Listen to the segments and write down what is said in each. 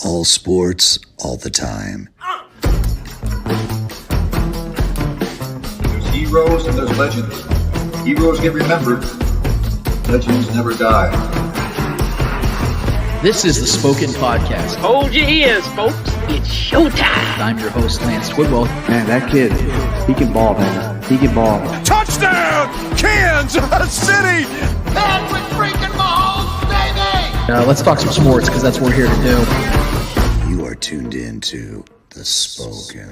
All sports, all the time. There's heroes and there's legends. Heroes get remembered. Legends never die. This is the Spoken Podcast. Hold your ears, folks. It's showtime. I'm your host, Lance Twidwell. Man, that kid, he can ball, man. He can ball. Touchdown, Kansas City! Patrick freaking Mahomes, baby! Let's talk some sports, because that's what we're here to do. You are tuned in to The Spoken.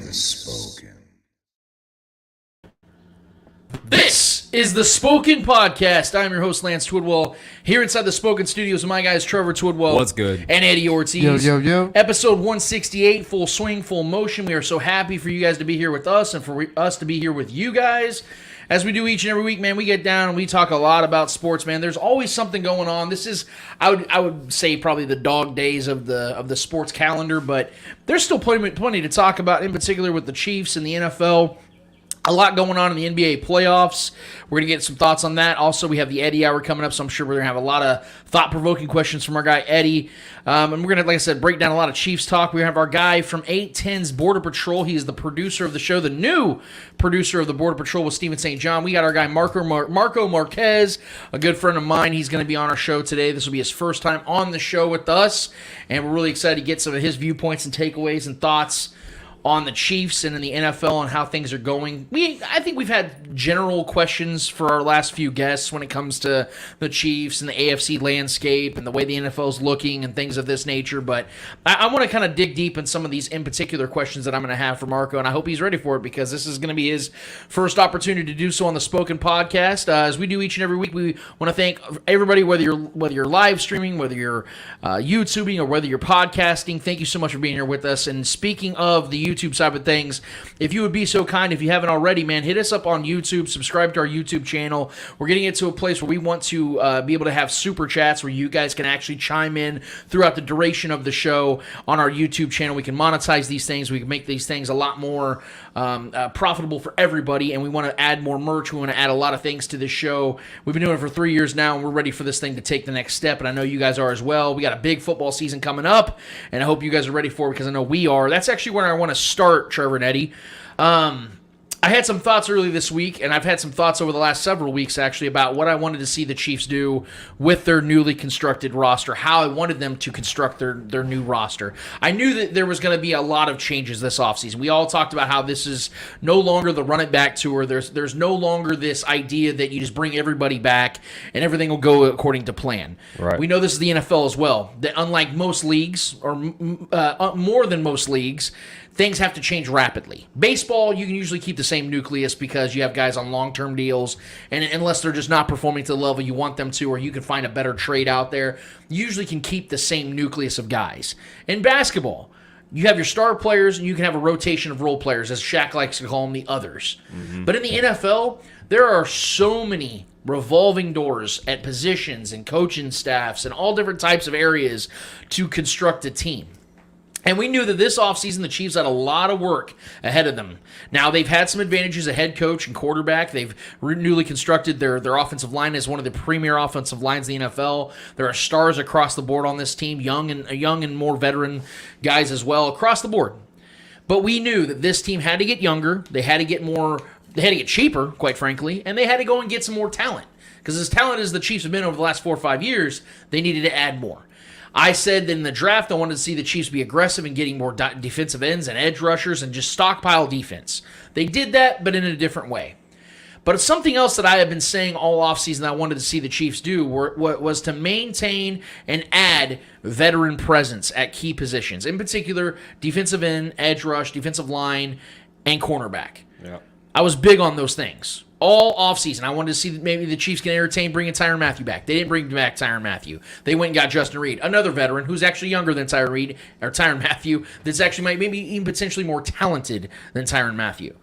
This is the Spoken Podcast. I'm your host, Lance Twidwell, here inside the Spoken Studios with my guys, Trevor Twidwell. What's good? And Eddie Ortiz. Yo. Episode 168, full swing, full motion. We are so happy for you guys to be here with us and for us to be here with you guys. As we do each and every week, man, we get down and we talk a lot about sports, man. There's always something going on. This is, I would say, probably the dog days of the sports calendar, but there's still plenty to talk about, in particular with the Chiefs and the NFL. A lot going on in the NBA playoffs. We're going to get some thoughts on that. Also, we have the Eddie Hour coming up, so I'm sure we're going to have a lot of thought-provoking questions from our guy, Eddie. And we're going to, like I said, break down a lot of Chiefs talk. We have our guy from 810's Border Patrol. He is the producer of the show, the new producer of the Border Patrol with Steven St. John. We got our guy, Marco Marquez, a good friend of mine. He's going to be on our show today. This will be his first time on the show with us, and we're really excited to get some of his viewpoints and takeaways and thoughts on the Chiefs and in the NFL and how things are going. I think we've had general questions for our last few guests when it comes to the Chiefs and the AFC landscape and the way the NFL is looking and things of this nature, but I want to kind of dig deep in some of these in particular questions that I'm going to have for Marco, and I hope he's ready for it because this is going to be his first opportunity to do so on the Spoken Podcast. As we do each and every week, we want to thank everybody, whether you're live streaming, whether you're YouTubing, or whether you're podcasting. Thank you so much for being here with us. And speaking of the YouTube side of things, if you would be so kind, if you haven't already, man, hit us up on YouTube, subscribe to our YouTube channel. We're getting it to a place where we want to be able to have super chats where you guys can actually chime in throughout the duration of the show on our YouTube channel. We can monetize these things. We can make these things a lot more profitable for everybody, and we want to add more merch. We want to add a lot of things to this show. We've been doing it for 3 years now, and we're ready for this thing to take the next step, and I know you guys are as well. We got a big football season coming up, and I hope you guys are ready for it because I know we are. That's actually where I want to start, Trevor and Eddie. I had some thoughts early this week, and I've had some thoughts over the last several weeks, actually, about what I wanted to see the Chiefs do with their newly constructed roster, how I wanted them to construct their new roster. I knew that there was going to be a lot of changes this offseason. We all talked about how this is no longer the run-it-back tour. There's no longer this idea that you just bring everybody back and everything will go according to plan. Right. We know this is the NFL as well, that unlike most leagues, or more than most leagues, things have to change rapidly. Baseball, you can usually keep the same nucleus because you have guys on long-term deals, and unless they're just not performing to the level you want them to, or you can find a better trade out there, you usually can keep the same nucleus of guys. In basketball, you have your star players, and you can have a rotation of role players, as Shaq likes to call them, the others. Mm-hmm. But in the NFL, there are so many revolving doors at positions and coaching staffs and all different types of areas to construct a team. And we knew that this offseason, the Chiefs had a lot of work ahead of them. Now, they've had some advantages as head coach and quarterback. They've newly constructed their offensive line as one of the premier offensive lines in the NFL. There are stars across the board on this team, young and more veteran guys as well, across the board. But we knew that this team had to get younger. They had to get cheaper, quite frankly, and they had to go and get some more talent. Because as talented as the Chiefs have been over the last 4 or 5 years, they needed to add more. I said that in the draft, I wanted to see the Chiefs be aggressive in getting more defensive ends and edge rushers and just stockpile defense. They did that, but in a different way. But something else that I have been saying all offseason I wanted to see the Chiefs do was to maintain and add veteran presence at key positions. In particular, defensive end, edge rush, defensive line, and cornerback. Yeah. I was big on those things. All offseason, I wanted to see that maybe the Chiefs can entertain bringing Tyrann Mathieu back. They didn't bring back Tyrann Mathieu. They went and got Justin Reed, another veteran who's actually younger than Tyrann Mathieu, that's actually maybe even potentially more talented than Tyrann Mathieu.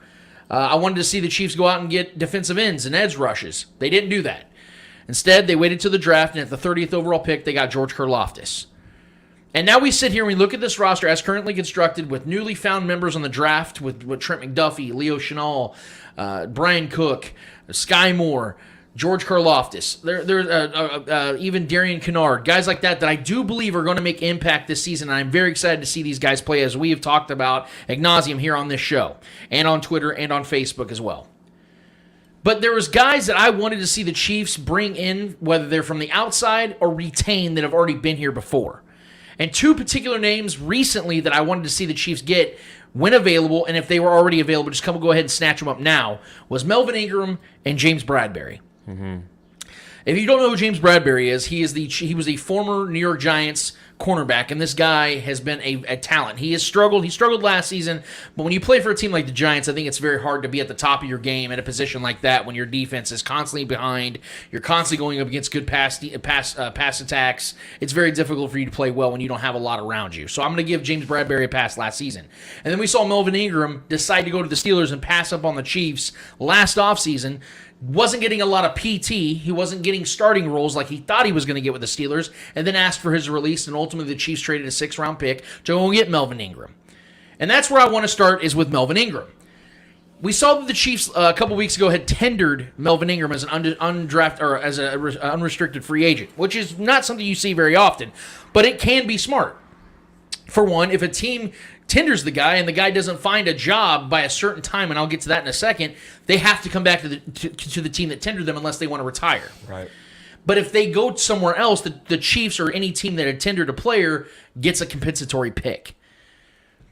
I wanted to see the Chiefs go out and get defensive ends and edge rushes. They didn't do that. Instead, they waited to the draft, and at the 30th overall pick, they got George Karlaftis. And now we sit here and we look at this roster as currently constructed with newly found members on the draft with Trent McDuffie, Leo Chenal, Brian Cook, Sky Moore, George Karlaftis, even Darian Kennard, guys like that I do believe are going to make impact this season. And I'm very excited to see these guys play, as we have talked about ad nauseum here on this show and on Twitter and on Facebook as well. But there was guys that I wanted to see the Chiefs bring in, whether they're from the outside or retain, that have already been here before. And two particular names recently that I wanted to see the Chiefs get when available, and if they were already available, just go ahead and snatch them up now, was Melvin Ingram and James Bradberry. Mm-hmm. If you don't know who James Bradberry is, he was a former New York Giants cornerback, and this guy has been a talent. He has struggled. He struggled last season, but when you play for a team like the Giants, I think it's very hard to be at the top of your game in a position like that when your defense is constantly behind. You're constantly going up against good pass attacks. It's very difficult for you to play well when you don't have a lot around you. So I'm going to give James Bradberry a pass last season. And then we saw Melvin Ingram decide to go to the Steelers and pass up on the Chiefs last offseason. Wasn't getting a lot of PT. He wasn't getting starting roles like he thought he was going to get with the Steelers, and then asked for his release, and ultimately the Chiefs traded a 6th-round pick to go get Melvin Ingram. And that's where I want to start, is with Melvin Ingram. We saw that the Chiefs a couple weeks ago had tendered Melvin Ingram as an unrestricted free agent, which is not something you see very often, but it can be smart. For one, if a team tenders the guy and the guy doesn't find a job by a certain time, and I'll get to that in a second, they have to come back to the team that tendered them unless they want to retire. Right. But if they go somewhere else, the Chiefs or any team that had tendered a player gets a compensatory pick.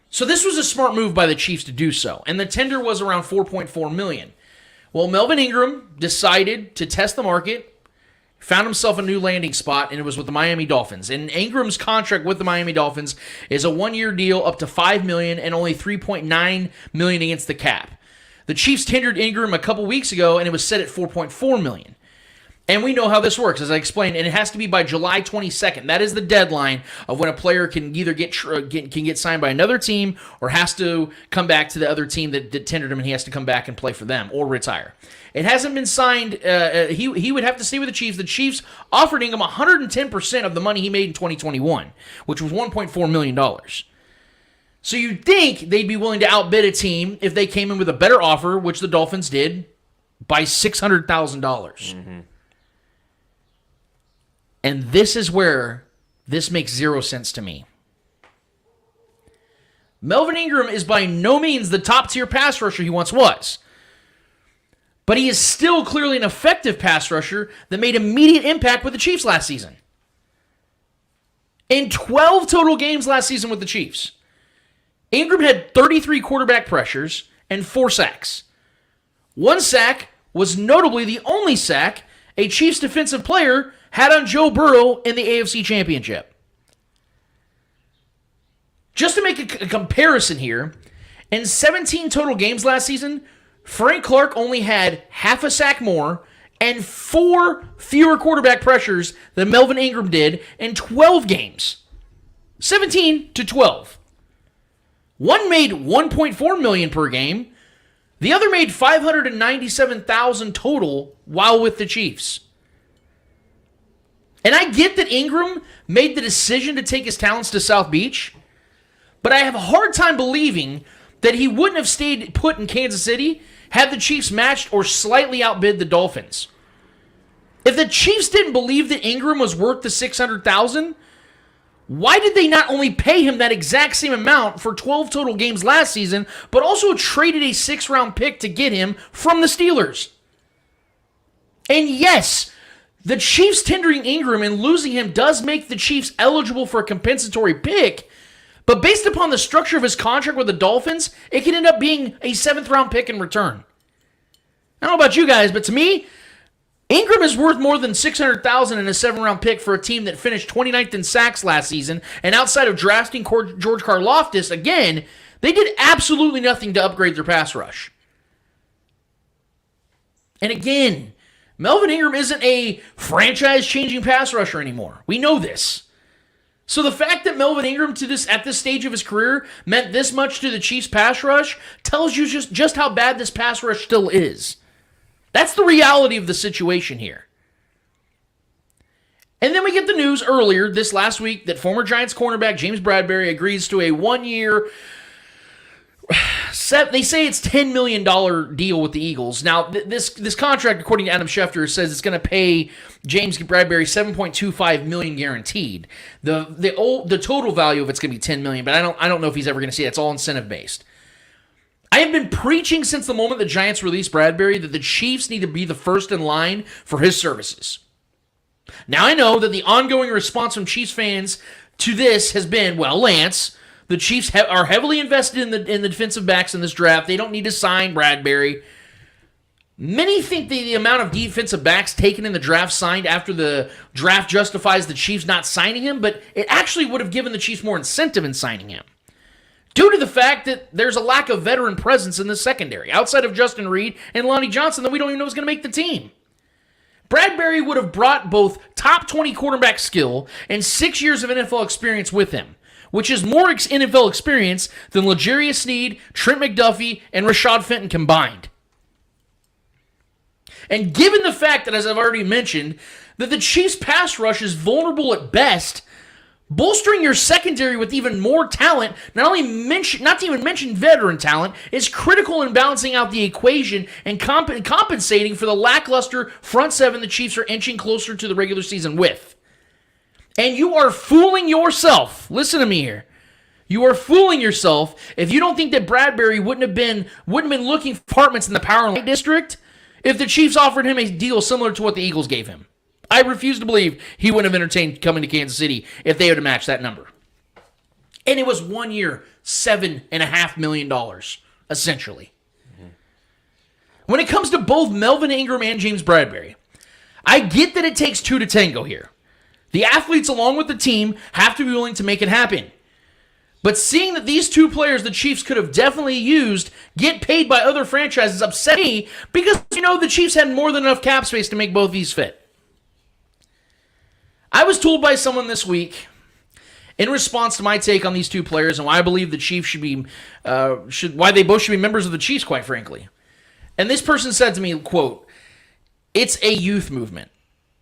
So this was a smart move by the Chiefs to do so, and the tender was around $4.4 million. Well, Melvin Ingram decided to test the market, found himself a new landing spot, and it was with the Miami Dolphins. And Ingram's contract with the Miami Dolphins is a 1-year deal up to $5 million and only $3.9 million against the cap. The Chiefs tendered Ingram a couple weeks ago, and it was set at $4.4 million. And we know how this works, as I explained, and it has to be by July 22nd. That is the deadline of when a player can either get signed by another team or has to come back to the other team that tendered him, and he has to come back and play for them or retire. It hasn't been signed. He would have to stay with the Chiefs. The Chiefs offered Ingram 110% of the money he made in 2021, which was $1.4 million. So you'd think they'd be willing to outbid a team if they came in with a better offer, which the Dolphins did, by $600,000. Mm-hmm. And this is where this makes zero sense to me. Melvin Ingram is by no means the top-tier pass rusher he once was. But he is still clearly an effective pass rusher that made immediate impact with the Chiefs last season. In 12 total games last season with the Chiefs, Ingram had 33 quarterback pressures and 4 sacks. 1 sack was notably the only sack a Chiefs defensive player had on Joe Burrow in the AFC Championship. Just to make a comparison here, in 17 total games last season, Frank Clark only had half a sack more and 4 fewer quarterback pressures than Melvin Ingram did in 12 games. 17 to 12. One made $1.4 million per game. The other made $597,000 total while with the Chiefs. And I get that Ingram made the decision to take his talents to South Beach, but I have a hard time believing that he wouldn't have stayed put in Kansas City had the Chiefs matched or slightly outbid the Dolphins. If the Chiefs didn't believe that Ingram was worth the $600,000, why did they not only pay him that exact same amount for 12 total games last season, but also traded a 6th-round pick to get him from the Steelers? And yes, the Chiefs tendering Ingram and losing him does make the Chiefs eligible for a compensatory pick, but based upon the structure of his contract with the Dolphins, it could end up being a 7th-round pick in return. I don't know about you guys, but to me, Ingram is worth more than $600,000 in a 7th-round pick for a team that finished 29th in sacks last season, and outside of drafting George Karlaftis, again, they did absolutely nothing to upgrade their pass rush. And again, Melvin Ingram isn't a franchise-changing pass rusher anymore. We know this. So the fact that Melvin Ingram at this stage of his career meant this much to the Chiefs' pass rush tells you just how bad this pass rush still is. That's the reality of the situation here. And then we get the news earlier this last week that former Giants cornerback James Bradberry agrees to a 1-year They say it's $10 million deal with the Eagles. Now, this contract, according to Adam Schefter, says it's going to pay James Bradberry $7.25 million guaranteed. The total value of it's going to be $10 million, but I don't know if he's ever going to see it. It's all incentive based. I have been preaching since the moment the Giants released Bradberry that the Chiefs need to be the first in line for his services. Now, I know that the ongoing response from Chiefs fans to this has been, well, Lance, the Chiefs are heavily invested in the defensive backs in this draft. They don't need to sign Bradberry. Many think the amount of defensive backs taken in the draft signed after the draft justifies the Chiefs not signing him, but it actually would have given the Chiefs more incentive in signing him, due to the fact that there's a lack of veteran presence in the secondary, outside of Justin Reed and Lonnie Johnson, that we don't even know is going to make the team. Bradberry would have brought both top 20 quarterback skill and 6 years of NFL experience with him, which is more NFL experience than L'Jarius Sneed, Trent McDuffie, and Rashad Fenton combined. And given the fact that, as I've already mentioned, that the Chiefs' pass rush is vulnerable at best, bolstering your secondary with even more talent, not to even mention veteran talent, is critical in balancing out the equation and compensating for the lackluster front seven the Chiefs are inching closer to the regular season with. And you are fooling yourself. Listen to me here. You are fooling yourself if you don't think that Bradberry wouldn't have been looking for apartments in the Power and Light District if the Chiefs offered him a deal similar to what the Eagles gave him. I refuse to believe he wouldn't have entertained coming to Kansas City if they would have matched that number. And it was 1 year, $7.5 million, essentially. Mm-hmm. When it comes to both Melvin Ingram and James Bradberry, I get that it takes two to tango here. The athletes, along with the team, have to be willing to make it happen. But seeing that these two players the Chiefs could have definitely used get paid by other franchises upset me, because, the Chiefs had more than enough cap space to make both these fit. I was told by someone this week, in response to my take on these two players and why I believe the Chiefs why they both should be members of the Chiefs, quite frankly. And this person said to me, quote, "It's a youth movement.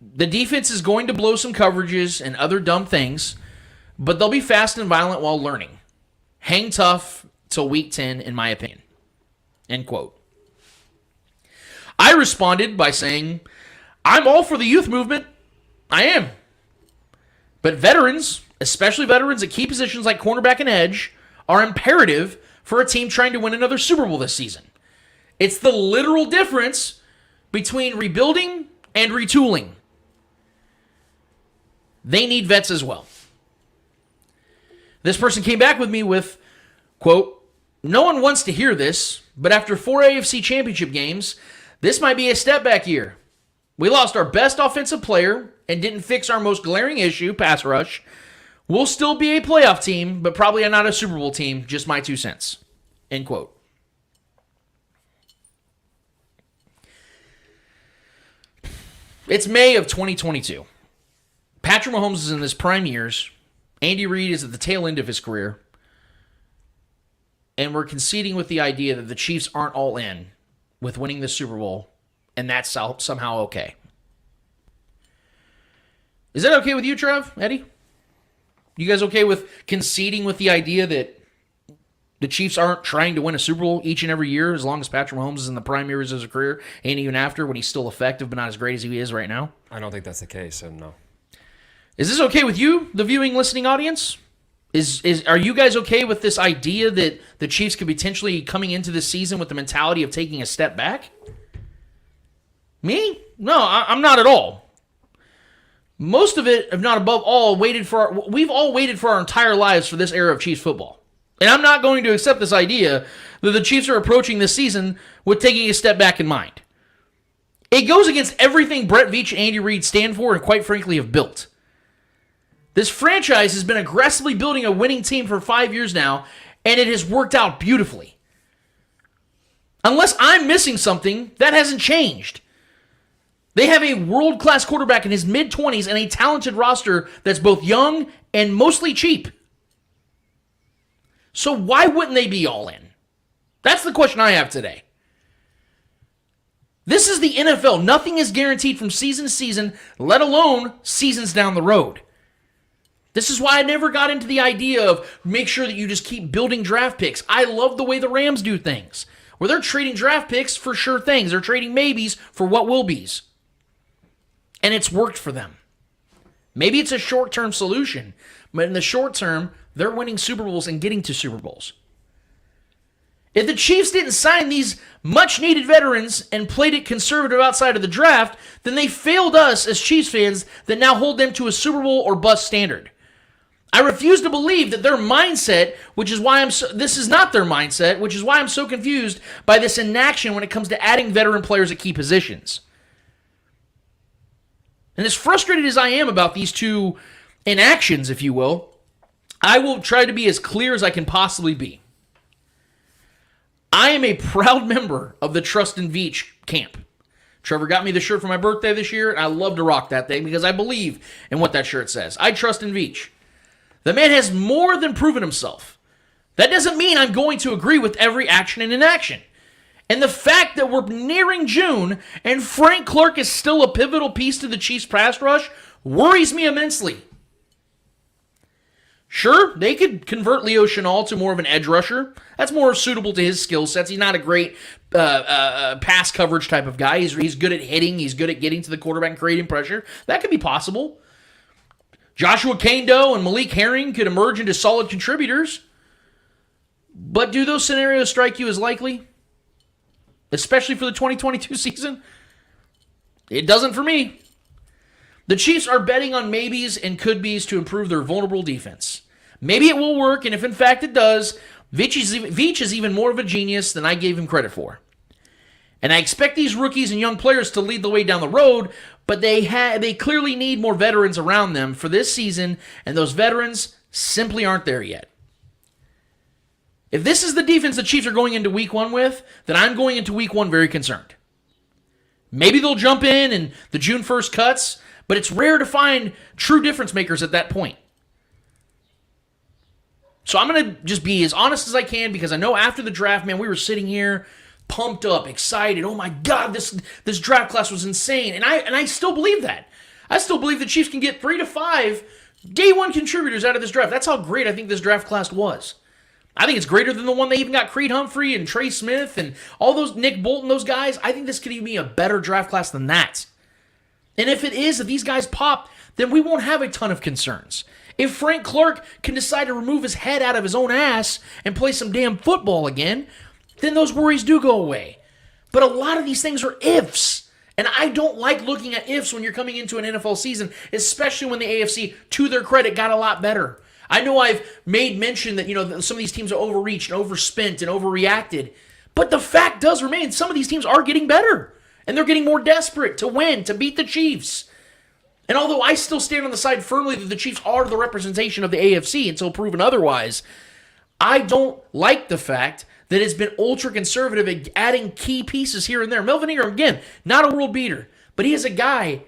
The defense is going to blow some coverages and other dumb things, but they'll be fast and violent while learning. Hang tough till week 10, in my opinion." End quote. I responded by saying, I'm all for the youth movement. I am. But veterans, especially veterans at key positions like cornerback and edge, are imperative for a team trying to win another Super Bowl this season. It's the literal difference between rebuilding and retooling. They need vets as well. This person came back with me with, quote, "No one wants to hear this, but after 4 AFC championship games, this might be a step back year. We lost our best offensive player and didn't fix our most glaring issue, pass rush. We'll still be a playoff team, but probably not a Super Bowl team. Just my 2 cents. End quote. It's May of 2022. Patrick Mahomes is in his prime years. Andy Reid is at the tail end of his career. And we're conceding with the idea that the Chiefs aren't all in with winning the Super Bowl, and that's somehow okay. Is that okay with you, Trev, Eddie? You guys okay with conceding with the idea that the Chiefs aren't trying to win a Super Bowl each and every year as long as Patrick Mahomes is in the prime years of his career, and even after when he's still effective but not as great as he is right now? I don't think that's the case, so no. Is this okay with you, the viewing, listening audience? Are you guys okay with this idea that the Chiefs could potentially coming into this season with the mentality of taking a step back? Me? No, I'm not at all. Most of it, if not above all, we've all waited for our entire lives for this era of Chiefs football. And I'm not going to accept this idea that the Chiefs are approaching this season with taking a step back in mind. It goes against everything Brett Veach and Andy Reid stand for and quite frankly have built. This franchise has been aggressively building a winning team for 5 years now, and it has worked out beautifully. Unless I'm missing something, that hasn't changed. They have a world-class quarterback in his mid-20s and a talented roster that's both young and mostly cheap. So why wouldn't they be all in? That's the question I have today. This is the NFL. Nothing is guaranteed from season to season, let alone seasons down the road. This is why I never got into the idea of make sure that you just keep building draft picks. I love the way the Rams do things, where they're trading draft picks for sure things. They're trading maybes for what will be's. And it's worked for them. Maybe it's a short-term solution, but in the short term, they're winning Super Bowls and getting to Super Bowls. If the Chiefs didn't sign these much-needed veterans and played it conservative outside of the draft, then they failed us as Chiefs fans that now hold them to a Super Bowl or bust standard. I refuse to believe that their mindset, which is why this is not their mindset, which is why I'm so confused by this inaction when it comes to adding veteran players at key positions. And as frustrated as I am about these two inactions, if you will, I will try to be as clear as I can possibly be. I am a proud member of the Trust in Veach camp. Trevor got me the shirt for my birthday this year, and I love to rock that thing because I believe in what that shirt says. I trust in Veach. The man has more than proven himself. That doesn't mean I'm going to agree with every action and inaction. And the fact that we're nearing June and Frank Clark is still a pivotal piece to the Chiefs' pass rush worries me immensely. Sure, they could convert Leo Chenal to more of an edge rusher. That's more suitable to his skill sets. He's not a great pass coverage type of guy. He's good at hitting. He's good at getting to the quarterback and creating pressure. That could be possible. Joshua Kaindoh and Malik Herring could emerge into solid contributors. But do those scenarios strike you as likely? Especially for the 2022 season? It doesn't for me. The Chiefs are betting on maybes and could-bes to improve their vulnerable defense. Maybe it will work, and if in fact it does, Veach is even more of a genius than I gave him credit for. And I expect these rookies and young players to lead the way down the road, but they clearly need more veterans around them for this season, and those veterans simply aren't there yet. If this is the defense the Chiefs are going into Week 1 with, then I'm going into Week 1 very concerned. Maybe they'll jump in the June 1st cuts, but it's rare to find true difference makers at that point. So I'm going to just be as honest as I can because I know after the draft, man, we were sitting here pumped up, excited. Oh my God, this draft class was insane. And I still believe that. I still believe the Chiefs can get 3 to 5 day one contributors out of this draft. That's how great I think this draft class was. I think it's greater than the one they even got Creed Humphrey and Trey Smith and all those Nick Bolton, those guys. I think this could even be a better draft class than that. And if it is, if these guys pop, then we won't have a ton of concerns. If Frank Clark can decide to remove his head out of his own ass and play some damn football again, then those worries do go away. But a lot of these things are ifs. And I don't like looking at ifs when you're coming into an NFL season, especially when the AFC, to their credit, got a lot better. I know I've made mention that, some of these teams are overreached and overspent and overreacted. But the fact does remain, some of these teams are getting better. And they're getting more desperate to win, to beat the Chiefs. And although I still stand on the side firmly that the Chiefs are the representation of the AFC until proven otherwise, I don't like the fact that it's been ultra-conservative at adding key pieces here and there. Melvin Ingram, again, not a world beater, but he is a guy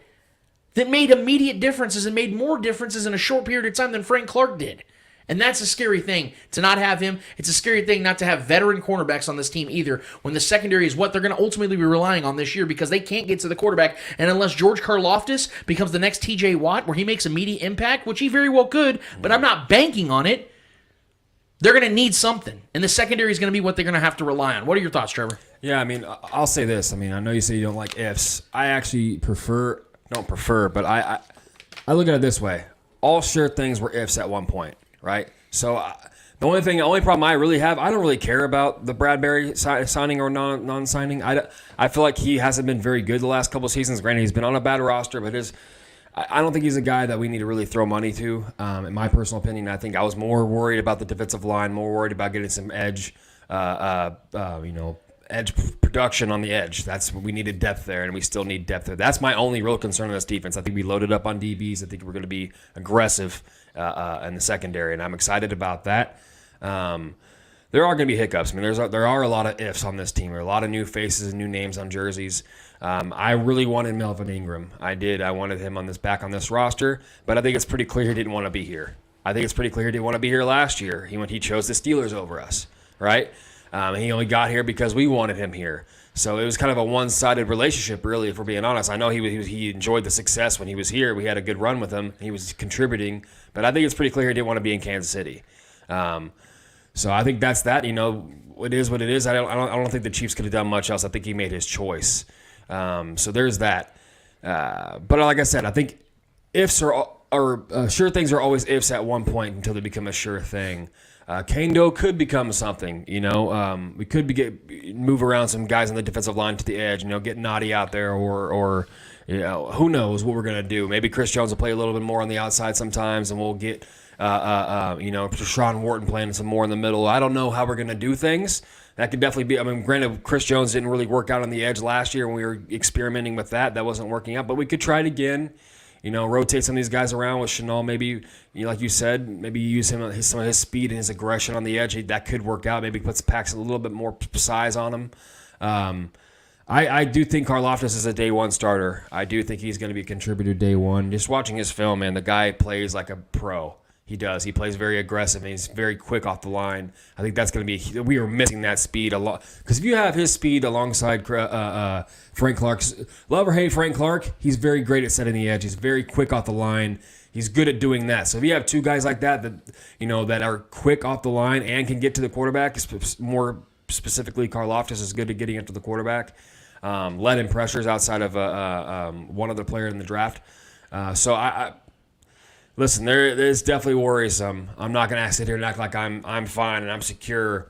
that made immediate differences and made more differences in a short period of time than Frank Clark did. And that's a scary thing to not have him. It's a scary thing not to have veteran cornerbacks on this team either, when the secondary is what they're going to ultimately be relying on this year because they can't get to the quarterback. And unless George Karlaftis becomes the next TJ Watt where he makes immediate impact, which he very well could, but I'm not banking on it, they're going to need something. And the secondary is going to be what they're going to have to rely on. What are your thoughts, Trevor? Yeah, I'll say this. I know you say you don't like ifs. I actually don't prefer, but I look at it this way. All sure things were ifs at one point. Right? So the only problem I really have, I don't really care about the Bradberry signing or non-signing. I feel like he hasn't been very good the last couple of seasons. Granted, he's been on a bad roster, but I don't think he's a guy that we need to really throw money to. In my personal opinion, I think I was more worried about the defensive line, more worried about getting some edge, edge production on the edge. That's we needed depth there, and we still need depth there. That's my only real concern in this defense. I think we loaded up on DBs. I think we're going to be aggressive in the secondary, and I'm excited about that. There are going to be hiccups. There are a lot of ifs on this team. There are a lot of new faces and new names on jerseys. I really wanted Melvin Ingram. I did. I wanted him back on this roster, but I think it's pretty clear he didn't want to be here. I think it's pretty clear he didn't want to be here last year. He chose the Steelers over us, right? He only got here because we wanted him here. So it was kind of a one-sided relationship, really, if we're being honest. I know he enjoyed the success when he was here. We had a good run with him. He was contributing. But I think it's pretty clear he didn't want to be in Kansas City. So I think that's that. It is what it is. I don't think the Chiefs could have done much else. I think he made his choice. So there's that. But like I said, I think ifs or sure things are always ifs at one point until they become a sure thing. Kane could become something, We could move around some guys on the defensive line to the edge, get Naughty out there or who knows what we're going to do. Maybe Chris Jones will play a little bit more on the outside sometimes, and we'll get, Deshaun Wharton playing some more in the middle. I don't know how we're going to do things. That could definitely be, granted, Chris Jones didn't really work out on the edge last year when we were experimenting with that. That wasn't working out, but we could try it again. Rotate some of these guys around with Chenal. Maybe, like you said, maybe use some of his speed and his aggression on the edge. That could work out. Maybe packs a little bit more size on him. I do think Karlaftis is a day one starter. I do think he's going to be a contributor day one. Just watching his film, man, the guy plays like a pro. He does. He plays very aggressive, and he's very quick off the line. I think that's going to be – we are missing that speed a lot. Because if you have his speed alongside Frank Clark's – love or hate Frank Clark, he's very great at setting the edge. He's very quick off the line. He's good at doing that. So if you have two guys like that that are quick off the line and can get to the quarterback, more specifically Karlaftis is good at getting into the quarterback, led in pressures outside of one other player in the draft. Listen, there's definitely worrisome. I'm not going to sit here and act like I'm fine and I'm secure.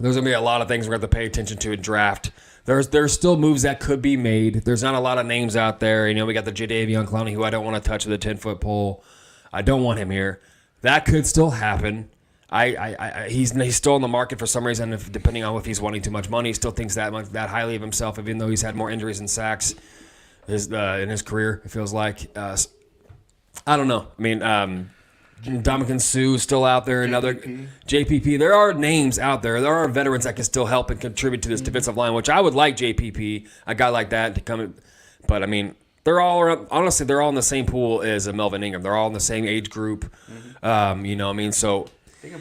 There's going to be a lot of things we're going to have to pay attention to in draft. There's still moves that could be made. There's not a lot of names out there. We got the Jadeveon Clowney, who I don't want to touch with a 10-foot pole. I don't want him here. That could still happen. He's still in the market for some reason, depending on if he's wanting too much money. He still thinks that highly of himself, even though he's had more injuries and sacks in his career, it feels like. I don't know. Ndamukong Suh still out there. Another JPP. There are names out there. There are veterans that can still help and contribute to this defensive line, which I would like JPP, a guy like that, to come in. But, they're all in the same pool as a Melvin Ingram. They're all in the same age group. So I think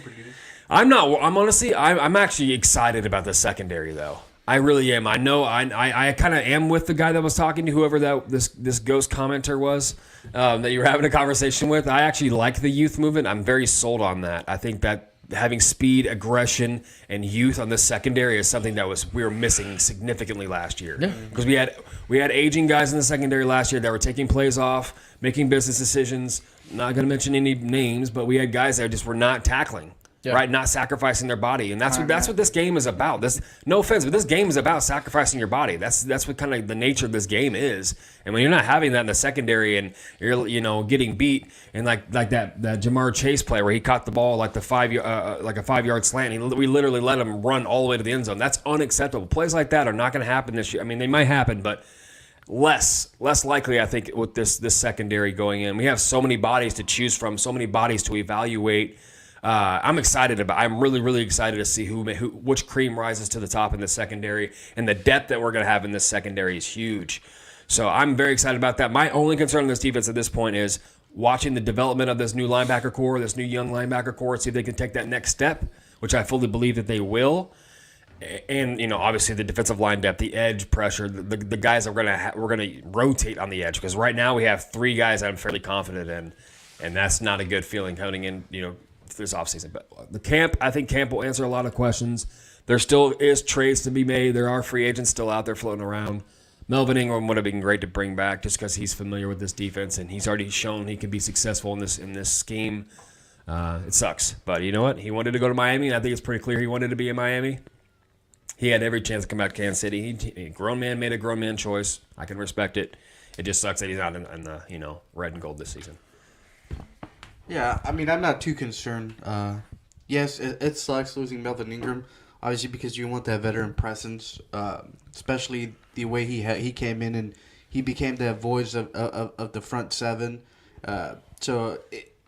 I'm actually excited about the secondary, though. I really am. I know I kind of am with the guy that was talking to whoever this ghost commenter was that you were having a conversation with. I actually like the youth movement. I'm very sold on that. I think that having speed, aggression, and youth on the secondary is something that we were missing significantly last year. Because we had aging guys in the secondary last year that were taking plays off, making business decisions. Not going to mention any names, but we had guys that just were not tackling. Yeah. Right, not sacrificing their body, and that's what this game is about. No offense, but this game is about sacrificing your body. That's what kind of the nature of this game is. And when you're not having that in the secondary, and you're getting beat, and like that Jamar Chase play where he caught the ball like a 5-yard slant, we literally let him run all the way to the end zone. That's unacceptable. Plays like that are not going to happen this year. They might happen, but less likely, I think, with this secondary going in. We have so many bodies to choose from, so many bodies to evaluate. I'm really, really excited to see which cream rises to the top in the secondary, and the depth that we're going to have in this secondary is huge. So I'm very excited about that. My only concern in this defense at this point is watching the development of this new linebacker core, this new young linebacker core, see if they can take that next step, which I fully believe that they will. And obviously the defensive line depth, the edge pressure, the guys that we're gonna rotate on the edge, because right now we have 3 guys that I'm fairly confident in, and that's not a good feeling coming in this offseason. But I think camp will answer a lot of questions. There still is trades to be made. There are free agents still out there floating around. Melvin Ingram would have been great to bring back just because he's familiar with this defense and he's already shown he can be successful in this scheme. It sucks, but you know what? He wanted to go to Miami, and I think it's pretty clear he wanted to be in Miami. He had every chance to come back to Kansas City. A grown man made a grown man choice. I can respect it. It just sucks that he's not in the red and gold this season. Yeah, I'm not too concerned. Yes, it sucks losing Melvin Ingram, obviously, because you want that veteran presence, especially the way he came in and he became the voice of the front seven. So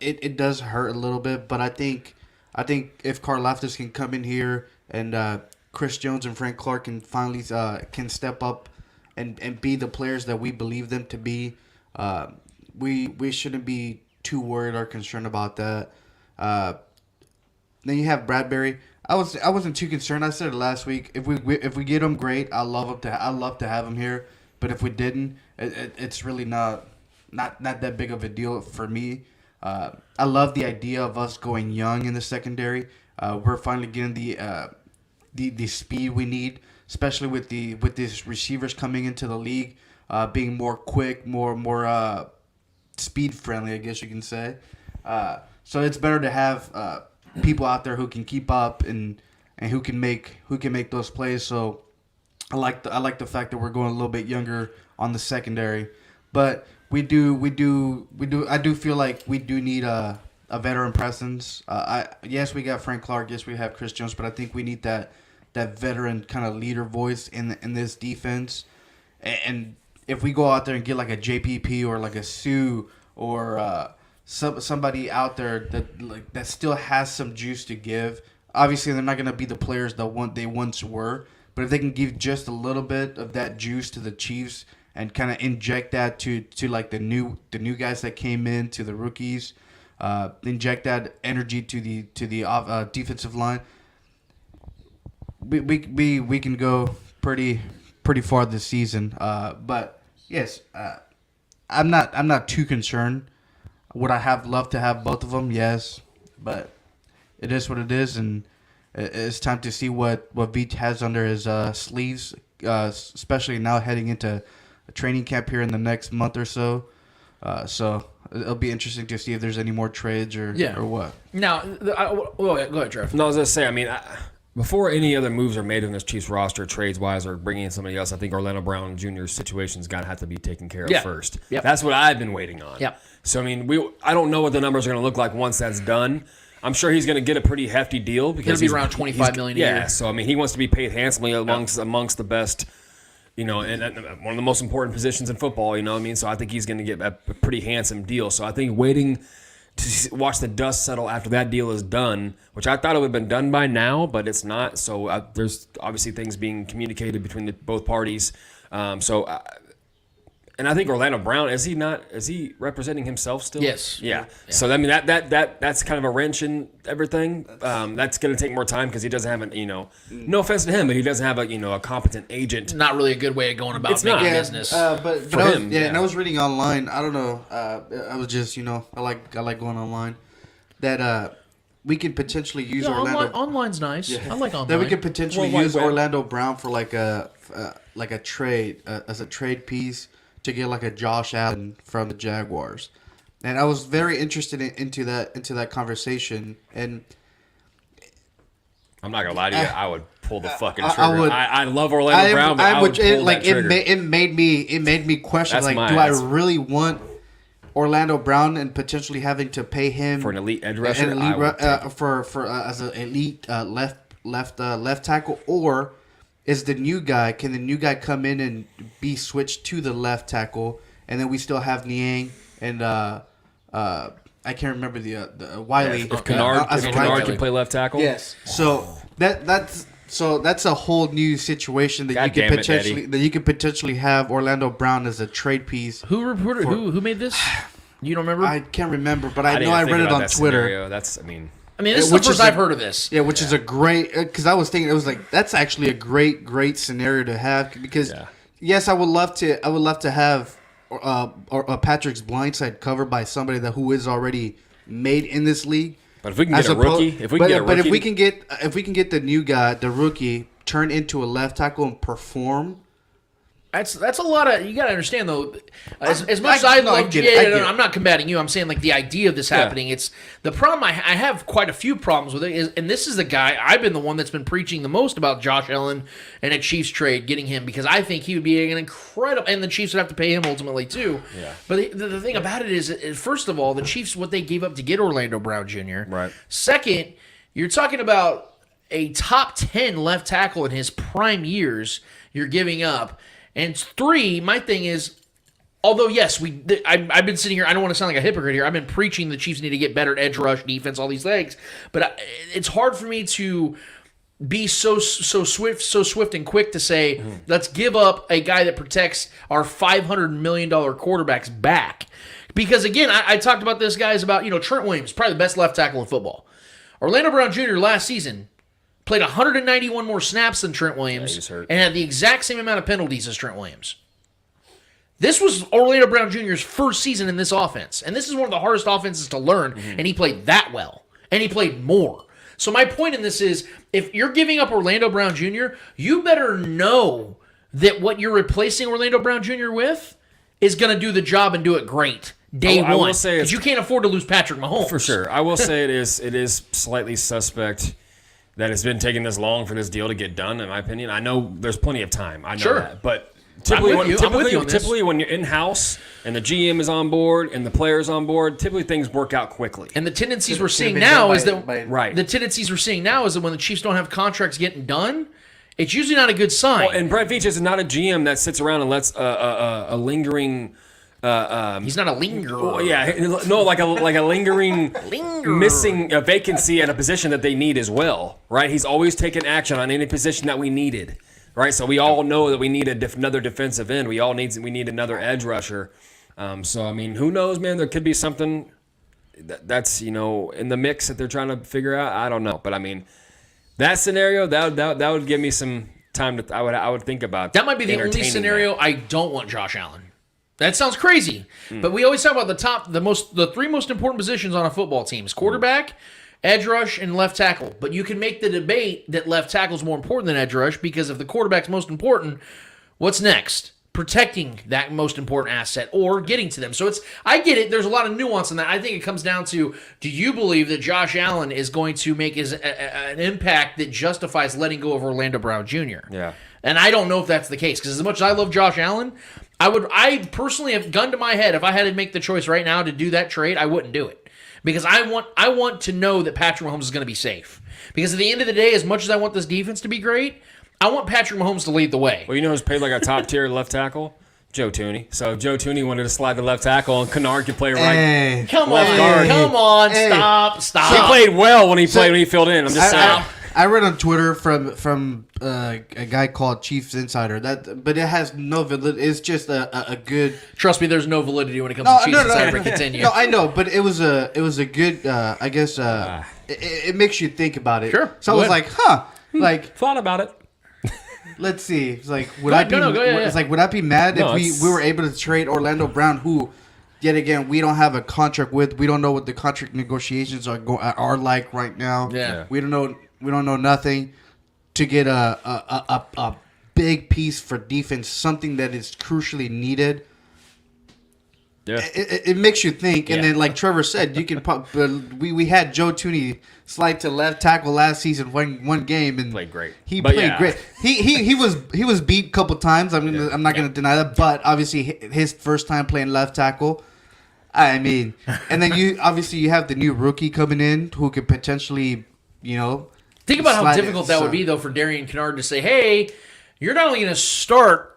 it does hurt a little bit, but I think if Karlaftis can come in here and Chris Jones and Frank Clark can finally can step up and be the players that we believe them to be, we shouldn't be too worried or concerned about that. Then you have Bradberry. I wasn't too concerned. I said it last week. If we get him, great. I love to have him here. But if we didn't, it's really not that big of a deal for me. I love the idea of us going young in the secondary. We're finally getting the speed we need, especially with these receivers coming into the league, being more quick, more speed friendly, I guess you can say. So it's better to have people out there who can keep up and who can make those plays. So I like the fact that we're going a little bit younger on the secondary, but I do feel like we do need a veteran presence. Yes, we got Frank Clark. Yes, we have Chris Jones, but I think we need that veteran kind of leader voice in this defense. And if we go out there and get like a JPP or like a Sue or somebody out there that still has some juice to give, obviously they're not going to be the players that they once were. But if they can give just a little bit of that juice to the Chiefs and kind of inject that to like the new guys that came in, to the rookies, inject that energy to the defensive line, we can go pretty far this season. But yes, I'm not too concerned. Would I have loved to have both of them? Yes, but it is what it is, and it's time to see what Veach has under his sleeves, especially now heading into a training camp here in the next month or so. So it'll be interesting to see if there's any more trades or what. Now, go ahead, Trev. No, I was going to say, I mean, before any other moves are made in this Chiefs roster, trades-wise, or bringing in somebody else, I think Orlando Brown Jr.'s situation's going to have to be taken care of first. Yep. That's what I've been waiting on. Yep. So, I mean, I don't know what the numbers are going to look like once that's done. I'm sure he's going to get a pretty hefty deal because he'll be around $25 million a year. Yeah, so I mean, he wants to be paid handsomely amongst the best, and one of the most important positions in football. You know what I mean? So I think he's going to get a pretty handsome deal. So I think waiting to watch the dust settle after that deal is done, which I thought it would have been done by now, but it's not. So there's obviously things being communicated between both parties. And I think Orlando Brown, is he representing himself still? Yes. Yeah. So I mean that's kind of a wrench in everything. That's going to take more time because he doesn't have no offense to him, but he doesn't have a competent agent. Not really a good way of going about making business. But for him. And I was reading online. I don't know. I was just I like going online. That we could potentially use Orlando. Online's nice. Yeah. I like online. That we could potentially use Orlando Brown for like a trade as a trade piece, to get like a Josh Allen from the Jaguars. And I was very interested into that conversation. And I'm not gonna lie to you, I would pull the fucking trigger. I love Orlando Brown, but I would pull that trigger. It made me question, do I really want Orlando Brown and potentially having to pay him for an elite edge rusher, as an elite left tackle, or can the new guy come in and be switched to the left tackle, and then we still have Niang and I can't remember the Wiley. If Kennard can play left tackle, yes. So that's a whole new situation that you could potentially have Orlando Brown as a trade piece. Who made this? You don't remember? I can't remember, but I know I read it on Twitter. Scenario. I mean, this is the first I've heard of this. Yeah, which is a great, because I was thinking, it was like, that's actually a great scenario to have, because yes, I would love to have Patrick's blindside covered by somebody who is already made in this league. But if we can get a rookie, if we can get the new guy, the rookie, turn into a left tackle and perform. That's a lot of. You got to understand though. As much as I love, I'm not combating you. I'm saying like the idea of this happening. It's the problem. I have quite a few problems with it. And this is the guy I've been the one that's been preaching the most about Josh Allen and a Chiefs trade, getting him, because I think he would be an incredible. And the Chiefs would have to pay him ultimately too. Yeah. But the thing about it is, first of all, the Chiefs, what they gave up to get Orlando Brown Jr. Right. Second, you're talking about a top 10 left tackle in his prime years. You're giving up. And three, my thing is, although yes, I've been sitting here. I don't want to sound like a hypocrite here. I've been preaching the Chiefs need to get better at edge rush, defense, all these things. But it's hard for me to be so swift and quick to say, let's give up a guy that protects our $500 million quarterback's back. Because again, I talked about this, guys, about Trent Williams, probably the best left tackle in football. Orlando Brown Jr. last season played 191 more snaps than Trent Williams, he's hurt. and had the exact same amount of penalties as Trent Williams. This was Orlando Brown Jr.'s first season in this offense, and this is one of the hardest offenses to learn, and he played that well, and he played more. So my point in this is, if you're giving up Orlando Brown Jr., you better know that what you're replacing Orlando Brown Jr. with is going to do the job and do it great day one. I will say because you can't afford to lose Patrick Mahomes. For sure. I will say it is slightly suspect that it's been taking this long for this deal to get done, in my opinion. I know there's plenty of time. I know that. But typically when you're in-house and the GM is on board and the player's on board, typically things work out quickly. And the tendencies we're seeing now is that the tendencies we're seeing now is that when the Chiefs don't have contracts getting done, it's usually not a good sign. Well, and Brett Veach is not a GM that sits around and lets a lingering. He's not a lingerer. Yeah, no, like a lingering missing a vacancy at a position that they need as well, right? He's always taken action on any position that we needed, right? So we all know that we need another defensive end. We need another edge rusher. So I mean, who knows, man? There could be something that's in the mix that they're trying to figure out. I don't know, but I mean, that scenario that would give me some time to I would think about. That might be the only scenario I don't want Josh Allen. That sounds crazy, but we always talk about the three most important positions on a football team is quarterback, edge rush, and left tackle. But you can make the debate that left tackle is more important than edge rush because if the quarterback's most important, what's next? Protecting that most important asset or getting to them. So I get it. There's a lot of nuance in that. I think it comes down to, do you believe that Josh Allen is going to make an impact that justifies letting go of Orlando Brown Jr.? Yeah. And I don't know if that's the case because as much as I love Josh Allen, I personally have gun to my head, if I had to make the choice right now to do that trade, I wouldn't do it. Because I want to know that Patrick Mahomes is going to be safe. Because at the end of the day, as much as I want this defense to be great, I want Patrick Mahomes to lead the way. Well, you know who's paid like a top-tier left tackle? Joe Thuney. So if Joe Thuney wanted to slide the left tackle and Kennard could play right. Come on, stop. He played well when he filled in. I'm just saying. I read on Twitter from a guy called Chiefs Insider but it has no validity. It's just a good. Trust me, there's no validity when it comes to Chiefs Insider. Continue. No, I know, but it was a good. I guess it makes you think about it. Sure. So I was like, thought about it. Let's see. It's like would I be mad if we were able to trade Orlando Brown, who, yet again, we don't have a contract with. We don't know what the contract negotiations are like right now. Yeah. We don't know nothing, to get a big piece for defense, something that is crucially needed. Yeah. It makes you think, and then like Trevor said, you can we had Joe Thuney slide to left tackle last season, one game, and played great. He played great. He was beat a couple times. I mean, I'm not going to deny that, but obviously his first time playing left tackle. I mean, and then you have the new rookie coming in who could potentially, think about how difficult that would be though for Darian Kennard to say, "Hey, you're not only going to start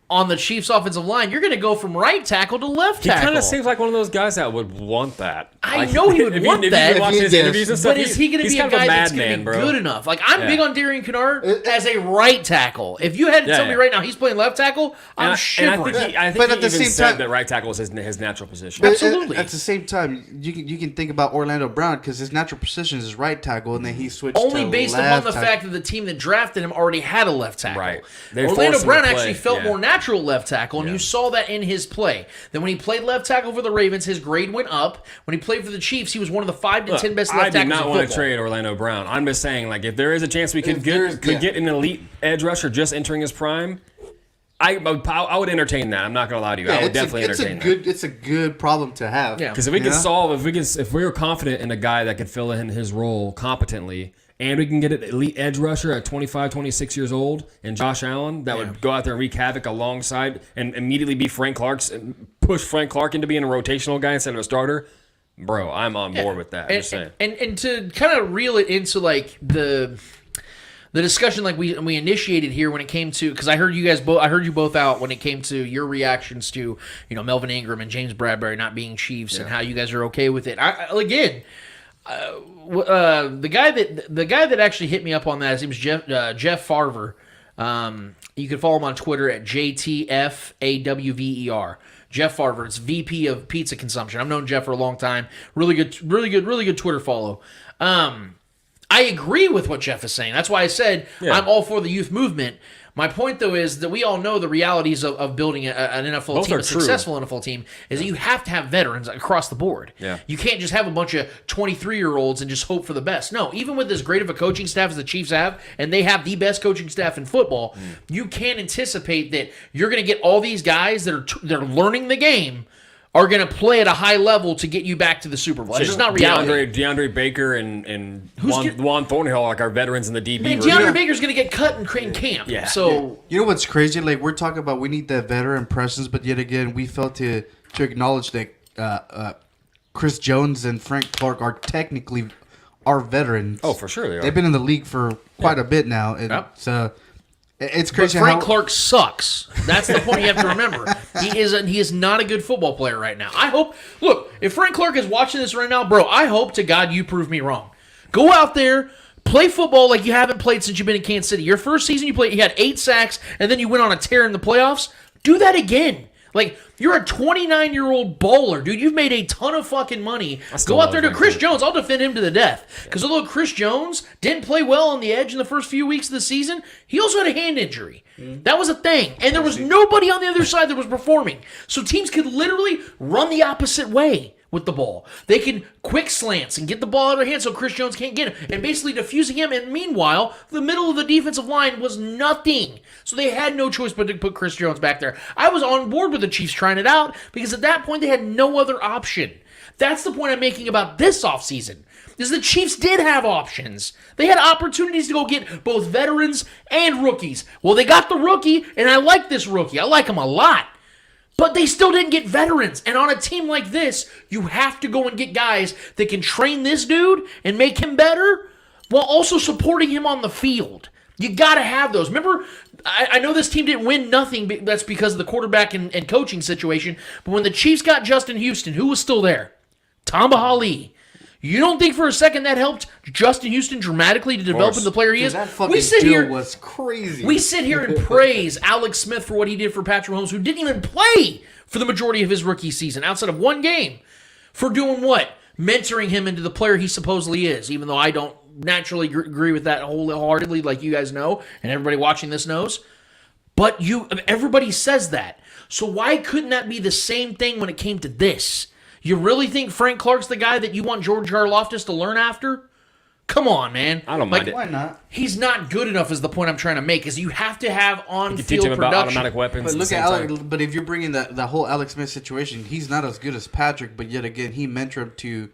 on the Chiefs' offensive line, you're going to go from right tackle to left tackle." He kind of seems like one of those guys that would want that. I know he would want that. If his interviews and stuff, but is he going to be a guy that's going to be good enough? Like, I'm big on Darian Kennard as a right tackle. If you had to tell me right now he's playing left tackle, I'm shivering. I think he even said that right tackle was his natural position. Absolutely. At the same time, you can think about Orlando Brown because his natural position is right tackle, and then he switched only to based left upon the fact that the team that drafted him already had a left tackle. Right. Orlando Brown actually felt more natural left tackle, and you saw that in his play. Then when he played left tackle for the Ravens, his grade went up. When he played for the Chiefs, he was one of the 5 to 10 best left tackles in football. I do not want to trade Orlando Brown. I'm just saying, like, if there is a chance we could get an elite edge rusher just entering his prime, I would entertain that. I'm not going to lie to you. I would definitely entertain that. It's a good problem to have. Yeah. Because if we can if we were confident in a guy that could fill in his role competently, and we can get an elite edge rusher at 25, 26 years old, and Josh Allen that would go out there and wreak havoc alongside and immediately be Frank Clark's and push Frank Clark into being a rotational guy instead of a starter. Bro, I'm on board with that. I'm just saying. And to kind of reel it into like the discussion like we initiated here when it came to, because I heard you both out when it came to your reactions to Melvin Ingram and James Bradberry not being Chiefs and how you guys are okay with it. The guy that actually hit me up on that, his name's Jeff Farver. You can follow him on Twitter at JTFAWVER. Jeff Farver. It's VP of Pizza Consumption. I've known Jeff for a long time. Really good Twitter follow. I agree with what Jeff is saying. That's why I said I'm all for the youth movement. My point, though, is that we all know the realities of building an NFL team, a successful NFL team, is that you have to have veterans across the board. Yeah. You can't just have a bunch of 23-year-olds and just hope for the best. No, even with as great of a coaching staff as the Chiefs have, and they have the best coaching staff in football, you can't anticipate that you're going to get all these guys that are learning the game are going to play at a high level to get you back to the Super Bowl. It's just not reality. DeAndre Baker and Juan Thornhill, like our veterans in the DB. Man, DeAndre Baker's going to get cut in camp. Yeah. So you know what's crazy? Like, we're talking about we need that veteran presence, but yet again, we failed to acknowledge that Chris Jones and Frank Clark are technically our veterans. Oh, for sure they are. They've been in the league for quite a bit now, and so it's crazy. But Frank Clark sucks. That's the point you have to remember. He is not a good football player right now. Look, if Frank Clark is watching this right now, bro, I hope to God you prove me wrong. Go out there, play football like you haven't played since you've been in Kansas City. Your first season you had 8 sacks, and then you went on a tear in the playoffs. Do that again. Like, you're a 29-year-old bowler, dude. You've made a ton of fucking money. Go out there to Chris Jones. I'll defend him to the death. Because although Chris Jones didn't play well on the edge in the first few weeks of the season, he also had a hand injury. That was a thing. And there was nobody on the other side that was performing. So teams could literally run the opposite way with the ball. They can quick slants and get the ball out of their hands so Chris Jones can't get him, and basically diffusing him. And meanwhile, the middle of the defensive line was nothing. So they had no choice but to put Chris Jones back there. I was on board with the Chiefs trying it out because at that point they had no other option. That's the point I'm making about this offseason. Is the Chiefs did have options. They had opportunities to go get both veterans and rookies. Well, they got the rookie, and I like this rookie. I like him a lot. But they still didn't get veterans. And on a team like this, you have to go and get guys that can train this dude and make him better while also supporting him on the field. You got to have those. Remember, I know this team didn't win nothing. That's because of the quarterback and coaching situation. But when the Chiefs got Justin Houston, who was still there? Tamba Hali. You don't think for a second that helped Justin Houston dramatically to develop into the player he is? That fucking deal was crazy. We sit here and praise Alex Smith for what he did for Patrick Mahomes, who didn't even play for the majority of his rookie season, outside of one game, for doing what? Mentoring him into the player he supposedly is, even though I don't naturally agree with that wholeheartedly, like you guys know, and everybody watching this knows. But everybody says that. So why couldn't that be the same thing when it came to this? You really think Frank Clark's the guy that you want George Karlaftis to learn after? Come on, man. I don't mind it. Why not? He's not good enough is the point I'm trying to make, is you have to have on-field teach him production. about automatic weapons. But look at Alex. But if you're bringing the whole Alex Smith situation, he's not as good as Patrick, but yet again, he mentored him to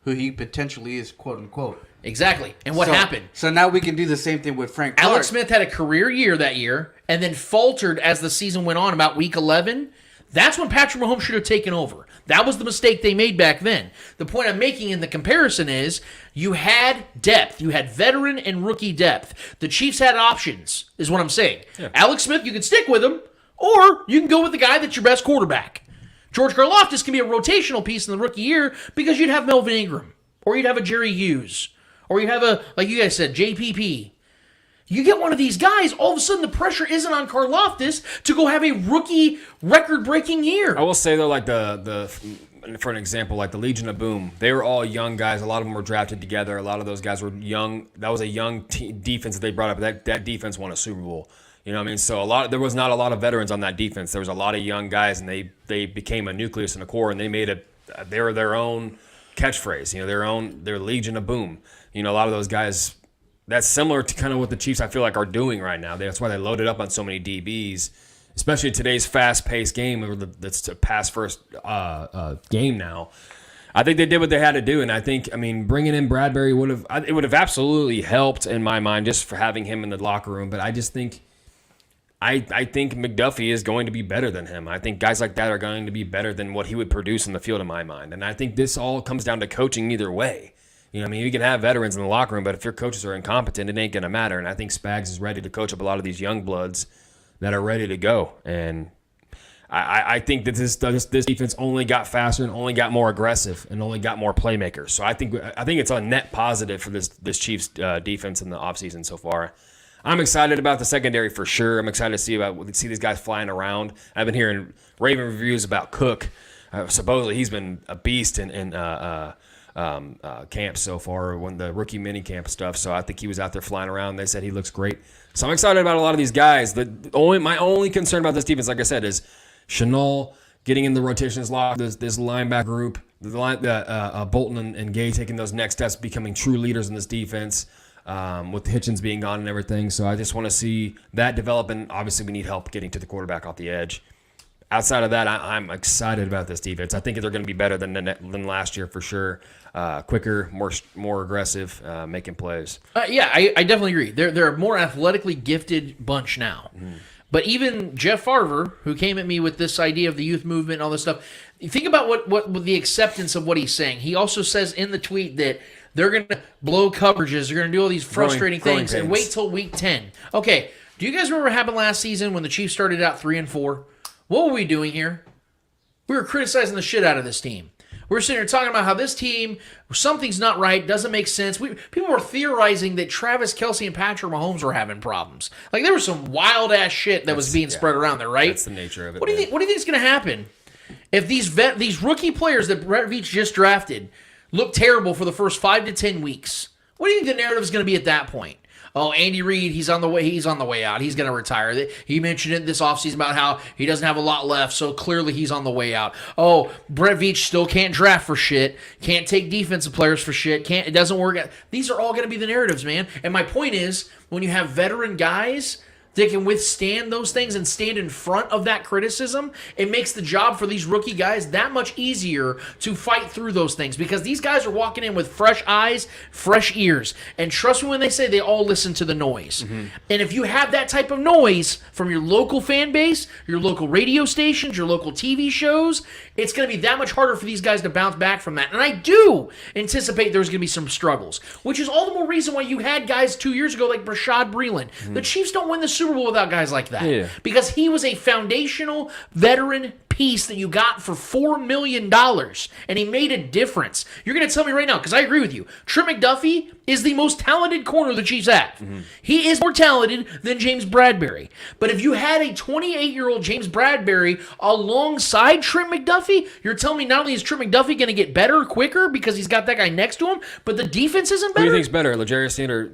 who he potentially is, quote unquote. Exactly. And what happened? So now we can do the same thing with Frank Clark. Alex Smith had a career year that year and then faltered as the season went on about week 11. That's when Patrick Mahomes should have taken over. That was the mistake they made back then. The point I'm making in the comparison is you had depth. You had veteran and rookie depth. The Chiefs had options, is what I'm saying. Yeah. Alex Smith, you can stick with him, or you can go with the guy that's your best quarterback. George Karlaftis can be a rotational piece in the rookie year because you'd have Melvin Ingram, or you'd have a Jerry Hughes, or you'd have a, like you guys said, JPP. You get one of these guys, all of a sudden the pressure isn't on Karlaftis to go have a rookie record-breaking year. I will say, though, like for an example, like the Legion of Boom, they were all young guys. A lot of them were drafted together. A lot of those guys were young. That was a young defense that they brought up. That defense won a Super Bowl. You know what I mean? So there was not a lot of veterans on that defense. There was a lot of young guys, and they became a nucleus and a core, and they were their own catchphrase. You know, their Legion of Boom. You know, a lot of those guys. That's similar to kind of what the Chiefs, I feel like, are doing right now. That's why they loaded up on so many DBs, especially today's fast-paced game. That's a pass-first game now. I think they did what they had to do, and I think, bringing in Bradberry would have absolutely helped in my mind just for having him in the locker room. But I just think, I think McDuffie is going to be better than him. I think guys like that are going to be better than what he would produce in the field in my mind. And I think this all comes down to coaching either way. You know, you can have veterans in the locker room, but if your coaches are incompetent, it ain't going to matter. And I think Spags is ready to coach up a lot of these young bloods that are ready to go. And I think that this defense only got faster and only got more aggressive and only got more playmakers. So I think it's a net positive for this Chiefs defense in the offseason so far. I'm excited about the secondary for sure. I'm excited to see these guys flying around. I've been hearing Raven reviews about Cook. Supposedly he's been a beast in camps so far, when the rookie mini camp stuff. So I think he was out there flying around. They said he looks great. So I'm excited about a lot of these guys. My only concern about this defense, like I said, is Chanel getting in the rotations lock, this linebacker group, Bolton and Gay taking those next steps, becoming true leaders in this defense, with Hitchens being gone and everything. So I just want to see that develop, and obviously we need help getting to the quarterback off the edge. Outside of that, I'm excited about this defense. I think they're going to be better than last year for sure. Quicker, more aggressive, making plays. Yeah, I definitely agree. They're a more athletically gifted bunch now. Mm. But even Jeff Farver, who came at me with this idea of the youth movement and all this stuff, you think about what the acceptance of what he's saying. He also says in the tweet that they're going to blow coverages, they're going to do all these frustrating things, and wait till week 10. Okay, do you guys remember what happened last season when the Chiefs started out 3-4? What were we doing here? We were criticizing the shit out of this team. We were sitting here talking about how this team, something's not right, doesn't make sense. People were theorizing that Travis Kelce and Patrick Mahomes were having problems. Like, there was some wild-ass shit that was being spread around there, right? That's the nature of it. What do you think is going to happen if these rookie players that Brett Veach just drafted look terrible for the first 5 to 10 weeks? What do you think the narrative is going to be at that point? Oh, Andy Reid, he's on the way out. He's going to retire. He mentioned it this offseason about how he doesn't have a lot left, so clearly he's on the way out. Oh, Brett Veach still can't draft for shit, can't take defensive players for shit, it doesn't work. These are all going to be the narratives, man. And my point is, when you have veteran guys that can withstand those things and stand in front of that criticism, it makes the job for these rookie guys that much easier to fight through those things, because these guys are walking in with fresh eyes, fresh ears. And trust me when they say they all listen to the noise. Mm-hmm. And if you have that type of noise from your local fan base, your local radio stations, your local TV shows, it's going to be that much harder for these guys to bounce back from that. And I do anticipate there's going to be some struggles, which is all the more reason why you had guys 2 years ago like Rashad Breeland. Mm-hmm. The Chiefs don't win the Super Bowl without guys like that, because he was a foundational veteran piece that you got for $4 million, and he made a difference. You're going to tell me right now, because I agree with you, Trent McDuffie is the most talented corner the Chiefs have. Mm-hmm. He is more talented than James Bradberry. But if you had a 28-year-old James Bradberry alongside Trent McDuffie, you're telling me not only is Trent McDuffie going to get better quicker because he's got that guy next to him, but the defense isn't better? Who do you think's better, L'Jarius Sneed or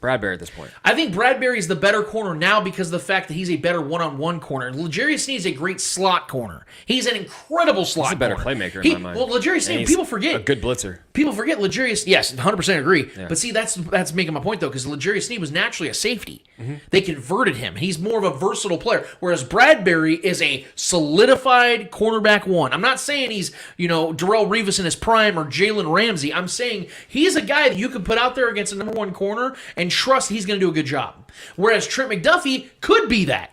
Bradberry at this point? I think Bradberry is the better corner now because of the fact that he's a better one-on-one corner. L'Jarius Sneed is a great slot corner. He's an incredible slot corner. He's a better playmaker in my mind. Well, L'Jarius Sneed, people forget. A good blitzer. People forget L'Jarius. Yes, 100% agree. Yeah. But see, that's making my point, though, because L'Jarius Sneed was naturally a safety. Mm-hmm. They converted him. He's more of a versatile player, whereas Bradberry is a solidified cornerback one. I'm not saying he's, Darrelle Revis in his prime or Jalen Ramsey. I'm saying he's a guy that you can put out there against a number one corner and trust he's going to do a good job. Whereas Trent McDuffie could be that.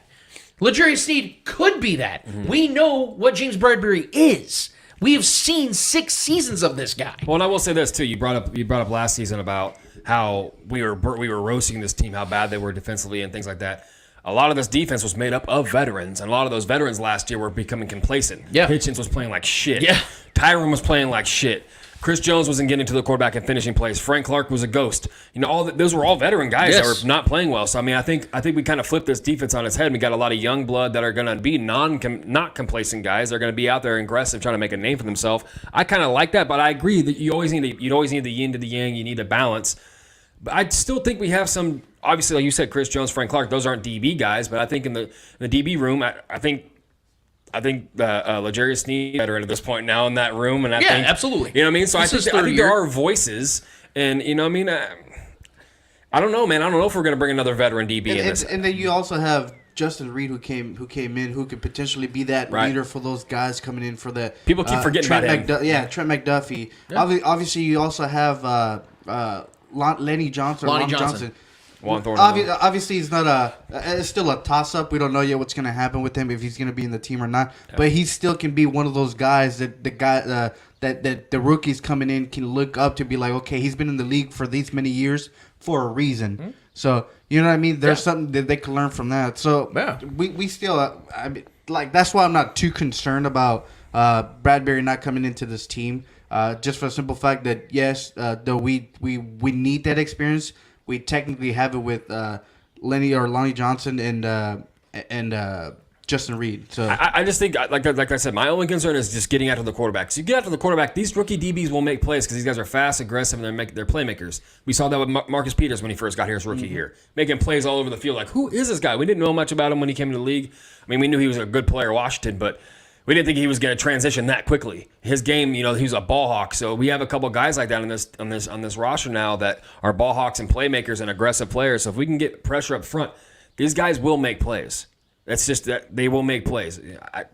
L'Jarius Sneed could be that. Mm-hmm. We know what James Bradberry is. We have seen 6 seasons of this guy. Well, and I will say this too. You brought up last season about how we were roasting this team, how bad they were defensively and things like that. A lot of this defense was made up of veterans, and a lot of those veterans last year were becoming complacent. Yeah. Hitchens was playing like shit. Yeah. Tyron was playing like shit. Chris Jones wasn't getting to the quarterback and finishing plays. Frank Clark was a ghost. Those were all veteran guys that were not playing well. So I mean, I think we kind of flipped this defense on its head. We got a lot of young blood that are going to be not complacent guys. They're going to be out there aggressive, trying to make a name for themselves. I kind of like that, but I agree that you always need the yin to the yang. You need a balance. But I still think we have some. Obviously, like you said, Chris Jones, Frank Clark. Those aren't DB guys, but I think in the DB room, I think L'Jarius Sneed better at this point now in that room, and I think absolutely. You know what I mean? So I think there are voices, and you know what I mean. I don't know, man. I don't know if we're going to bring another veteran DB in this. And then you also have Justin Reed who came in, who could potentially be that leader for those guys coming in for the. People keep forgetting about him. Trent McDuffie. Yeah. Obviously, you also have Lonnie Johnson. Obviously, he's not it's still a toss-up. We don't know yet what's going to happen with him, if he's going to be in the team or not. Yeah. But he still can be one of those guys that that the rookies coming in can look up to, be like, okay, he's been in the league for these many years for a reason. Mm-hmm. So, you know what I mean? There's something that they can learn from that. So, we still, that's why I'm not too concerned about Bradberry not coming into this team. Just for the simple fact that, yes, though we need that experience, we technically have it with Lonnie Johnson and Justin Reed. So I just think, like I said, my only concern is just getting after the quarterback. So you get after the quarterback, these rookie DBs will make plays because these guys are fast, aggressive, and they're playmakers. We saw that with Marcus Peters when he first got here his rookie year, making plays all over the field. Like, who is this guy? We didn't know much about him when he came into the league. I mean, we knew he was a good player at Washington, but we didn't think he was going to transition that quickly. His game, he was a ball hawk. So we have a couple guys like that on this roster now that are ball hawks and playmakers and aggressive players. So if we can get pressure up front, these guys will make plays. That's just that they will make plays.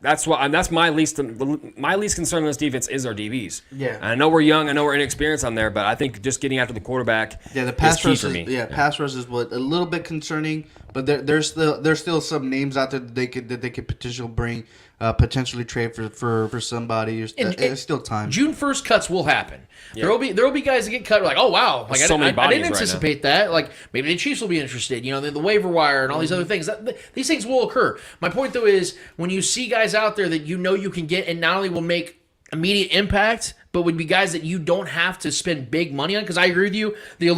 That's my least concern in this defense is our DBs. Yeah, and I know we're young, I know we're inexperienced on there, but I think just getting after the quarterback. Yeah, the pass rush for me. Pass rush is what a little bit concerning, but there's still some names out there that they could potentially trade for somebody. It's still time. June 1st cuts will happen. Yeah. There will be guys that get cut like, oh wow, like I didn't anticipate that. Like maybe the Chiefs will be interested. The waiver wire and all these other things. These things will occur. My point though is when you see guys out there that you can get and not only will make immediate impact, but would be guys that you don't have to spend big money on. Because I agree with you, the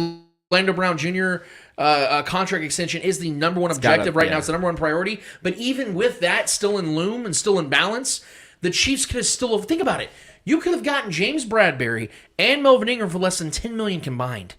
Orlando Brown Jr. Contract extension is the number one objective right now. It's the number one priority. But even with that still in loom and still in balance, the Chiefs could have still think about it. You could have gotten James Bradberry and Melvin Ingram for less than $10 million combined.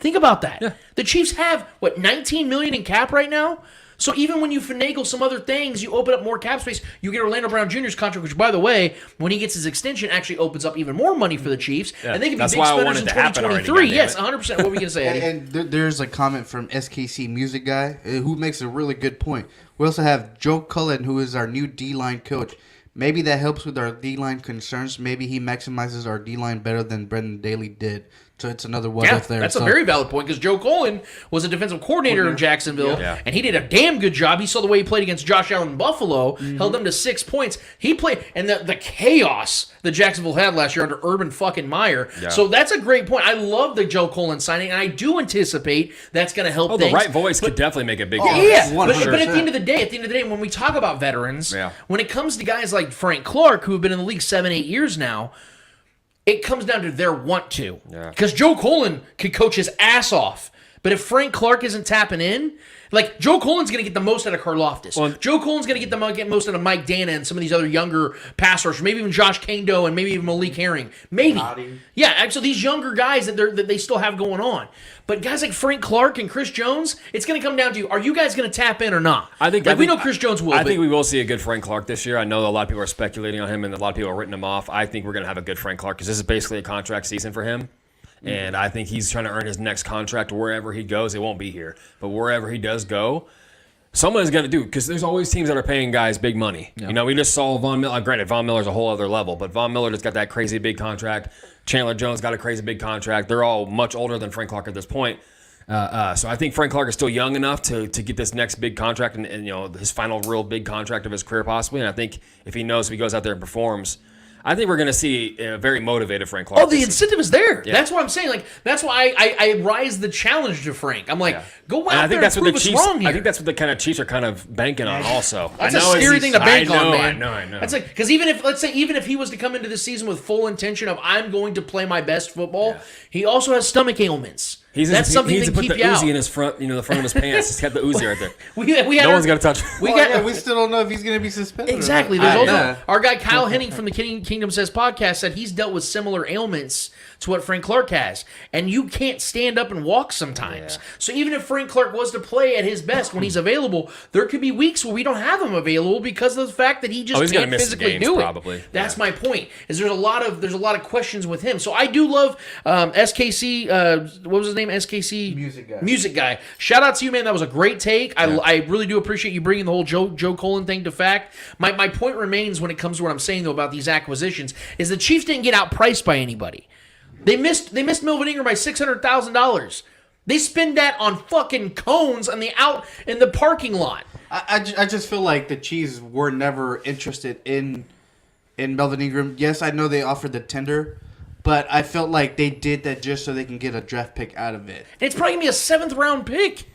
Think about that. Yeah. The Chiefs have $19 million in cap right now. So even when you finagle some other things, you open up more cap space. You get Orlando Brown Jr.'s contract, which, by the way, when he gets his extension, actually opens up even more money for the Chiefs, and they can be big spenders in 2023. Yes, 100%. What were we going to say, Eddie? And there's a comment from SKC Music Guy who makes a really good point. We also have Joe Cullen, who is our new D-line coach. Maybe that helps with our D-line concerns. Maybe he maximizes our D-line better than Brendan Daly did. So it's another what-if there. That's a very valid point because Joe Cullen was a defensive coordinator in Jacksonville, and he did a damn good job. He saw the way he played against Josh Allen in Buffalo, held them to 6 points. He played, and the chaos that Jacksonville had last year under Urban fucking Meyer. Yeah. So that's a great point. I love the Joe Cullen signing, and I do anticipate that's going to help things. The right voice could definitely make a big difference. Yeah, but at the end of the day, when we talk about veterans, when it comes to guys like Frank Clark, who have been in the league 7-8 years now, it comes down to their want to. Because Joe Cullen could coach his ass off. But if Frank Clark isn't tapping in, like Joe Cullen's going to get the most out of Karlaftis. Joe Cullen's going to get the most out of Mike Dana and some of these other younger passers, maybe even Josh Kangdo and maybe even Malik Herring. Maybe. Yeah, actually these younger guys that they still have going on. But guys like Frank Clark and Chris Jones, it's going to come down to, are you guys going to tap in or not? I think we know Chris Jones will. I think we will see a good Frank Clark this year. I know a lot of people are speculating on him and a lot of people are writing him off. I think we're going to have a good Frank Clark because this is basically a contract season for him. And I think he's trying to earn his next contract wherever he goes. It won't be here. But wherever he does go, someone is going to do, because there's always teams that are paying guys big money. Yeah. We just saw Von Miller. Granted, Von Miller's a whole other level, but Von Miller just got that crazy big contract. Chandler Jones got a crazy big contract. They're all much older than Frank Clark at this point. So I think Frank Clark is still young enough to get this next big contract and his final real big contract of his career possibly. And I think if he knows if he goes out there and performs, I think we're going to see a very motivated Frank Clark. Oh, the incentive is there. Yeah. That's what I'm saying. Like that's why I rise the challenge to Frank. I'm like, go out there and prove us wrong here. I think that's what the kind of Chiefs are kind of banking on also. That's a scary thing to bank on, man. I know. That's like, because even if he was to come into the season with full intention of I'm going to play my best football, he also has stomach ailments. That's something he needs that to keep put the you Uzi out. In his front, the front of his pants. He's got the Uzi right there. No one's got to touch him. We still don't know if he's going to be suspended. Exactly. There's also our guy Kyle Henning from the Kingdom Says podcast said he's dealt with similar ailments to what Frank Clark has, and you can't stand up and walk sometimes. Yeah. So even if Frank Clark was to play at his best when he's available, there could be weeks where we don't have him available because of the fact that he just can't physically do it. Probably. That's my point. Is there's a lot of questions with him. So I do love SKC. What was his name? SKC Music guy. Shout out to you, man. That was a great take. Yeah. I really do appreciate you bringing the whole Joe Cullen thing to fact. My point remains when it comes to what I'm saying though about these acquisitions is the Chiefs didn't get outpriced by anybody. They missed Melvin Ingram by $600,000. They spend that on fucking cones in the parking lot. I just feel like the Chiefs were never interested in Melvin Ingram. Yes, I know they offered the tender, but I felt like they did that just so they can get a draft pick out of it. And it's probably going to be a 7th round pick.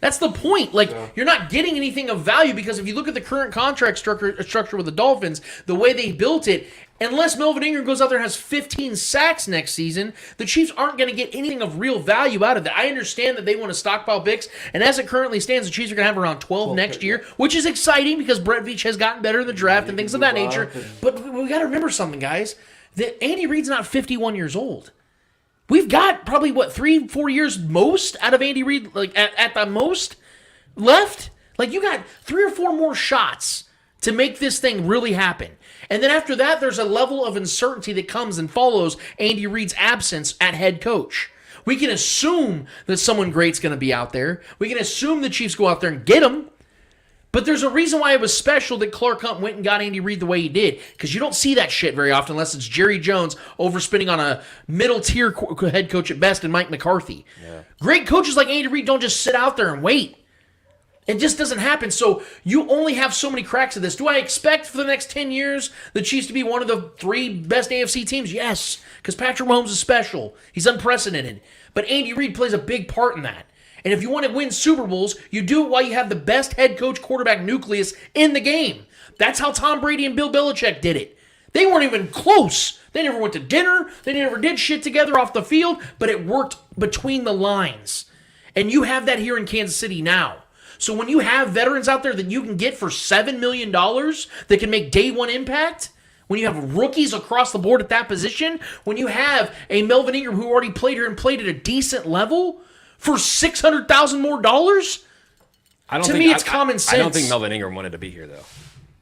That's the point. You're not getting anything of value because if you look at the current contract structure with the Dolphins, the way they built it, unless Melvin Ingram goes out there and has 15 sacks next season, the Chiefs aren't going to get anything of real value out of that. I understand that they want to stockpile picks, and as it currently stands, the Chiefs are going to have around 12 next year, which is exciting because Brett Veach has gotten better in the draft and things of that nature. But we got to remember something, guys, that Andy Reid's not 51 years old. We've got probably, 3-4 years most out of Andy Reid, at the most left? You got 3 or 4 more shots to make this thing really happen. And then after that, there's a level of uncertainty that comes and follows Andy Reid's absence at head coach. We can assume that someone great's going to be out there. We can assume the Chiefs go out there and get him. But there's a reason why it was special that Clark Hunt went and got Andy Reid the way he did. Because you don't see that shit very often unless it's Jerry Jones overspending on a middle-tier head coach at best and Mike McCarthy. Yeah. Great coaches like Andy Reid don't just sit out there and wait. It just doesn't happen. So you only have so many cracks of this. Do I expect for the next 10 years the Chiefs to be one of the 3 best AFC teams? Yes, because Patrick Mahomes is special. He's unprecedented. But Andy Reid plays a big part in that. And if you want to win Super Bowls, you do it while you have the best head coach quarterback nucleus in the game. That's how Tom Brady and Bill Belichick did it. They weren't even close. They never went to dinner. They never did shit together off the field, but it worked between the lines. And you have that here in Kansas City now. So when you have veterans out there that you can get for $7 million that can make day one impact, when you have rookies across the board at that position, when you have a Melvin Ingram who already played here and played at a decent level for $600,000 more dollars, to me it's common sense. I don't think Melvin Ingram wanted to be here, though.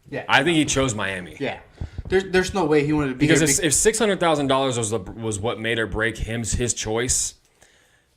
Yeah, I think he chose Miami. Yeah. There's no way he wanted to be here. Because if $600,000 was what made or break his choice,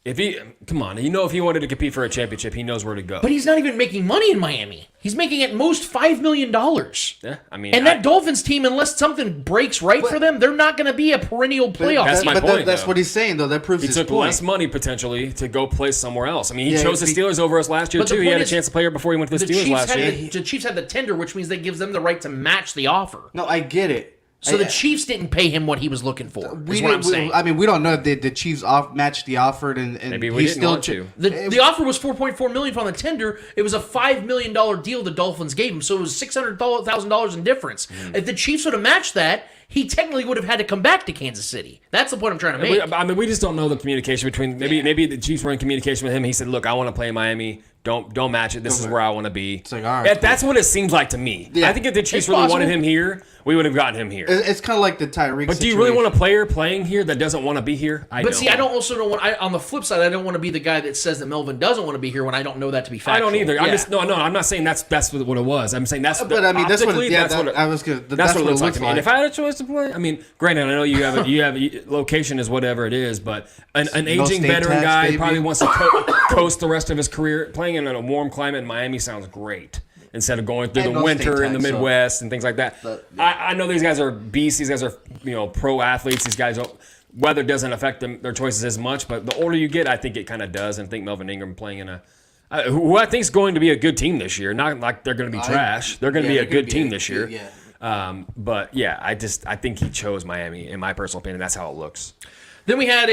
if he wanted to compete for a championship, he knows where to go. But he's not even making money in Miami. He's making at most $5 million. Yeah, and that Dolphins team, unless something breaks for them, they're not going to be a perennial playoff. That's my point. That's what he's saying, though. That proves his point. He took less money potentially to go play somewhere else. He chose the Steelers over us last year too. He had a chance to play here before he went to the Steelers last year. The Chiefs had the tender, which means that gives them the right to match the offer. No, I get it. So the Chiefs didn't pay him what he was looking for. Is what I'm saying. We don't know if the Chiefs matched the offer, and maybe we didn't want to. The offer was $4.4 million from the tender. It was a $5 million deal the Dolphins gave him, so it was $600,000 in difference. If the Chiefs would have matched that, he technically would have had to come back to Kansas City. That's the point I'm trying to make. We just don't know the communication between. Maybe the Chiefs were in communication with him. He said, "Look, I want to play in Miami. Don't match it. This is where I want to be." It's like, all right, that's what it seems like to me. Yeah. I think if the Chiefs really wanted him here, we would have gotten him here. It's kind of like the Tyreek. But do you really want a player playing here that doesn't want to be here? I don't want. On the flip side, I don't want to be the guy that says that Melvin doesn't want to be here when I don't know that to be factual. I don't either. Yeah. I'm not saying that's what it was. I'm saying that's. But that's what it looks like. And if I had a choice to play, granted, I know you have location is whatever it is, but an aging veteran guy probably wants to coast the rest of his career. Playing in a warm climate in Miami sounds great instead of going through the winter in the Midwest and things like that. I know these guys are beasts. These guys are pro athletes. These guys weather doesn't affect their choices as much, but the older you get, I think it kind of does. And I think Melvin Ingram playing in who I think is going to be a good team this year. Not like they're going to be trash. They're going to be a good team this year. Yeah. But yeah, I think he chose Miami. In my personal opinion, that's how it looks. Then we had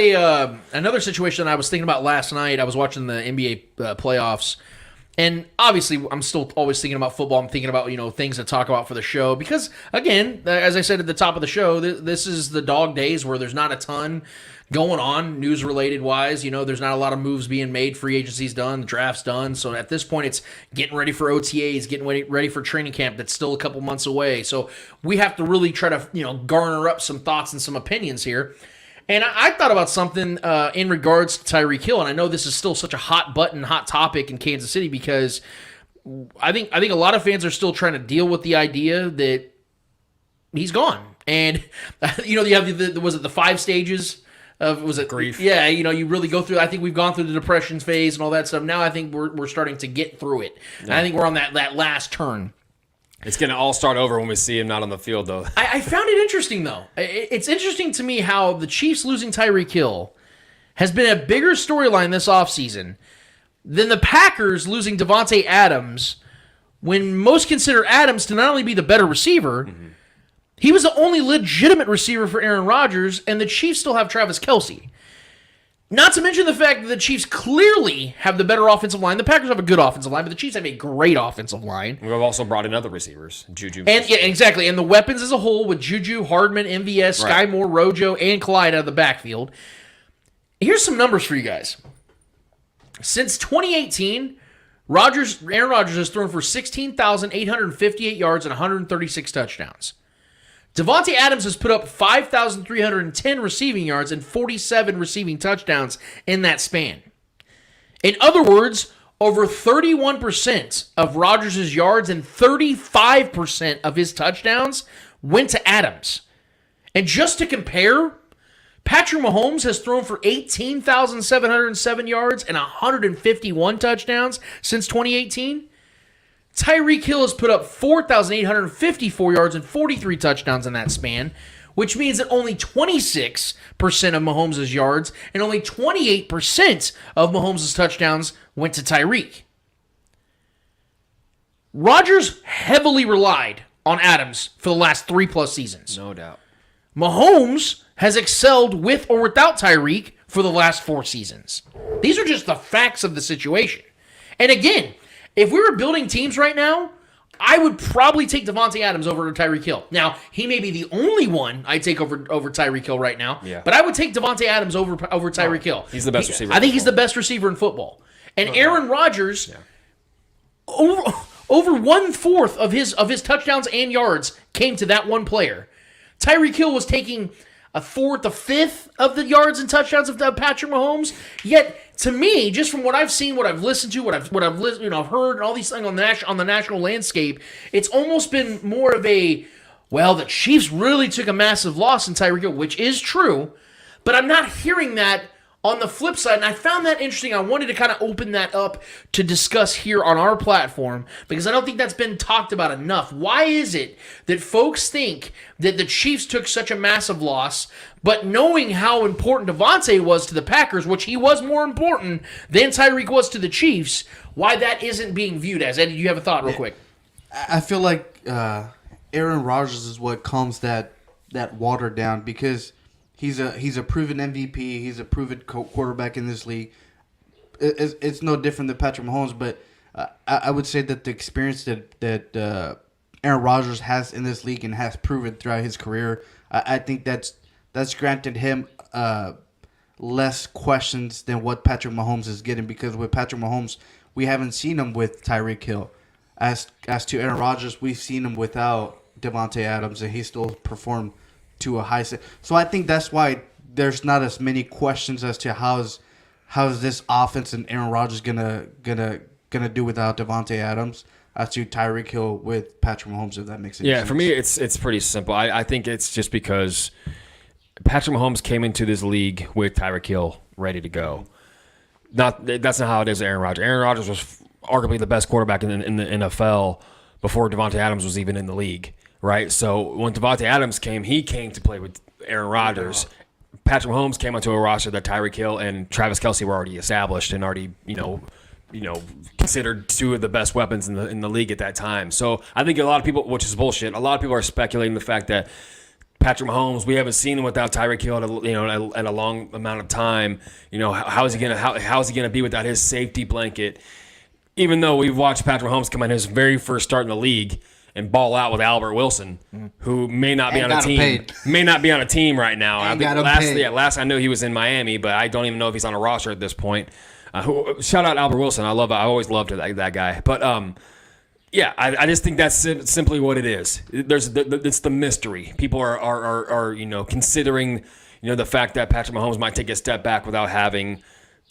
another situation that I was thinking about last night. I was watching the NBA playoffs, and obviously I'm still always thinking about football. I'm thinking about things to talk about for the show because, again, as I said at the top of the show, this is the dog days where there's not a ton going on news-related wise. There's not a lot of moves being made. Free agency's done. The draft's done. So at this point, it's getting ready for OTAs, getting ready for training camp that's still a couple months away. So we have to really try to garner up some thoughts and some opinions here. And I thought about something in regards to Tyreek Hill, and I know this is still such a hot topic in Kansas City because I think a lot of fans are still trying to deal with the idea that he's gone. And you have the 5 stages of grief? Yeah, you really go through. I think we've gone through the depression phase and all that stuff. Now I think we're starting to get through it. Yeah. And I think we're on that last turn. It's going to all start over when we see him not on the field, though. I found it interesting, though. It's interesting to me how the Chiefs losing Tyreek Hill has been a bigger storyline this offseason than the Packers losing Devontae Adams when most consider Adams to not only be the better receiver, he was the only legitimate receiver for Aaron Rodgers, and the Chiefs still have Travis Kelce. Not to mention the fact that the Chiefs clearly have the better offensive line. The Packers have a good offensive line, but the Chiefs have a great offensive line. We've also brought in other receivers, Juju. And yeah, exactly. And the weapons as a whole with Juju, Hardman, MVS, Sky Moore, Rojo, and Clyde out of the backfield. Here's some numbers for you guys. Since 2018, Aaron Rodgers has thrown for 16,858 yards and 136 touchdowns. Davante Adams has put up 5,310 receiving yards and 47 receiving touchdowns in that span. In other words, over 31% of Rodgers' yards and 35% of his touchdowns went to Adams. And just to compare, Patrick Mahomes has thrown for 18,707 yards and 151 touchdowns since 2018. Tyreek Hill has put up 4,854 yards and 43 touchdowns in that span, which means that only 26% of Mahomes' yards and only 28% of Mahomes' touchdowns went to Tyreek. Rodgers heavily relied on Adams for the last 3+ seasons. No doubt. Mahomes has excelled with or without Tyreek for the last 4 seasons. These are just the facts of the situation. And again, if we were building teams right now, I would probably take Davante Adams over Tyreek Hill. Now, he may be the only one I'd take over Tyreek Hill right now, but I would take Davante Adams over Tyreek Hill. He's the best receiver. I think he's the best receiver in football. And Aaron Rodgers, over 1/4 of his touchdowns and yards came to that one player. Tyreek Hill was taking 1/4, 1/5 of the yards and touchdowns of Patrick Mahomes. Yet, to me, just from what I've seen, what I've listened to, what I've heard, and all these things on the national landscape, it's almost been more of a, well, the Chiefs really took a massive loss in Tyreek Hill, which is true, but I'm not hearing that on the flip side, and I found that interesting. I wanted to kind of open that up to discuss here on our platform because I don't think that's been talked about enough. Why is it that folks think that the Chiefs took such a massive loss, but knowing how important Davante was to the Packers, which he was more important than Tyreek was to the Chiefs, why that isn't being viewed as? Eddie, do you have a thought real quick? I feel like Aaron Rodgers is what calms that water down because he's a proven MVP. He's a proven quarterback in this league. It's no different than Patrick Mahomes, but I would say that the experience that Aaron Rodgers has in this league and has proven throughout his career, I think that's granted him less questions than what Patrick Mahomes is getting because with Patrick Mahomes, we haven't seen him with Tyreek Hill. As to Aaron Rodgers, we've seen him without Davante Adams, and he still performed to a high set. So I think that's why there's not as many questions as to how's this offense and Aaron Rodgers gonna do without Davante Adams as to Tyreek Hill with Patrick Mahomes, if that makes sense. Yeah, for me it's pretty simple. I think it's just because Patrick Mahomes came into this league with Tyreek Hill ready to go. That's not how it is with Aaron Rodgers. Aaron Rodgers was arguably the best quarterback in the NFL before Davante Adams was even in the league. Right, so when Davante Adams came, he came to play with Aaron Rodgers. Patrick Mahomes came onto a roster that Tyreek Hill and Travis Kelce were already established and already, considered 2 of the best weapons in the league at that time. So I think a lot of people, which is bullshit, a lot of people are speculating the fact that Patrick Mahomes, we haven't seen him without Tyreek Hill at a long amount of time. How is he gonna be without his safety blanket? Even though we've watched Patrick Mahomes come in his very first start in the league and ball out with Albert Wilson, who may not be on a team. May not be on a team right now. Last I knew he was in Miami, but I don't even know if he's on a roster at this point. Shout out Albert Wilson. I always loved that guy. But I just think that's simply what it is. It's the mystery. People are considering the fact that Patrick Mahomes might take a step back without having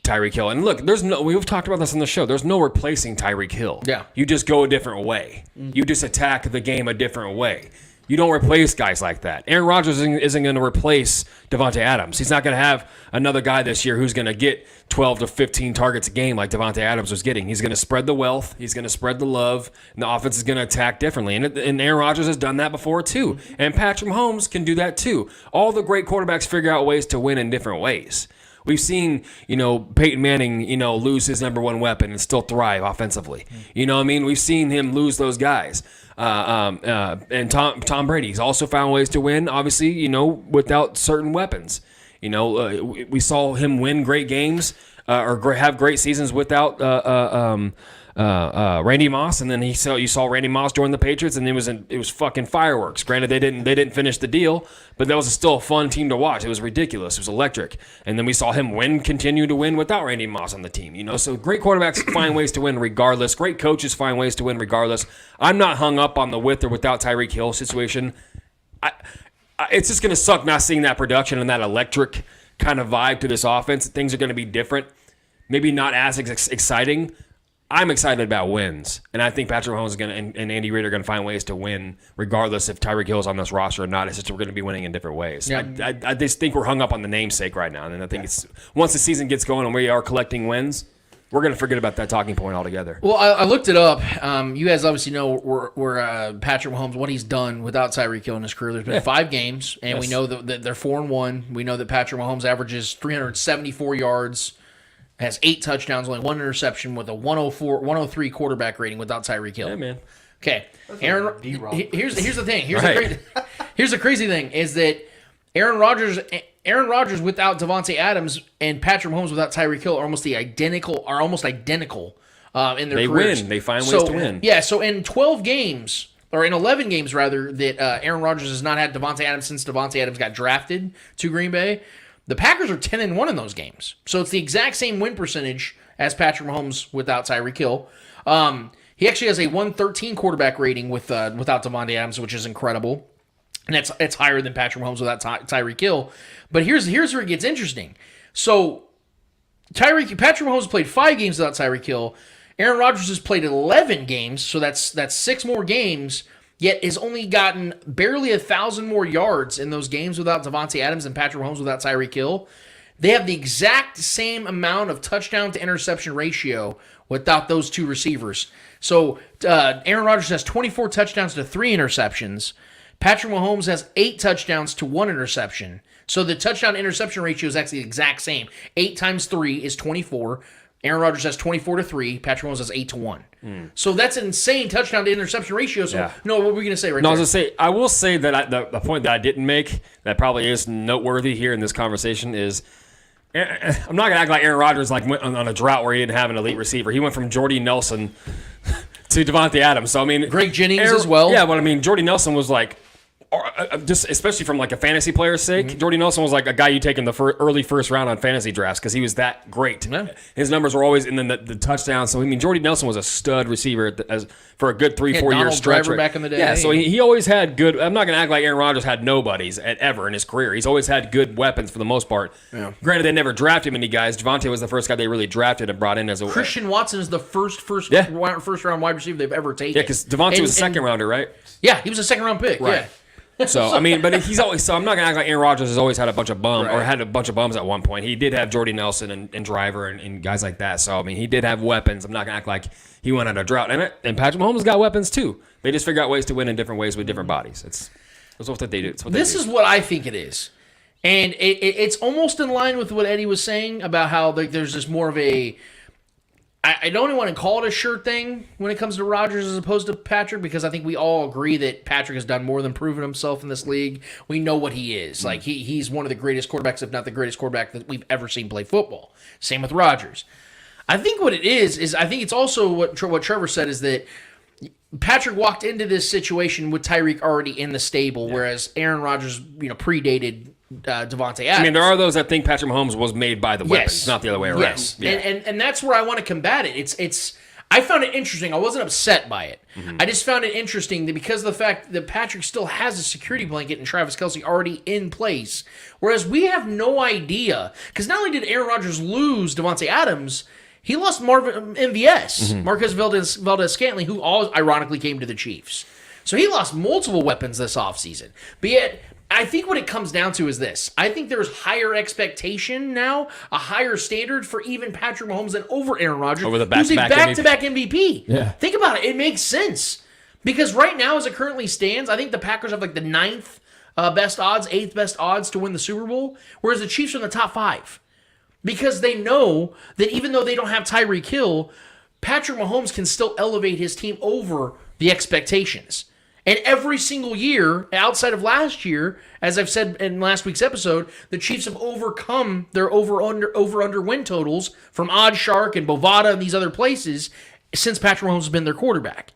Tyreek Hill. And look, we've talked about this on the show. There's no replacing Tyreek Hill. Yeah. You just go a different way. You just attack the game a different way. You don't replace guys like that. Aaron Rodgers isn't going to replace Davante Adams. He's not going to have another guy this year who's going to get 12 to 15 targets a game like Davante Adams was getting. He's going to spread the wealth. He's going to spread the love. And the offense is going to attack differently. And Aaron Rodgers has done that before too. And Patrick Mahomes can do that too. All the great quarterbacks figure out ways to win in different ways. We've seen, Peyton Manning, lose his number one weapon and still thrive offensively. You know what I mean? We've seen him lose those guys. And Tom Brady's also found ways to win, obviously, without certain weapons. You know, we saw him win great games or have great seasons without Randy Moss, and then you saw Randy Moss join the Patriots, and it was fucking fireworks. Granted, they didn't finish the deal, but that was still a fun team to watch. It was ridiculous. It was electric. And then we saw him continue to win without Randy Moss on the team. You know, so great quarterbacks find ways to win regardless. Great coaches find ways to win regardless. I'm not hung up on the with or without Tyreek Hill situation. It's just going to suck not seeing that production and that electric kind of vibe to this offense. Things are going to be different. Maybe not as exciting. I'm excited about wins, and I think Patrick Mahomes and Andy Reid are going to find ways to win, regardless if Tyreek Hill is on this roster or not. It's just we're going to be winning in different ways. Yeah. I just think we're hung up on the namesake right now, and I think it's once the season gets going and we are collecting wins, we're going to forget about that talking point altogether. Well, I looked it up. You guys obviously know where Patrick Mahomes, what he's done without Tyreek Hill in his career. There's been 5 games, and we know that they're 4-1. We know that Patrick Mahomes averages 374 yards. Has 8 touchdowns, only 1 interception with a 103 quarterback rating without Tyreek Hill. Yeah, man. Okay, Aaron. Here's the thing. Here's the crazy thing is that Aaron Rodgers without Davante Adams and Patrick Mahomes without Tyreek Hill are almost identical in their careers. Win. They find ways to win. Yeah. So in 12 games. Or in 11 games, rather, that Aaron Rodgers has not had Davante Adams since Davante Adams got drafted to Green Bay. The Packers are 10-1 in those games. So it's the exact same win percentage as Patrick Mahomes without Tyreek Hill. He actually has a 113 quarterback rating without Davante Adams, which is incredible. And it's higher than Patrick Mahomes without Tyreek Hill. But here's where it gets interesting. So Patrick Mahomes played 5 games without Tyreek Hill. Aaron Rodgers has played 11 games, so that's 6 more games, yet has only gotten barely 1,000 more yards in those games without Davante Adams and Patrick Mahomes without Tyreek Hill. They have the exact same amount of touchdown to interception ratio without those 2 receivers. So Aaron Rodgers has 24 touchdowns to 3 interceptions. Patrick Mahomes has 8 touchdowns to 1 interception. So the touchdown to interception ratio is actually the exact same. 8 times 3 is 24. Aaron Rodgers has 24 to 3. Patrick Mahomes has 8 to 1. So that's an insane touchdown to interception ratio. So, no, what were we going to say right there? I will say that the point that I didn't make that probably is noteworthy here in this conversation is I'm not going to act like Aaron Rodgers went on a drought where he didn't have an elite receiver. He went from Jordy Nelson to Davante Adams. So, I mean, Greg Jennings as well. Yeah, but I mean, Jordy Nelson was just especially from a fantasy player's sake, Jordy Nelson was like a guy you take in the early first round on fantasy drafts because he was that great. Yeah. His numbers were always in the touchdowns. So I mean, Jordy Nelson was a stud receiver for a good 3-4 year stretch. Driver back in the day. Yeah, so he always had good. I'm not going to act like Aaron Rodgers had nobodies ever in his career. He's always had good weapons for the most part. Yeah. Granted, they never drafted many guys. Javonte was the first guy they really drafted and brought in as a Christian Watson is the first round wide receiver they've ever taken. Yeah, because Davante was a second rounder, right? Yeah, he was a second round pick. Right. Yeah. So I mean, but he's always. So I'm not gonna act like Aaron Rodgers has always had a bunch of bums or had a bunch of bums at one point. He did have Jordy Nelson and Driver and guys like that. So I mean, he did have weapons. I'm not gonna act like he went on a drought. And Patrick Mahomes got weapons too. They just figure out ways to win in different ways with different bodies. That's what they do. This is what I think it is, and it's almost in line with what Eddie was saying about how there's just more of a. I don't even want to call it a sure thing when it comes to Rodgers as opposed to Patrick because I think we all agree that Patrick has done more than proven himself in this league. We know what he is. Like he's one of the greatest quarterbacks, if not the greatest quarterback that we've ever seen play football. Same with Rodgers. I think what it is I think it's also what Trevor said is that Patrick walked into this situation with Tyreek already in the stable, whereas Aaron Rodgers, predated Davante Adams. I mean, there are those that think Patrick Mahomes was made by the weapons, not the other way around. Yes, yeah. and that's where I want to combat it. It's I found it interesting. I wasn't upset by it. Mm-hmm. I just found it interesting that because of the fact that Patrick still has a security blanket and Travis Kelce already in place, whereas we have no idea. Because not only did Aaron Rodgers lose Davante Adams, he lost MVS, Marquez Valdez-Scantling, who ironically came to the Chiefs. So he lost multiple weapons this offseason. But yet, I think what it comes down to is this. I think there's higher expectation now, a higher standard for even Patrick Mahomes than over Aaron Rodgers, who's a back-to-back MVP. Yeah. Think about it. It makes sense. Because right now, as it currently stands, I think the Packers have the 9th best odds, 8th best odds to win the Super Bowl, whereas the Chiefs are in the top 5. Because they know that even though they don't have Tyreek Hill, Patrick Mahomes can still elevate his team over the expectations. And every single year, outside of last year, as I've said in last week's episode, the Chiefs have overcome their over-under win totals from Oddshark and Bovada and these other places since Patrick Mahomes has been their quarterback.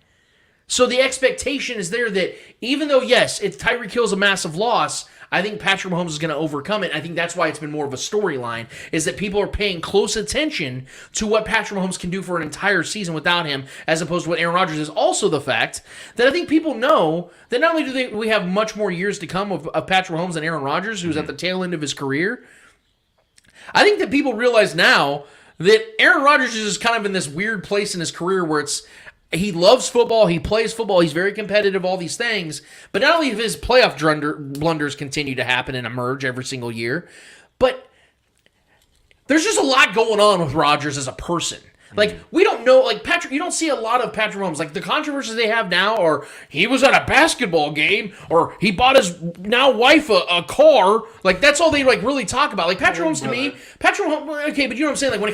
So the expectation is there that even though, yes, Tyreek Hill's a massive loss, I think Patrick Mahomes is going to overcome it. I think that's why it's been more of a storyline, is that people are paying close attention to what Patrick Mahomes can do for an entire season without him, as opposed to what Aaron Rodgers is. Also the fact that I think people know that not only do we have much more years to come of Patrick Mahomes than Aaron Rodgers, who's at the tail end of his career, I think that people realize now that Aaron Rodgers is just kind of in this weird place in his career where he loves football, he plays football, he's very competitive, all these things. But not only have his playoff blunders continue to happen and emerge every single year, but there's just a lot going on with Rodgers as a person. Like, we don't know, like, Patrick, you don't see a lot of Patrick Mahomes. Like, the controversies they have now are he was at a basketball game, or he bought his now wife a car. Like, that's all they, like, really talk about. Like, Patrick Mahomes to me, Patrick Mahomes, okay, but you know what I'm saying? Like, when it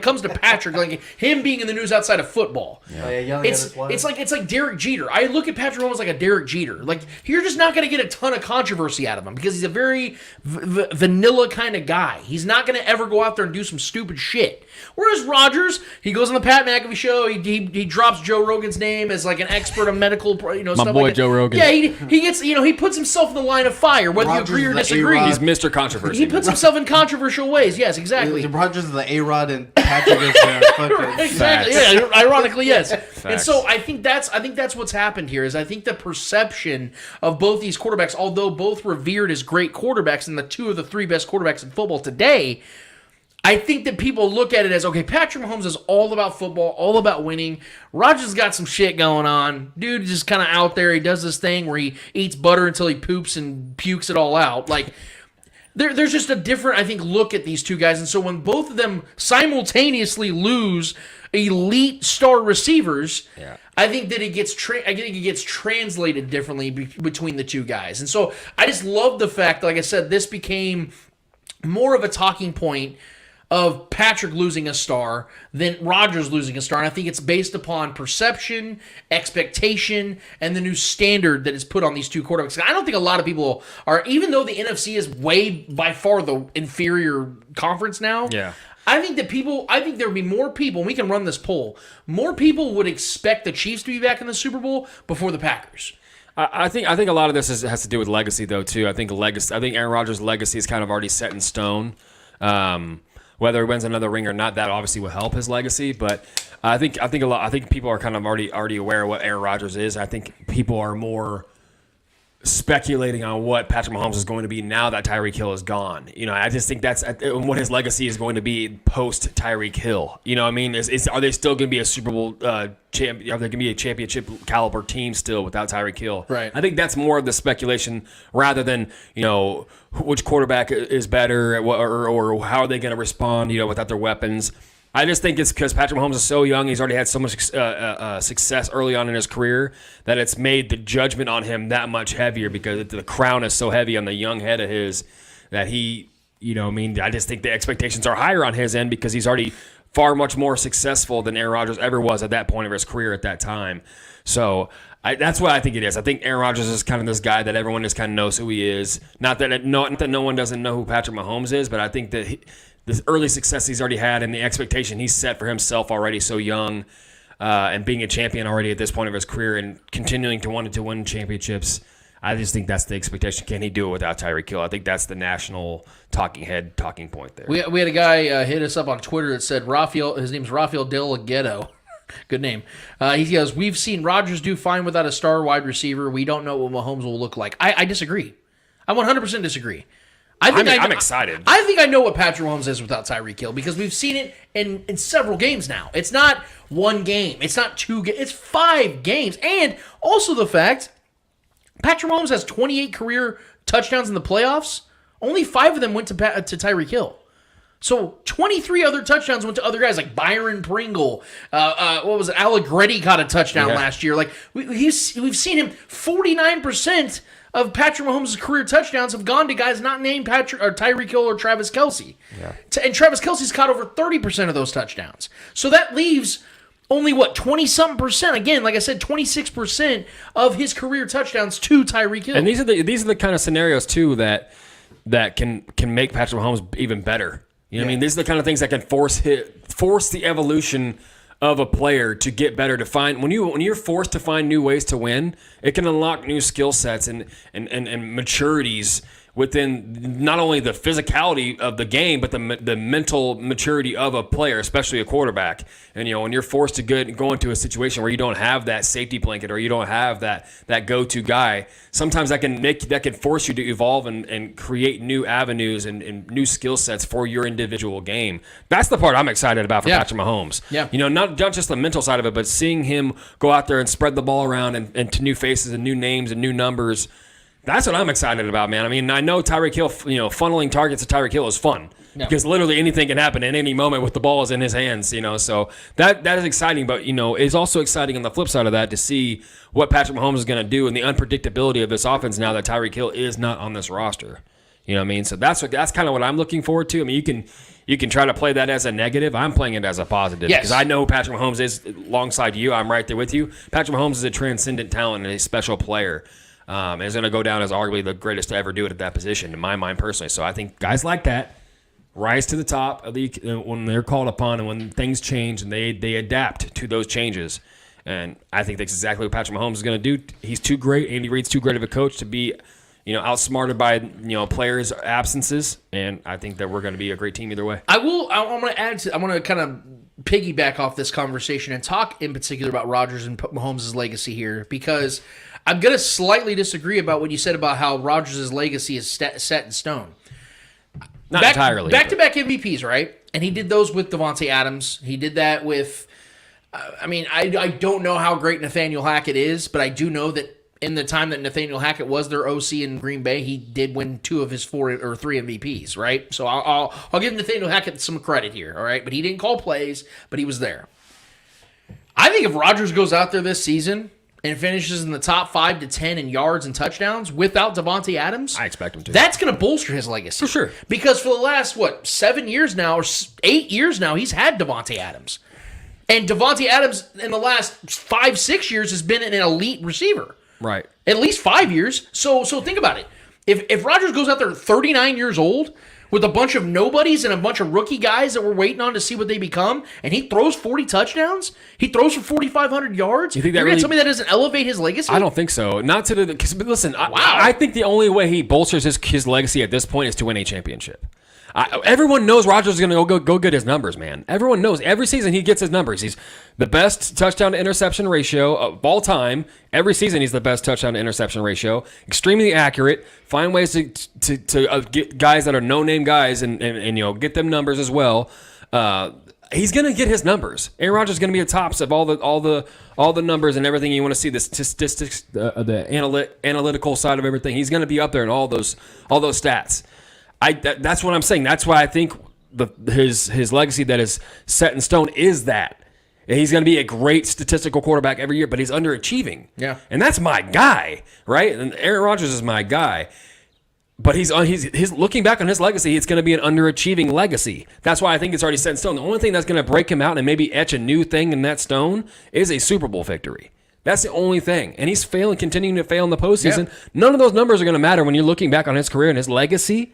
comes to Patrick, like, him being in the news outside of football. Yeah. It's like Derek Jeter. I look at Patrick Mahomes like a Derek Jeter. Like, you're just not going to get a ton of controversy out of him because he's a very vanilla kind of guy. He's not going to ever go out there and do some stupid shit. Whereas Rodgers, he goes on the Pat McAfee show. He drops Joe Rogan's name as like an expert on medical, stuff My boy like Joe Rogan. Yeah, he gets, he puts himself in the line of fire, whether Rodgers you agree or is the disagree. A-Rod. He's Mr. Controversy. He puts himself in controversial ways. Yes, exactly. Rodgers is the A-Rod and Patrick is the fucking... Exactly. Yeah, ironically, yes. And Facts. so I think that's what's happened here. Is I think the perception of both these quarterbacks, although both revered as great quarterbacks and the two of the three best quarterbacks in football today, I think that people look at it as, okay, Patrick Mahomes is all about football, all about winning. Rodgers got some shit going on. Dude is just kind of out there. He does this thing where he eats butter until he poops and pukes it all out. Like, there's just a different, I think, look at these two guys. And so when both of them simultaneously lose elite star receivers, I think that it gets translated differently between the two guys. And so I just love the fact, like I said, this became more of a talking point of Patrick losing a star than Rodgers losing a star. And I think it's based upon perception, expectation, and the new standard that is put on these two quarterbacks. I don't think a lot of people are, even though the NFC is way by far the inferior conference now. Yeah. I think there would be more people, and we can run this poll, more people would expect the Chiefs to be back in the Super Bowl before the Packers. I think a lot of this has to do with legacy, though, too. I think Aaron Rodgers' legacy is kind of already set in stone. Whether he wins another ring or not, that obviously will help his legacy. But I think people are kind of already aware of what Aaron Rodgers is. I think people are more speculating on what Patrick Mahomes is going to be now that Tyreek Hill is gone. I just think that's what his legacy is going to be post Tyreek Hill. You know what I mean? Are they still going to be a Super Bowl champion? Are they going to be a championship caliber team still without Tyreek Hill? Right. I think that's more of the speculation rather than, which quarterback is better or how are they going to respond, without their weapons. I just think it's because Patrick Mahomes is so young. He's already had so much success early on in his career that it's made the judgment on him that much heavier because the crown is so heavy on the young head of his that I just think the expectations are higher on his end because he's already far much more successful than Aaron Rodgers ever was at that point of his career at that time. So that's what I think it is. I think Aaron Rodgers is kind of this guy that everyone just kind of knows who he is. Not that no one doesn't know who Patrick Mahomes is, but I think that the early success he's already had and the expectation he's set for himself already so young and being a champion already at this point of his career and continuing to want to win championships, I just think that's the expectation. Can he do it without Tyreek Hill? I think that's the national talking point there. We had a guy hit us up on Twitter that said his name's Rafael Del Ghetto. Good name. He goes, we've seen Rodgers do fine without a star wide receiver. We don't know what Mahomes will look like. I disagree. I 100% disagree. I'm excited. I think I know what Patrick Mahomes is without Tyreek Hill because we've seen it in several games now. It's not one game. It's not two games. It's 5 games. And also the fact Patrick Mahomes has 28 career touchdowns in the playoffs. Only 5 of them went to Tyreek Hill. So 23 other touchdowns went to other guys like Byron Pringle. Allegretti caught a touchdown last year. Like we've seen him 49% of Patrick Mahomes' career touchdowns have gone to guys not named Tyreek Hill or Travis Kelce. Yeah. And Travis Kelce's caught over 30% of those touchdowns. So that leaves only, 20-something%? Again, like I said, 26% of his career touchdowns to Tyreek Hill. And these are the kind of scenarios, too, that can make Patrick Mahomes even better. You know what I mean? These are the kind of things that can force the evolution of a player to get better, to find when you're forced to find new ways to win, it can unlock new skill sets and maturities within not only the physicality of the game, but the mental maturity of a player, especially a quarterback. And when you're forced to go into a situation where you don't have that safety blanket or you don't have that go-to guy, sometimes that can force you to evolve and create new avenues and new skill sets for your individual game. That's the part I'm excited about for Patrick Mahomes. Yeah. Not just the mental side of it, but seeing him go out there and spread the ball around and to new faces and new names and new numbers. That's what I'm excited about, man. I mean, I know Tyreek Hill, funneling targets to Tyreek Hill is fun because literally anything can happen at any moment with the ball is in his hands, So that is exciting, but, it's also exciting on the flip side of that to see what Patrick Mahomes is going to do and the unpredictability of this offense now that Tyreek Hill is not on this roster. You know what I mean? So that's kind of what I'm looking forward to. I mean, you can try to play that as a negative. I'm playing it as a positive because I know Patrick Mahomes is alongside you. I'm right there with you. Patrick Mahomes is a transcendent talent and a special player. And is going to go down as arguably the greatest to ever do it at that position, in my mind personally. So I think guys like that rise to the top of when they're called upon and when things change and they adapt to those changes. And I think that's exactly what Patrick Mahomes is going to do. He's too great. Andy Reid's too great of a coach to be outsmarted by players' absences. And I think that we're going to be a great team either way. I'm going to kind of piggyback off this conversation and talk in particular about Rodgers and Mahomes' legacy here because I'm going to slightly disagree about what you said about how Rodgers' legacy is set in stone. Not entirely. Back-to-back MVPs, right? And he did those with Davante Adams. He did that with, I don't know how great Nathaniel Hackett is, but I do know that in the time that Nathaniel Hackett was their OC in Green Bay, he did win 2 of his 4 or 3 MVPs, right? So I'll give Nathaniel Hackett some credit here, all right? But he didn't call plays, but he was there. I think if Rodgers goes out there this season and finishes in the top 5 to 10 in yards and touchdowns without Davante Adams, I expect him to. That's going to bolster his legacy. For sure. Because for the last, 7 years now or 8 years now, he's had Davante Adams. And Davante Adams in the last 5-6 years has been an elite receiver. Right. At least 5 years. So think about it. If Rodgers goes out there 39 years old with a bunch of nobodies and a bunch of rookie guys that we're waiting on to see what they become, and he throws 40 touchdowns, he throws for 4,500 yards, you think you're going to tell me that doesn't elevate his legacy? I don't think so. Not to the... Cause, listen, I think the only way he bolsters his legacy at this point is to win a championship. Everyone knows Rodgers is going to go get his numbers, man. Everyone knows. Every season he gets his numbers. He's the best touchdown to interception ratio of all time. Every season he's the best touchdown to interception ratio. Extremely accurate. Find ways to get guys that are no-name guys and get them numbers as well. He's going to get his numbers. Aaron Rodgers is going to be the tops of all the numbers and everything you want to see. The statistics, the analytical side of everything. He's going to be up there in all those stats. That's what I'm saying. That's why I think his legacy that is set in stone is that. He's going to be a great statistical quarterback every year, but he's underachieving. Yeah. And that's my guy, right? And Aaron Rodgers is my guy. But he's looking back on his legacy, it's going to be an underachieving legacy. That's why I think it's already set in stone. The only thing that's going to break him out and maybe etch a new thing in that stone is a Super Bowl victory. That's the only thing. And he's continuing to fail in the postseason. Yeah. None of those numbers are going to matter when you're looking back on his career and his legacy,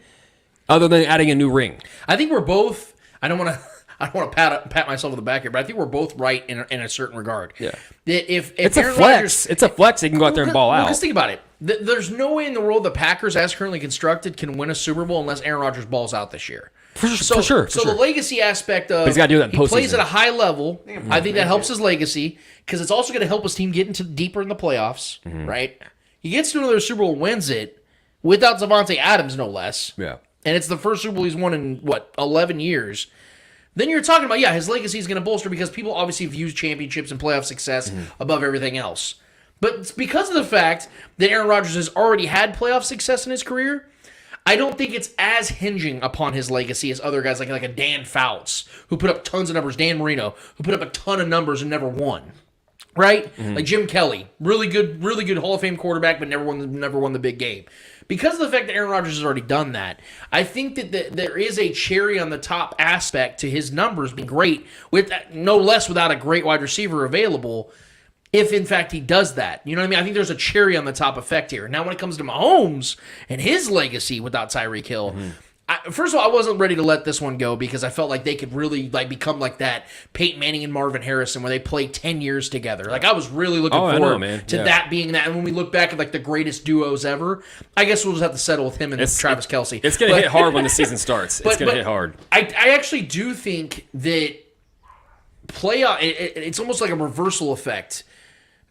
other than adding a new ring. I think we're both. I don't want to pat myself on the back here, but I think we're both right in a certain regard. Yeah. If it's Aaron a flex. Rodgers, it's a flex. He can go out there and ball out. Because think about it. There's no way in the world the Packers, as currently constructed, can win a Super Bowl unless Aaron Rodgers balls out this year. For sure. The legacy aspect of he's got to do that in postseason. He plays at a high level. I think that helps his legacy because it's also going to help his team get into deeper in the playoffs. Mm-hmm. Right? He gets to another Super Bowl, wins it without Davante Adams, no less. Yeah. And it's the first Super Bowl he's won in, 11 years. Then you're talking about, his legacy is going to bolster because people obviously view championships and playoff success above everything else. But it's because of the fact that Aaron Rodgers has already had playoff success in his career, I don't think it's as hinging upon his legacy as other guys like a Dan Fouts, who put up tons of numbers, Dan Marino, who put up a ton of numbers and never won. right? Like Jim Kelly, really good Hall of Fame quarterback, but never won the big game. Because of the fact that Aaron Rodgers has already done that, I think that there is a cherry on the top aspect to his numbers being great, with no less without a great wide receiver available, if in fact he does that. You know what I mean? I think there's a cherry on the top effect here. Now when it comes to Mahomes and his legacy without Tyreek Hill, first of all, I wasn't ready to let this one go because I felt like they could really become like that Peyton Manning and Marvin Harrison where they played 10 years together. Like I was really looking forward to that being that. And when we look back at like the greatest duos ever, I guess we'll just have to settle with him and Travis Kelce. It's going to hit hard when the season starts. It's going to hit hard. I actually do think that it's almost like a reversal effect.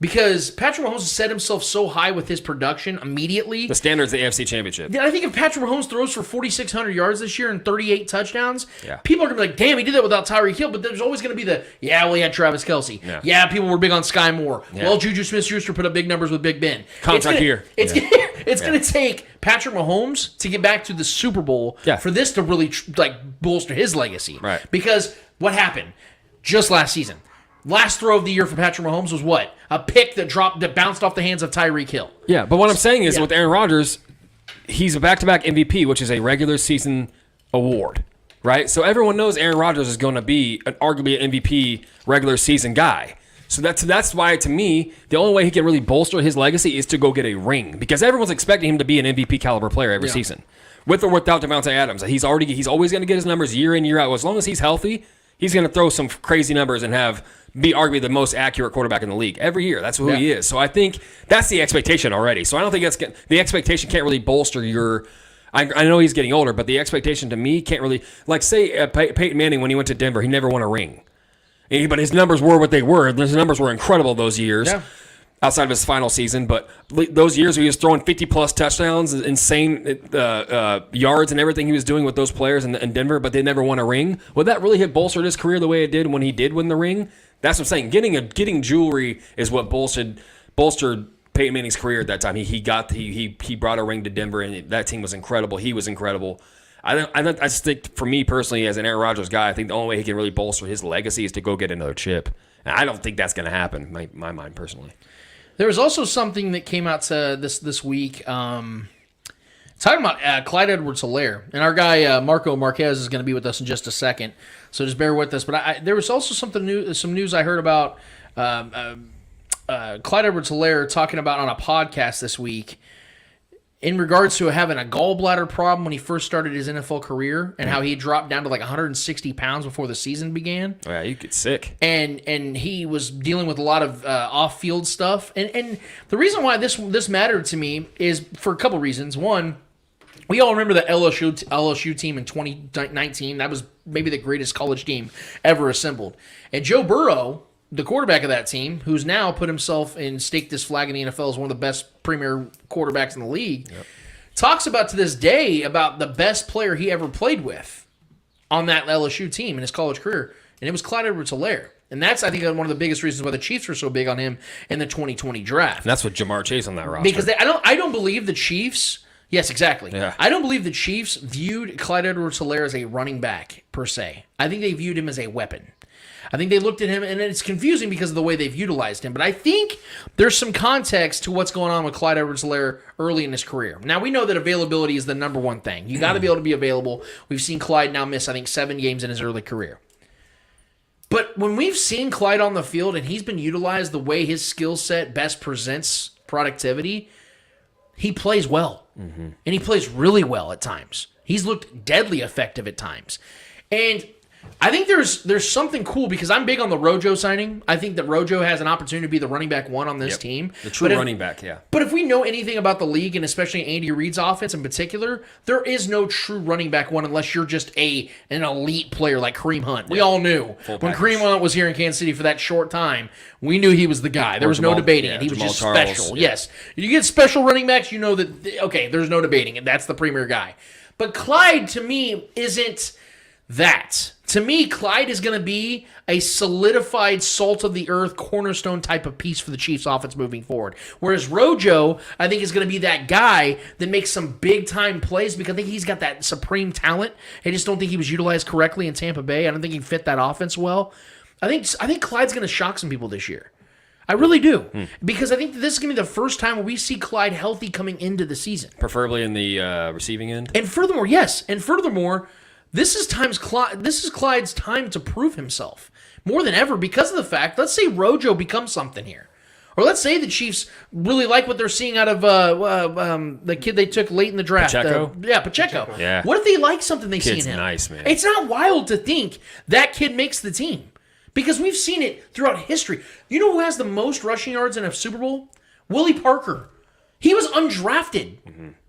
Because Patrick Mahomes has set himself so high with his production immediately. The standard's the AFC Championship. I think if Patrick Mahomes throws for 4,600 yards this year and 38 touchdowns, people are going to be like, damn, he did that without Tyreek Hill. But there's always going to be he had Travis Kelce. Yeah, people were big on Sky Moore. Yeah. Well, Juju Smith-Schuster put up big numbers with Big Ben. Contract year. It's going to take Patrick Mahomes to get back to the Super Bowl for this to really bolster his legacy. Right. Because what happened just last season? Last throw of the year for Patrick Mahomes was what? A pick that bounced off the hands of Tyreek Hill. Yeah, but what I'm saying is with Aaron Rodgers, he's a back-to-back MVP, which is a regular season award, right? So everyone knows Aaron Rodgers is going to be arguably an MVP regular season guy. So that's why, to me, the only way he can really bolster his legacy is to go get a ring, because everyone's expecting him to be an MVP caliber player every season, with or without Devontae Adams. He's always going to get his numbers year in, year out. As long as he's healthy, he's going to throw some crazy numbers and be arguably the most accurate quarterback in the league every year. That's who he is. So I think that's the expectation already. So I don't think the expectation can't really bolster your. I know he's getting older, but the expectation to me can't really, like say Peyton Manning when he went to Denver, he never won a ring, but his numbers were what they were. His numbers were incredible those years. Yeah. Outside of his final season, but those years where he was throwing 50-plus touchdowns, insane yards and everything he was doing with those players in Denver, but they never won a ring. Would that really have bolstered his career the way it did when he did win the ring? That's what I'm saying. Getting jewelry is what bolstered Peyton Manning's career at that time. He brought a ring to Denver, and that team was incredible. He was incredible. I just think, for me personally, as an Aaron Rodgers guy, I think the only way he can really bolster his legacy is to go get another chip. And I don't think that's going to happen, in my mind personally. There was also something that came out this week talking about Clyde Edwards-Helaire. And our guy Marco Marquez is going to be with us in just a second, so just bear with us. But there was also some news I heard about Clyde Edwards-Helaire talking about on a podcast this week in regards to having a gallbladder problem when he first started his NFL career and how he dropped down to like 160 pounds before the season began. Oh, yeah, you get sick. And he was dealing with a lot of off-field stuff. And the reason why this mattered to me is for a couple reasons. One, we all remember the LSU team in 2019. That was maybe the greatest college team ever assembled. And Joe Burrow, the quarterback of that team, who's now put himself and staked his flag in the NFL as one of the best premier quarterbacks in the league, talks about to this day about the best player he ever played with on that LSU team in his college career, and it was Clyde Edwards-Helaire. And that's, I think, one of the biggest reasons why the Chiefs were so big on him in the 2020 draft. And that's what Jamar Chase on that roster. Because I don't believe the Chiefs. Yes, exactly. Yeah. I don't believe the Chiefs viewed Clyde Edwards-Helaire as a running back per se. I think they viewed him as a weapon. I think they looked at him, and it's confusing because of the way they've utilized him. But I think there's some context to what's going on with Clyde Edwards-Helaire early in his career. Now, we know that availability is the number one thing. You got to be able to be available. We've seen Clyde now miss, I think, 7 games in his early career. But when we've seen Clyde on the field and he's been utilized the way his skill set best presents productivity, he plays well. Mm-hmm. And he plays really well at times. He's looked deadly effective at times. And I think there's something cool because I'm big on the Rojo signing. I think that Rojo has an opportunity to be the running back one on this team. The true running back, yeah. But if we know anything about the league, and especially Andy Reid's offense in particular, there is no true running back one unless you're just an elite player like Kareem Hunt. We all knew when Kareem Hunt was here in Kansas City for that short time, we knew he was the guy. There was no debating it. He was just special. Yeah. Yes. You get special running backs, you know that, okay, there's no debating it. That's the premier guy. But Clyde, to me, isn't that. To me, Clyde is going to be a solidified salt-of-the-earth cornerstone type of piece for the Chiefs' offense moving forward. Whereas Rojo, I think, is going to be that guy that makes some big-time plays because I think he's got that supreme talent. I just don't think he was utilized correctly in Tampa Bay. I don't think he fit that offense well. I think Clyde's going to shock some people this year. I really do. Because I think that this is going to be the first time we see Clyde healthy coming into the season. Preferably in the receiving end. And furthermore, yes. And furthermore, this is Clyde's time to prove himself. More than ever because of the fact, let's say Rojo becomes something here. Or let's say the Chiefs really like what they're seeing out of the kid they took late in the draft. Pacheco? Pacheco. Yeah. What if they like something they see in Kid's him? nice, man. It's not wild to think that kid makes the team. Because we've seen it throughout history. You know who has the most rushing yards in a Super Bowl? Willie Parker. He was undrafted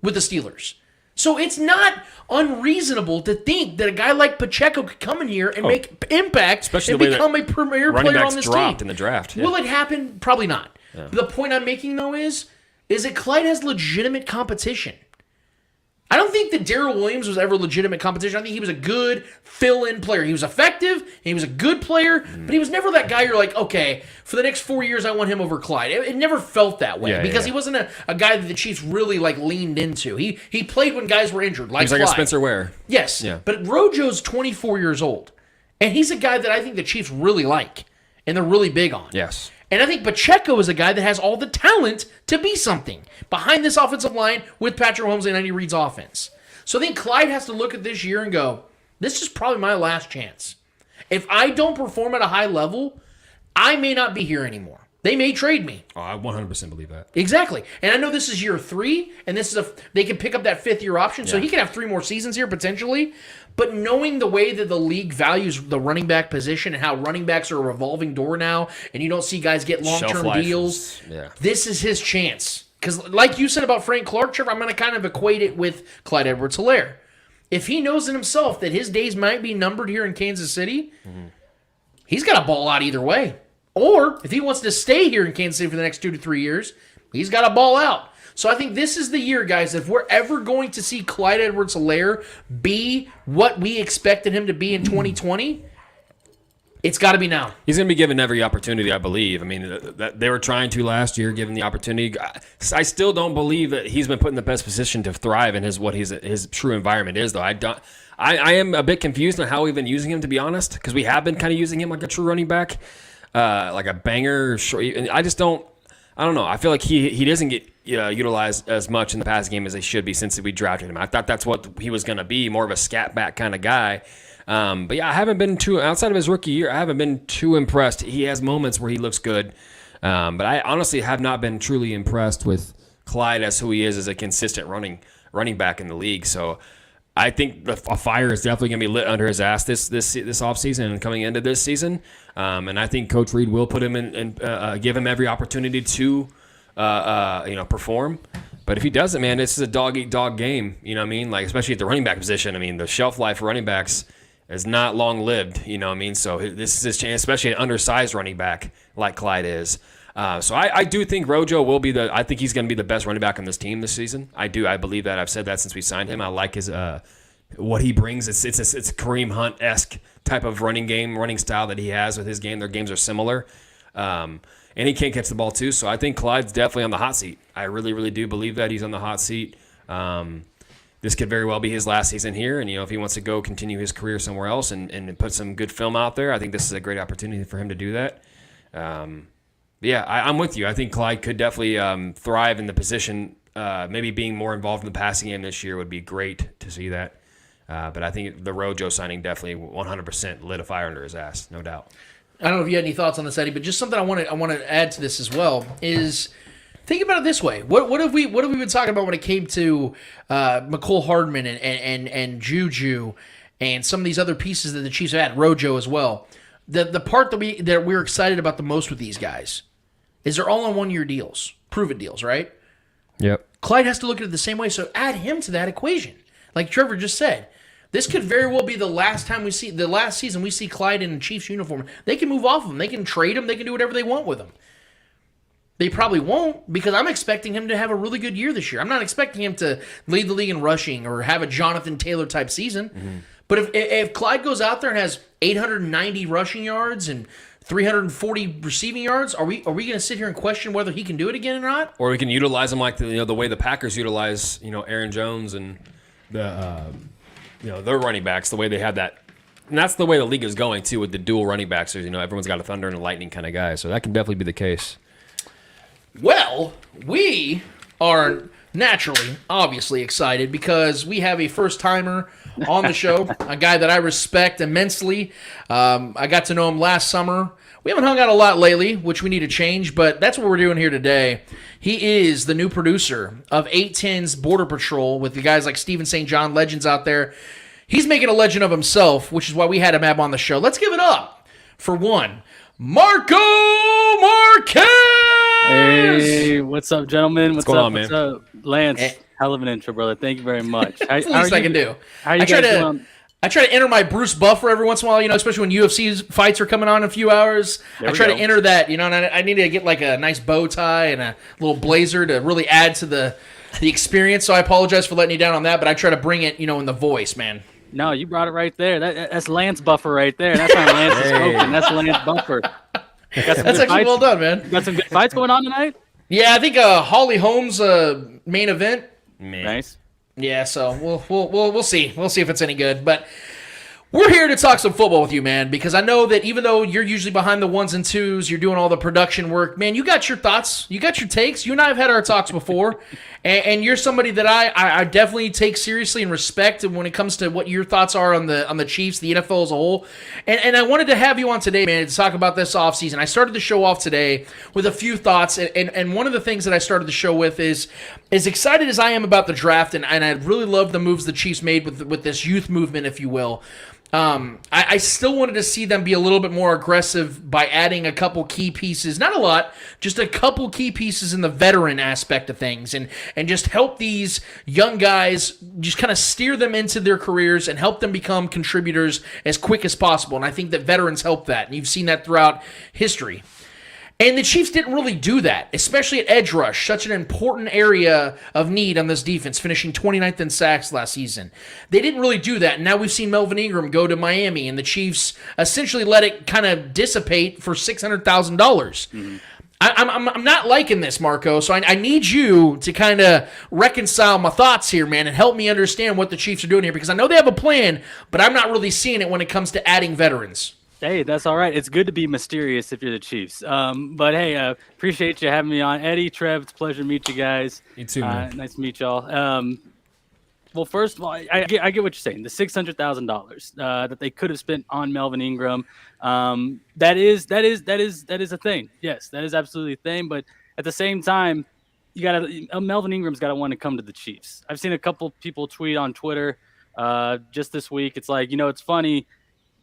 with the Steelers. So it's not unreasonable to think that a guy like Pacheco could come in here and make impact Especially and the way become a premier player on this dropped team. in the draft. Yeah. Will it happen? Probably not. Yeah. The point I'm making, though, is that Clyde has legitimate competition. I don't think that Darrell Williams was ever legitimate competition. I think he was a good fill-in player. He was effective, and he was a good player, but he was never that guy you're like, okay, for the next 4 years, I want him over Clyde. It never felt that way because he wasn't a guy that the Chiefs really leaned into. He played when guys were injured, like He's like Clyde. a Spencer Ware. Yes, but Rojo's 24 years old, and he's a guy that I think the Chiefs really like, and they're really big on. Yes. And I think Pacheco is a guy that has all the talent to be something behind this offensive line with Patrick Mahomes and Andy Reid's offense. So I think Clyde has to look at this year and go, this is probably my last chance. If I don't perform at a high level, I may not be here anymore. They may trade me. Oh, I 100% believe that. Exactly. And I know this is year 3, and they can pick up that 5th-year option, so he can have 3 more seasons here potentially. But knowing the way that the league values the running back position and how running backs are a revolving door now, and you don't see guys get long-term deals, this is his chance. Because like you said about Frank Clark, Trevor, I'm going to kind of equate it with Clyde Edwards-Helaire. If he knows in himself that his days might be numbered here in Kansas City, he's got to ball out either way. Or if he wants to stay here in Kansas City for the next 2 to 3 years, he's got to ball out. So I think this is the year, guys, if we're ever going to see Clyde Edwards-Helaire be what we expected him to be in 2020, it's got to be now. He's going to be given every opportunity, I believe. I mean, they were trying to last year, given the opportunity. I still don't believe that he's been put in the best position to thrive in his true environment is, though. I am a bit confused on how we've been using him, to be honest, because we have been kind of using him like a true running back, like a banger. I just don't. I don't know. I feel like he doesn't get utilized as much in the pass game as he should be since we drafted him. I thought that's what he was going to be, more of a scat back kind of guy. But yeah, I haven't been too, outside of his rookie year, I haven't been too impressed. He has moments where he looks good. But I honestly have not been truly impressed with Clyde as who he is as a consistent running back in the league. So I think a fire is definitely going to be lit under his ass this offseason and coming into this season. And I think Coach Reid will put him in and give him every opportunity to perform. But if he doesn't, man, this is a dog-eat-dog game. You know what I mean? Like, especially at the running back position. I mean, the shelf life for running backs is not long-lived. You know what I mean? So this is his chance, especially an undersized running back like Clyde is. So I do think Rojo will be I think he's going to be the best running back on this team this season. I do. I believe that. I've said that since we signed him. I like his what he brings. It's a Kareem Hunt-esque type of running style that he has with his game. Their games are similar. And he can't catch the ball too. So I think Clyde's definitely on the hot seat. I really, really do believe that he's on the hot seat. This could very well be his last season here. And, if he wants to go continue his career somewhere else and put some good film out there, I think this is a great opportunity for him to do that. Yeah, I'm with you. I think Clyde could definitely thrive in the position. Maybe being more involved in the passing game this year would be great to see that. But I think the Rojo signing definitely 100% lit a fire under his ass, no doubt. I don't know if you had any thoughts on this, Eddie, but just something I want to add to this as well is think about it this way: what have we been talking about when it came to McCole Hardman and Juju and some of these other pieces that the Chiefs have had, Rojo as well. The part that we're excited about the most with these guys is they're all on 1-year deals, prove-it deals, right? Yep. Clyde has to look at it the same way, so add him to that equation. Like Trevor just said, this could very well be the last season we see Clyde in a Chiefs uniform. They can move off of him. They can trade him. They can do whatever they want with him. They probably won't, because I'm expecting him to have a really good year this year. I'm not expecting him to lead the league in rushing or have a Jonathan Taylor type season. Mm-hmm. But if Clyde goes out there and has 890 rushing yards and 340 receiving yards, are we going to sit here and question whether he can do it again or not? Or we can utilize him like the way the Packers utilize Aaron Jones and the their running backs, the way they have that. And that's the way the league is going too, with the dual running backs. Everyone's got a thunder and a lightning kind of guy, so that can definitely be the case. Well, we are naturally, obviously excited because we have a first-timer on the show, a guy that I respect immensely. I got to know him last summer. We haven't hung out a lot lately, which we need to change, but that's what we're doing here today. He is the new producer of 810's Border Patrol with the guys like Steven St. John, legends out there. He's making a legend of himself, which is why we had him have on the show. Let's give it up for one, Marco Marquez! Hey, what's up, gentlemen? What's going on, man? What's up? Lance, hell of an intro, brother. Thank you very much. That's the least I can do. How are you guys doing? I try to enter my Bruce Buffer every once in a while, especially when UFC fights are coming on in a few hours. I try to enter that, and I need to get like a nice bow tie and a little blazer to really add to the experience. So I apologize for letting you down on that, but I try to bring it, in the voice, man. No, you brought it right there. That's Lance Buffer right there. That's how Lance is spoken. That's Lance Buffer. That's actually well done, man. Got some good fights going on tonight? Yeah, I think Holly Holmes main event. Nice. Yeah, so we'll see. We'll see if it's any good. But we're here to talk some football with you, man, because I know that even though you're usually behind the ones and twos, you're doing all the production work, man, you got your thoughts, you got your takes. You and I have had our talks before, and you're somebody that I definitely take seriously and respect when it comes to what your thoughts are on the Chiefs, the NFL as a whole. And I wanted to have you on today, man, to talk about this offseason. I started the show off today with a few thoughts, and one of the things that I started the show with is, as excited as I am about the draft, and I really love the moves the Chiefs made with this youth movement, if you will. I still wanted to see them be a little bit more aggressive by adding a couple key pieces, not a lot, just a couple key pieces in the veteran aspect of things, and just help these young guys, just kind of steer them into their careers and help them become contributors as quick as possible. And I think that veterans help that, and you've seen that throughout history. And the Chiefs didn't really do that, especially at edge rush, such an important area of need on this defense, finishing 29th in sacks last season. They didn't really do that, and now we've seen Melvin Ingram go to Miami, and the Chiefs essentially let it kind of dissipate for $600,000. Mm-hmm. I'm not liking this, Marco, so I need you to kind of reconcile my thoughts here, man, and help me understand what the Chiefs are doing here, because I know they have a plan, but I'm not really seeing it when it comes to adding veterans. Hey, that's all right. It's good to be mysterious if you're the Chiefs. But hey, appreciate you having me on. Eddie, Trev, it's a pleasure to meet you guys. You too, man. Nice to meet y'all. Well, first of all, I get what you're saying. The $600,000 that they could have spent on Melvin Ingram, that is a thing. Yes, that is absolutely a thing. But at the same time, Melvin Ingram's got to want to come to the Chiefs. I've seen a couple people tweet on Twitter just this week. It's like, it's funny.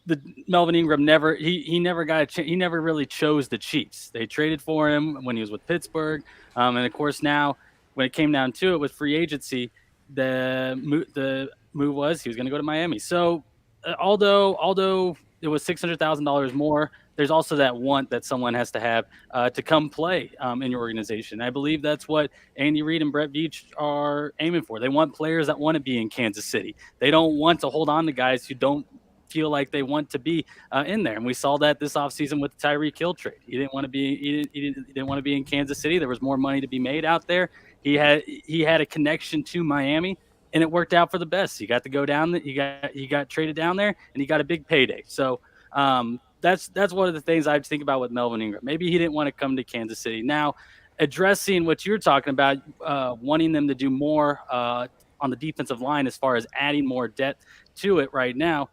The Melvin Ingram never really chose the Chiefs. They traded for him when he was with Pittsburgh, and of course now when it came down to it with free agency, the move was he was going to go to Miami. So although it was $600,000 more, there's also that want that someone has to have to come play in your organization. I believe that's what Andy Reid and Brett Veach are aiming for. They want players that want to be in Kansas City. They don't want to hold on to guys who don't feel like they want to be in there, and we saw that this offseason with the Tyreek Hill trade. He didn't want to be in Kansas City. There was more money to be made out there. He had a connection to Miami, and it worked out for the best. He got to go down. He got traded down there, and he got a big payday. So that's one of the things I think about with Melvin Ingram. Maybe he didn't want to come to Kansas City. Now, addressing what you're talking about, wanting them to do more on the defensive line as far as adding more depth to it right now.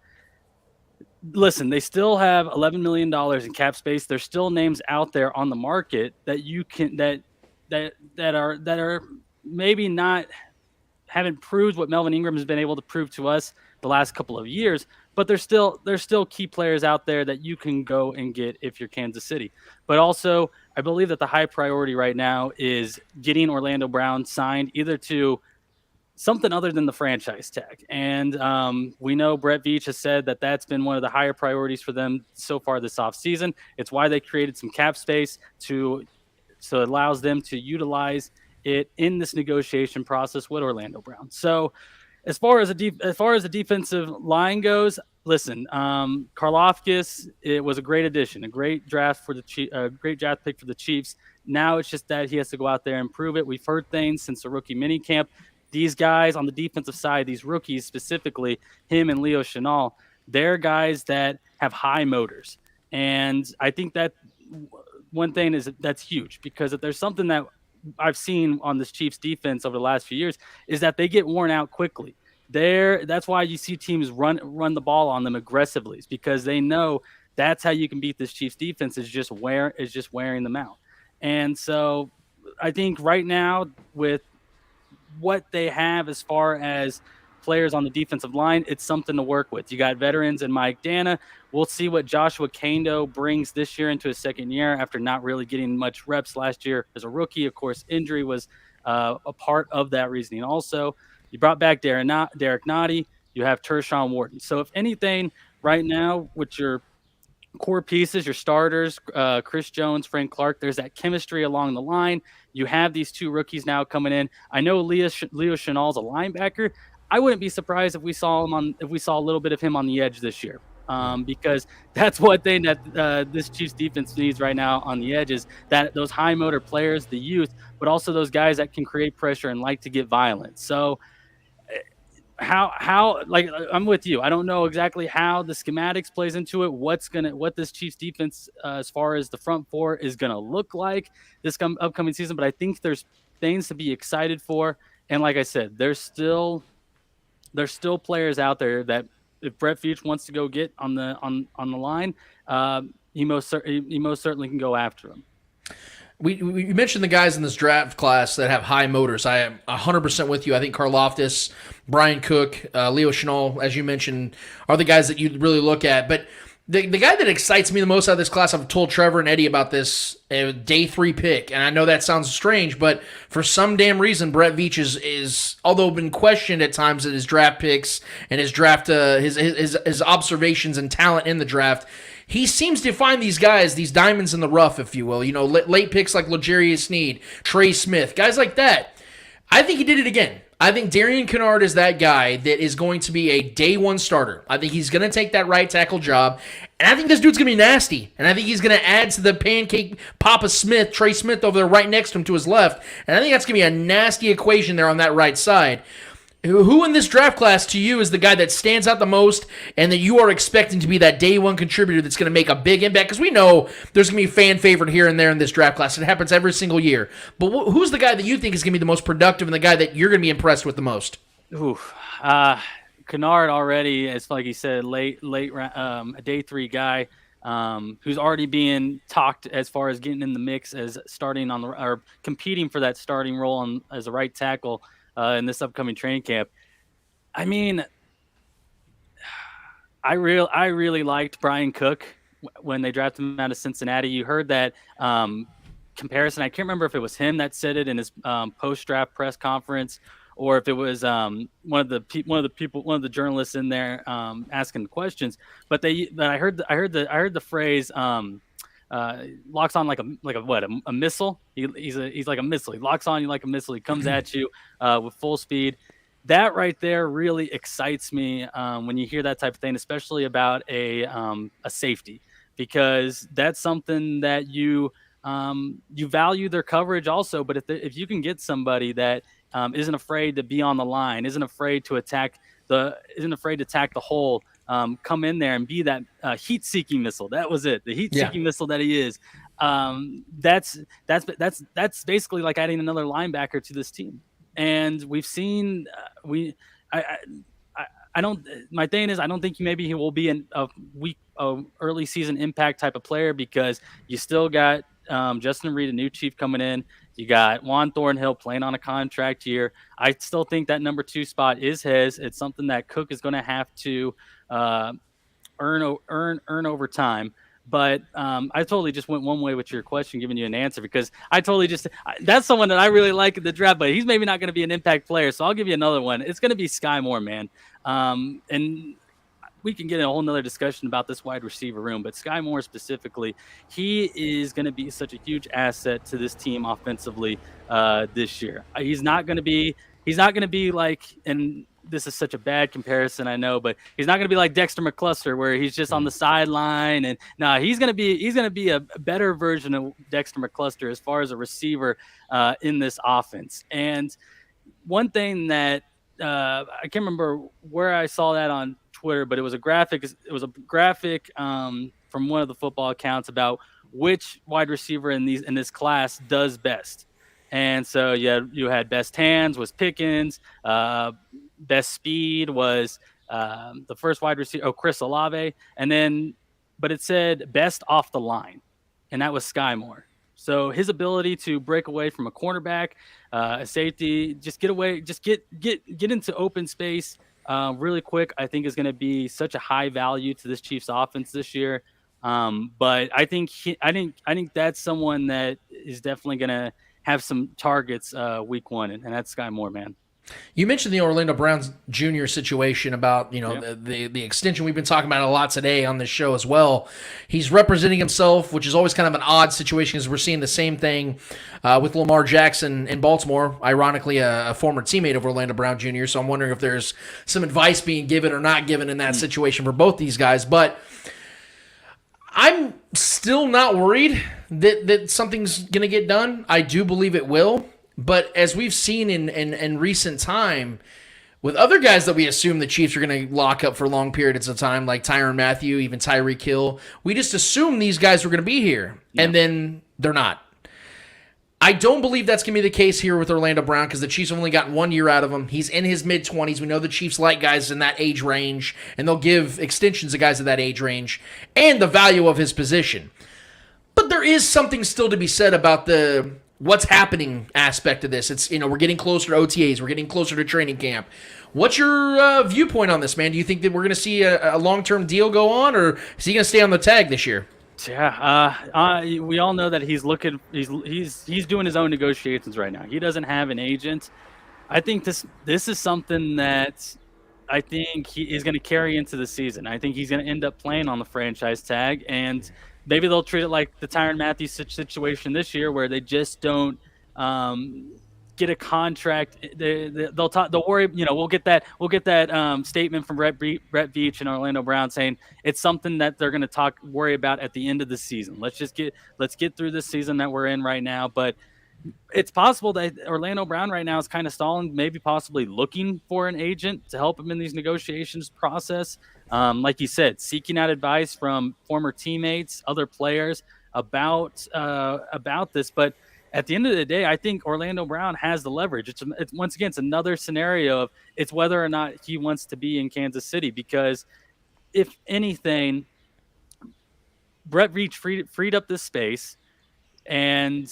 Listen, they still have $11 million in cap space. There's still names out there on the market that you can that are maybe not haven't proved what Melvin Ingram has been able to prove to us the last couple of years, but there's still key players out there that you can go and get if you're Kansas City. But also, I believe that the high priority right now is getting Orlando Brown signed either to something other than the franchise tag. And we know Brett Veach has said that that's been one of the higher priorities for them so far this offseason. It's why they created some cap space so it allows them to utilize it in this negotiation process with Orlando Brown. So as far as the defensive line goes, listen, Karlaftis, it was a great addition, a great draft for great draft pick for the Chiefs. Now it's just that he has to go out there and prove it. We've heard things since the rookie minicamp. These guys on the defensive side, these rookies specifically, him and Leo Chenal, they're guys that have high motors. And I think that one thing is that's huge, because if there's something that I've seen on this Chiefs defense over the last few years is that they get worn out quickly. That's why you see teams run the ball on them aggressively, is because they know that's how you can beat this Chiefs defense, is just wearing them out. And so I think right now, with what they have as far as players on the defensive line, it's something to work with. You got veterans and Mike Dana. We'll see what Joshua Kando brings this year into his second year after not really getting much reps last year as a rookie. Of course, injury was a part of that reasoning. Also, you brought back Derek Nottie. You have Tershawn Wharton. So if anything, right now, with your core pieces, your starters, Chris Jones, Frank Clark, there's that chemistry along the line. You have these two rookies now coming in. I know Leo Chenal's a linebacker. I wouldn't be surprised if we saw a little bit of him on the edge this year, because that's one thing that this Chiefs defense needs right now on the edge, is that those high motor players, the youth, but also those guys that can create pressure and like to get violent. So how like, I'm with you. I don't know exactly how the schematics plays into it. What this Chiefs defense as far as the front four is gonna look like this upcoming season. But I think there's things to be excited for. And like I said, there's still players out there that if Brett Veach wants to go get on the line, he most certainly can go after them. We mentioned the guys in this draft class that have high motors. I am 100% with you. I think Karlaftis, Brian Cook, Leo Chenal, as you mentioned, are the guys that you really look at. But the guy that excites me the most out of this class, I've told Trevor and Eddie about this, day 3 pick. And I know that sounds strange, but for some damn reason, Brett Veach is although been questioned at times at his draft picks and his draft, his observations and talent in the draft, he seems to find these guys, these diamonds in the rough, if you will. You know, late picks like L'Jarius Sneed, Trey Smith, guys like that. I think he did it again. I think Darian Kennard is that guy that is going to be a day 1 starter. I think he's going to take that right tackle job. And I think this dude's going to be nasty. And I think he's going to add to the pancake Papa Smith, Trey Smith over there right next to him to his left. And I think that's going to be a nasty equation there on that right side. Who in this draft class to you is the guy that stands out the most and that you are expecting to be that day 1 contributor that's going to make a big impact? Because we know there's going to be a fan favorite here and there in this draft class. It happens every single year. But who's the guy that you think is going to be the most productive and the guy that you're going to be impressed with the most? Kennard already, as like you said, late a day 3 guy who's already being talked as far as getting in the mix as starting or competing for that starting role as a right tackle in this upcoming training camp. I mean, I really liked Brian Cook when they drafted him out of Cincinnati. You heard that comparison. I can't remember if it was him that said it in his post-draft press conference, or if it was one of the journalists in there asking questions. But I heard the phrase locks on like a missile. He's like a missile. He locks on you like a missile. He comes at you with full speed. That right there really excites me when you hear that type of thing, especially about a safety, because that's something that you value their coverage also. But if you can get somebody that isn't afraid to be on the line, isn't afraid to attack the hole, come in there and be that heat-seeking missile. That was it, the heat-seeking missile that he is. That's basically like adding another linebacker to this team. And we've seen my thing is I don't think maybe he will be a early season impact type of player, because you still got Justin Reed, a new chief, coming in. You got Juan Thornhill playing on a contract year. I still think that number 2 spot is his. It's something that Cook is going to have to earn over time. But I totally just went one way with your question, giving you an answer, because that's someone that I really like in the draft, but he's maybe not going to be an impact player. So I'll give you another one. It's going to be Sky Moore, man. And we can get in a whole nother discussion about this wide receiver room, but Sky Moore specifically, he is going to be such a huge asset to this team offensively this year. He's not going to be like, and this is such a bad comparison, I know, but he's not going to be like Dexter McCluster, where he's just on the sideline. And he's going to be a better version of Dexter McCluster as far as a receiver in this offense. And one thing that I can't remember where I saw that on Twitter, but it was a graphic. It was a graphic from one of the football accounts about which wide receiver in this class does best. And so you had best hands was Pickens, best speed was the first wide receiver, Chris Olave, and then but it said best off the line, and that was Sky Moore. So his ability to break away from a cornerback, a safety, just get away, just get into open space really quick, I think is going to be such a high value to this Chiefs offense this year. But I think that's someone that is definitely going to have some targets week one, and that's Sky Moore, man. You mentioned the Orlando Brown Jr. situation about, the extension. We've been talking about it a lot today on this show as well. He's representing himself, which is always kind of an odd situation because we're seeing the same thing with Lamar Jackson in Baltimore, ironically a former teammate of Orlando Brown Jr. So I'm wondering if there's some advice being given or not given in that situation for both these guys. But I'm still not worried that something's going to get done. I do believe it will. But as we've seen in recent time, with other guys that we assume the Chiefs are going to lock up for long periods of time, like Tyrann Mathieu, even Tyreek Hill, we just assume these guys were going to be here, and then they're not. I don't believe that's going to be the case here with Orlando Brown because the Chiefs have only gotten 1 year out of him. He's in his mid-20s. We know the Chiefs like guys in that age range, and they'll give extensions to guys at that age range and the value of his position. But there is something still to be said about the what's happening aspect of this. It's, we're getting closer to OTAs. We're getting closer to training camp. What's your viewpoint on this, man? Do you think that we're going to see a long-term deal go on, or is he going to stay on the tag this year? Yeah, we all know that he's looking. He's doing his own negotiations right now. He doesn't have an agent. I think this is something that I think he is going to carry into the season. I think he's going to end up playing on the franchise tag, and maybe they'll treat it like the Tyrann Mathieu situation this year, where they just don't get a contract. They'll worry. We'll get that statement from Brett Veach and Orlando Brown saying it's something that they're going to worry about at the end of the season. Let's get through this season that we're in right now. But it's possible that Orlando Brown right now is kind of stalling, maybe possibly looking for an agent to help him in these negotiations process. Like you said, seeking out advice from former teammates, other players about this. But at the end of the day, I think Orlando Brown has the leverage. It's once again, it's another scenario of it's whether or not he wants to be in Kansas City, because if anything, Brett Veach freed up this space. And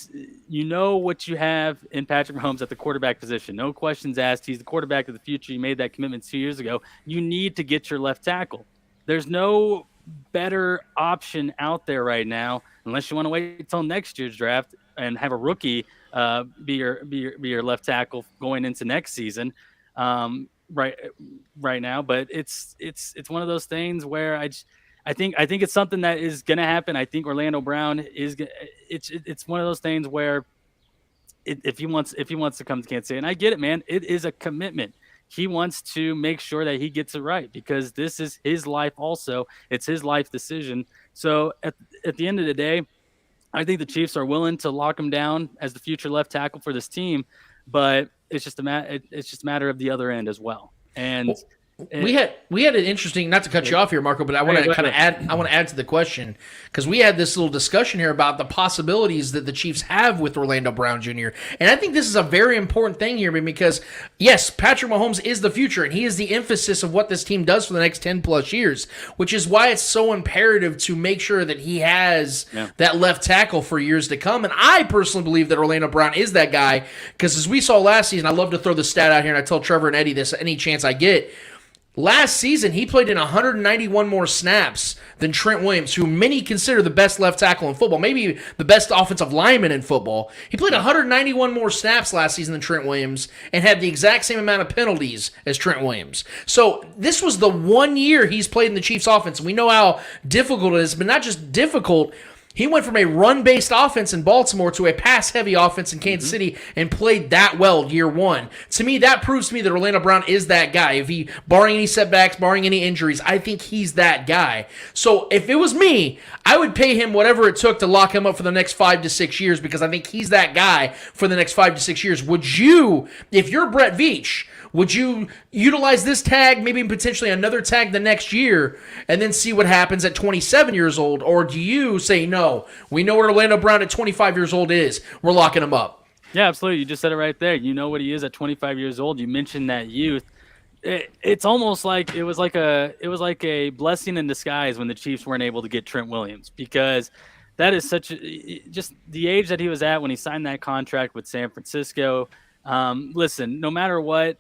you know what you have in Patrick Mahomes at the quarterback position. No questions asked. He's the quarterback of the future. You made that commitment 2 years ago. You need to get your left tackle. There's no better option out there right now, unless you want to wait until next year's draft and have a rookie be your left tackle going into next season. Right now, but it's one of those things where I think it's something that is going to happen. I think Orlando Brown is. It's one of those things where if he wants to come to Kansas City, and I get it, man, it is a commitment. He wants to make sure that he gets it right because this is his life. Also, it's his life decision. So at the end of the day, I think the Chiefs are willing to lock him down as the future left tackle for this team, but it's just a matter of the other end as well. And we had an interesting, not to cut you off here, Marco, but I want to kind of add to the question, because we had this little discussion here about the possibilities that the Chiefs have with Orlando Brown Jr. And I think this is a very important thing here, because yes, Patrick Mahomes is the future, and he is the emphasis of what this team does for the next 10 plus years, which is why it's so imperative to make sure that he has that left tackle for years to come. And I personally believe that Orlando Brown is that guy, because as we saw last season, I love to throw the stat out here, and I tell Trevor and Eddie this any chance I get. Last season, he played in 191 more snaps than Trent Williams, who many consider the best left tackle in football, maybe the best offensive lineman in football. He played 191 more snaps last season than Trent Williams and had the exact same amount of penalties as Trent Williams. So this was the 1 year he's played in the Chiefs offense. We know how difficult it is, but not just difficult. He went from a run-based offense in Baltimore to a pass-heavy offense in Kansas City and played that well year one. To me, that proves to me that Orlando Brown is that guy. If he, barring any setbacks, barring any injuries, I think he's that guy. So if it was me, I would pay him whatever it took to lock him up for the next 5 to 6 years because I think he's that guy for the next 5 to 6 years. Would you, if you're Brett Veach, would you utilize this tag, maybe potentially another tag the next year, and then see what happens at 27 years old? Or do you say, no, we know what Orlando Brown at 25 years old is. We're locking him up. Yeah, absolutely. You just said it right there. You know what he is at 25 years old. You mentioned that youth. It's almost like it was like a blessing in disguise when the Chiefs weren't able to get Trent Williams, because that is just the age that he was at when he signed that contract with San Francisco. Listen, no matter what,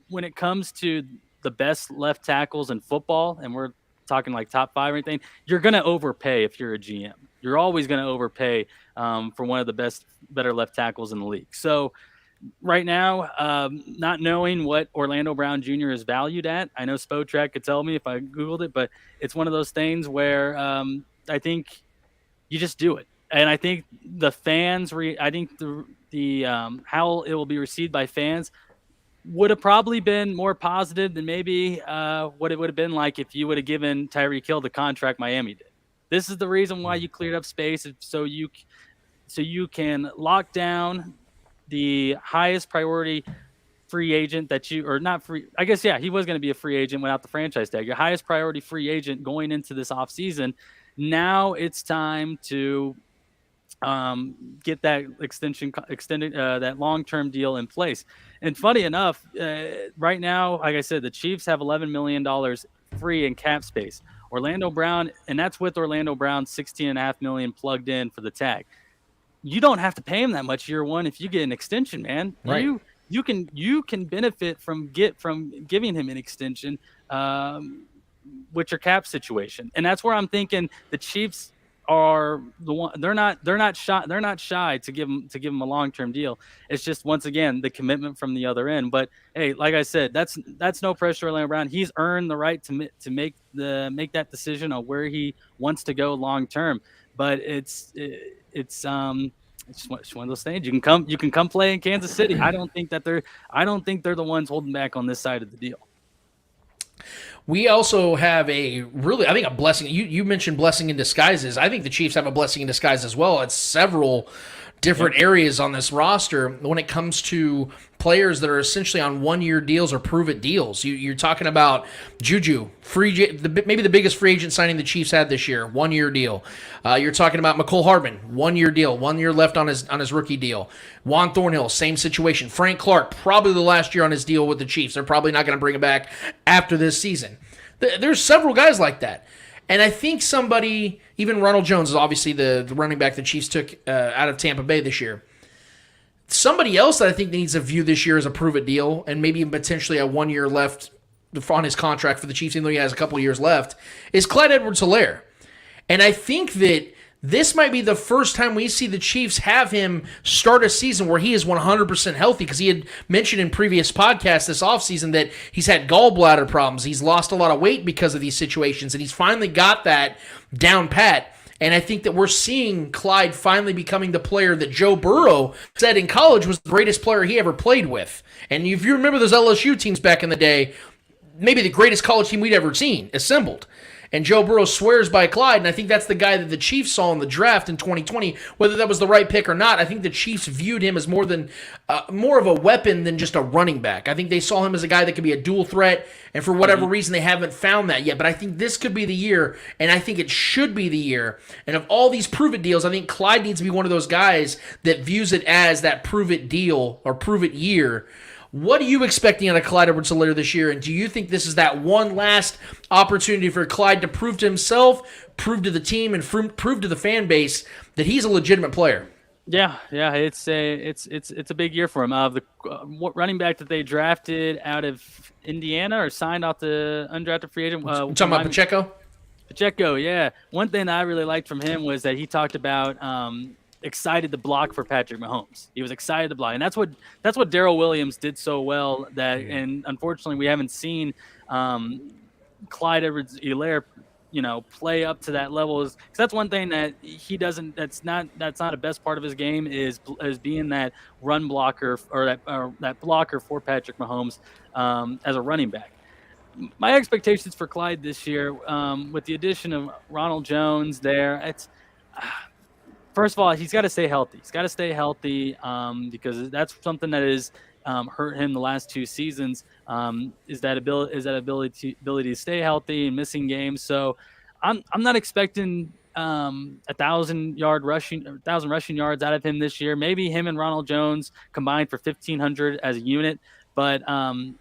when it comes to the best left tackles in football, and we're talking like top 5 or anything, you're going to overpay if you're a GM. You're always going to overpay for one of the better left tackles in the league. So right now, not knowing what Orlando Brown Jr. is valued at, I know Spotrac could tell me if I Googled it, but it's one of those things where I think you just do it. And I think the fans, I think the how it will be received by fans would have probably been more positive than maybe what it would have been like if you would have given Tyreek Hill the contract Miami did. This is the reason why you cleared up space, so you can lock down the highest priority free agent that you, or not free, I guess, yeah, he was going to be a free agent without the franchise tag. Your highest priority free agent going into this offseason. Now it's time to get that extended that long-term deal in place. And funny enough, right now, like I said, the Chiefs have $11 million free in cap space. Orlando Brown, and that's with Orlando Brown $16.5 million plugged in for the tag. You don't have to pay him that much year one if you get an extension, man. Right. You can benefit from giving him an extension with your cap situation, and that's where I'm thinking the Chiefs are the one. They're not shy to give him a long-term deal. It's just, once again, the commitment from the other end. But hey, like I said, that's no pressure on Orlando Brown. He's earned the right to make that decision on where he wants to go long-term. But it's just one of those things. You can come play in Kansas City. I don't think they're the ones holding back on this side of the deal. We also have a blessing. You mentioned blessing in disguises. I think the Chiefs have a blessing in disguise as well at several different areas on this roster when it comes to players that are essentially on one-year deals or prove-it deals. You're talking about Juju, maybe the biggest free agent signing the Chiefs had this year, one-year deal. You're talking about McCole Hardman, one-year deal, 1 year left on his rookie deal. Juan Thornhill, same situation. Frank Clark, probably the last year on his deal with the Chiefs. They're probably not going to bring him back after this season. There's several guys like that. And I think somebody, even Ronald Jones is obviously the running back the Chiefs took out of Tampa Bay this year. Somebody else that I think needs to view this year as a prove-it deal, and maybe potentially a 1 year left on his contract for the Chiefs, even though he has a couple of years left, is Clyde Edwards-Helaire. And I think that this might be the first time we see the Chiefs have him start a season where he is 100% healthy, because he had mentioned in previous podcasts this offseason that he's had gallbladder problems. He's lost a lot of weight because of these situations, and he's finally got that down pat. And I think that we're seeing Clyde finally becoming the player that Joe Burrow said in college was the greatest player he ever played with. And if you remember those LSU teams back in the day, maybe the greatest college team we'd ever seen assembled. And Joe Burrow swears by Clyde, and I think that's the guy that the Chiefs saw in the draft in 2020. Whether that was the right pick or not, I think the Chiefs viewed him as more of a weapon than just a running back. I think they saw him as a guy that could be a dual threat, and for whatever reason, they haven't found that yet. But I think this could be the year, and I think it should be the year. And of all these prove-it deals, I think Clyde needs to be one of those guys that views it as that prove-it deal or prove-it year. What are you expecting out of Clyde Edwards-Helaire this year? And do you think this is that one last opportunity for Clyde to prove to himself, prove to the team, and prove to the fan base that he's a legitimate player? Yeah, it's a big year for him. The running back that they drafted out of Indiana or signed off the undrafted free agent. Talking about Pacheco? Pacheco, yeah. One thing that I really liked from him was that he talked about excited to block for Patrick Mahomes. He was excited to block, and that's what Darrell Williams did so well. And unfortunately, we haven't seen Clyde Edwards-Helaire, play up to that level. Is because that's one thing that he doesn't. That's not a best part of his game is being that run blocker or that blocker for Patrick Mahomes as a running back. My expectations for Clyde this year, with the addition of Ronald Jones there, it's first of all, he's got to stay healthy. He's got to stay healthy because that's something that has hurt him the last 2 seasons. Is that ability to stay healthy and missing games. So I'm not expecting 1,000 rushing yards out of him this year. Maybe him and Ronald Jones combined for 1,500 as a unit, but I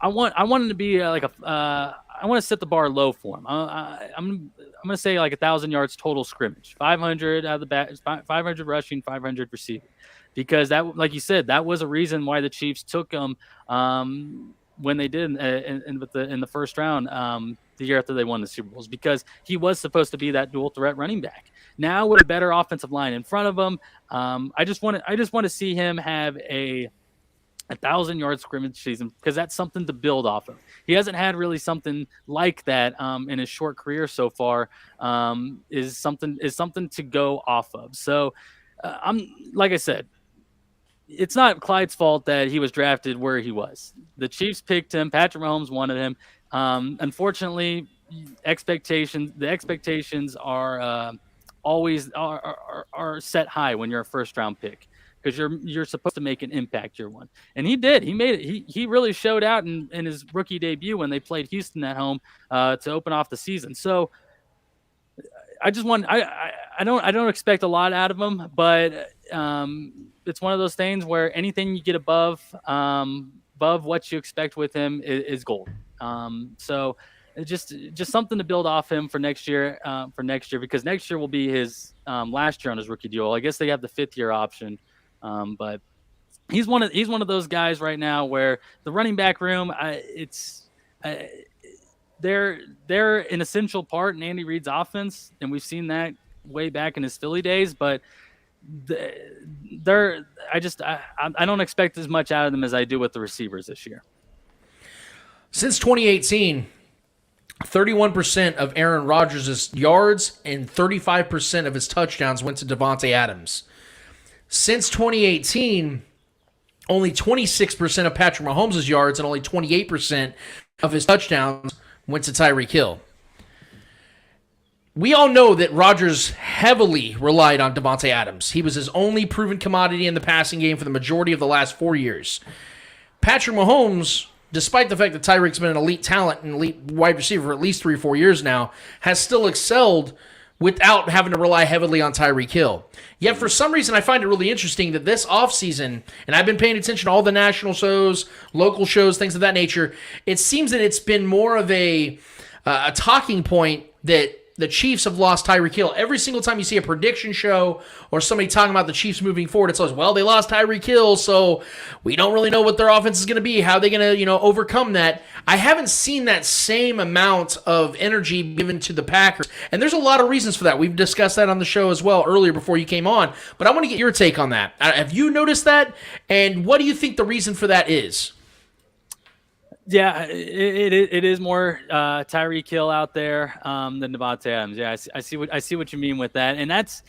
want him to be I want to set the bar low for him. I'm going to say like 1,000 yards total scrimmage, 500 out of the bat, 500 rushing, 500 receiving, because that, like you said, that was a reason why the Chiefs took him when they did in the first round the year after they won the Super Bowls, because he was supposed to be that dual threat running back. Now with a better offensive line in front of him, I just want to see him have a 1,000-yard scrimmage season, because that's something to build off of. He hasn't had really something like that in his short career so far. Is something to go off of. So like I said, it's not Clyde's fault that he was drafted where he was. The Chiefs picked him. Patrick Mahomes wanted him. Unfortunately, the expectations are always set high when you're a first round pick, because you're supposed to make an impact year one. And he did. He made it. He really showed out in his rookie debut when they played Houston at home to open off the season. So I don't expect a lot out of him, but it's one of those things where anything you get above what you expect with him is gold. So just something to build off him for next year, because next year will be his last year on his rookie deal. I guess they have the 5th-year option. But he's one of those guys right now where the running back room, they're an essential part in Andy Reid's offense, and we've seen that way back in his Philly days. But I don't expect as much out of them as I do with the receivers this year. Since 2018, 31% of Aaron Rodgers' yards and 35% of his touchdowns went to Davante Adams. Since 2018, only 26% of Patrick Mahomes' yards and only 28% of his touchdowns went to Tyreek Hill. We all know that Rodgers heavily relied on Davante Adams. He was his only proven commodity in the passing game for the majority of the last 4 years. Patrick Mahomes, despite the fact that Tyreek's been an elite talent and elite wide receiver for at least 3 or 4 years now, has still excelled without having to rely heavily on Tyreek Hill. Yet for some reason, I find it really interesting that this offseason, and I've been paying attention to all the national shows, local shows, things of that nature, it seems that it's been more of a talking point that the Chiefs have lost Tyreek Hill. Every single time you see a prediction show or somebody talking about the Chiefs moving forward, it's always, well, they lost Tyreek Hill, so we don't really know what their offense is going to be. How are they going to, overcome that? I haven't seen that same amount of energy given to the Packers, and there's a lot of reasons for that. We've discussed that on the show as well earlier before you came on, but I want to get your take on that. Have you noticed that, and what do you think the reason for that is? Yeah, it is more Tyreek Hill out there than Davante Adams. Yeah, I see what you mean with that, and that's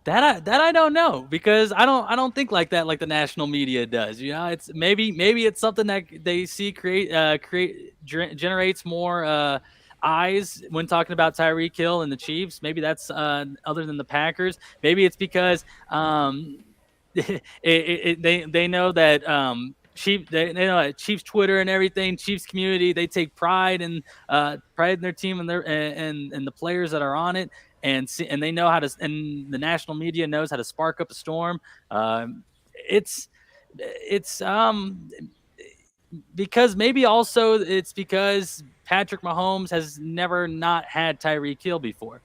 that I don't know, because I don't think like that like the national media does. It's maybe it's something that they see generates more eyes when talking about Tyreek Hill and the Chiefs. Maybe that's other than the Packers. Maybe it's because they know that they know that Chiefs Twitter and everything, Chiefs community, they take pride in their team and the players that are on it, and they know how to, and the national media knows how to spark up a storm. It's because maybe also it's because Patrick Mahomes has never not had Tyreek Hill before.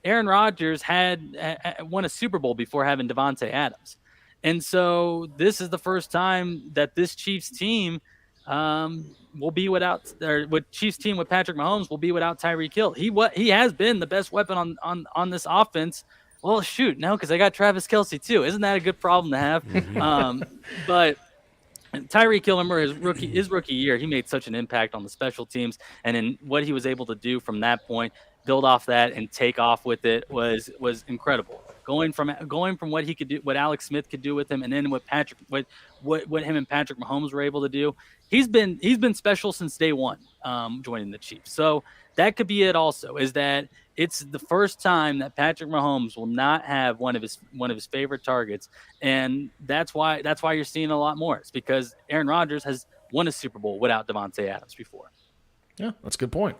Aaron Rodgers had won a Super Bowl before having Davante Adams. And so this is the first time that this Chiefs team will be without, or with Chiefs team with Patrick Mahomes will be without Tyreek Hill. He has been the best weapon on this offense. Well, shoot, no, because I got Travis Kelce too. Isn't that a good problem to have? But And Tyreek Kilmer, his rookie year, he made such an impact on the special teams, and in what he was able to do from that point, build off that and take off with it was incredible. Going from what he could do, what Alex Smith could do with him, and then what him and Patrick Mahomes were able to do. He's been special since day one, joining the Chiefs. So that could be it. Also, is that it's the first time that Patrick Mahomes will not have one of his favorite targets, and that's why you're seeing a lot more. It's because Aaron Rodgers has won a Super Bowl without Devontae Adams before. Yeah, that's a good point.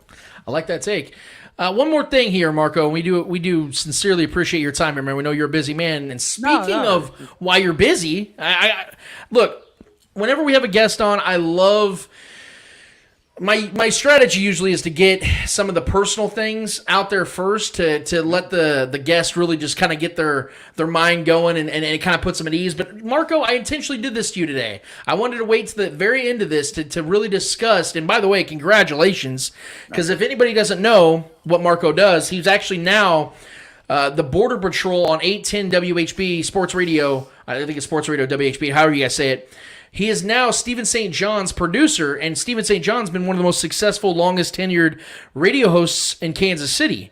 I like that take. One more thing here, Marco. We do sincerely appreciate your time here, man. We know you're a busy man. And speaking of why you're busy, I look, whenever we have a guest on, I love my strategy usually is to get some of the personal things out there first to let the guest really just kind of get their mind going and it kind of puts them at ease. But Marco, I intentionally did this to you today. I wanted to wait to the very end of this to really discuss. And by the way, congratulations, because if anybody doesn't know what Marco does, he's actually now the Border Patrol on 810 WHB Sports Radio. I think it's Sports Radio WHB, however you guys say it. He is now Stephen St. John's producer, and Stephen St. John's been one of the most successful, longest tenured radio hosts in Kansas City.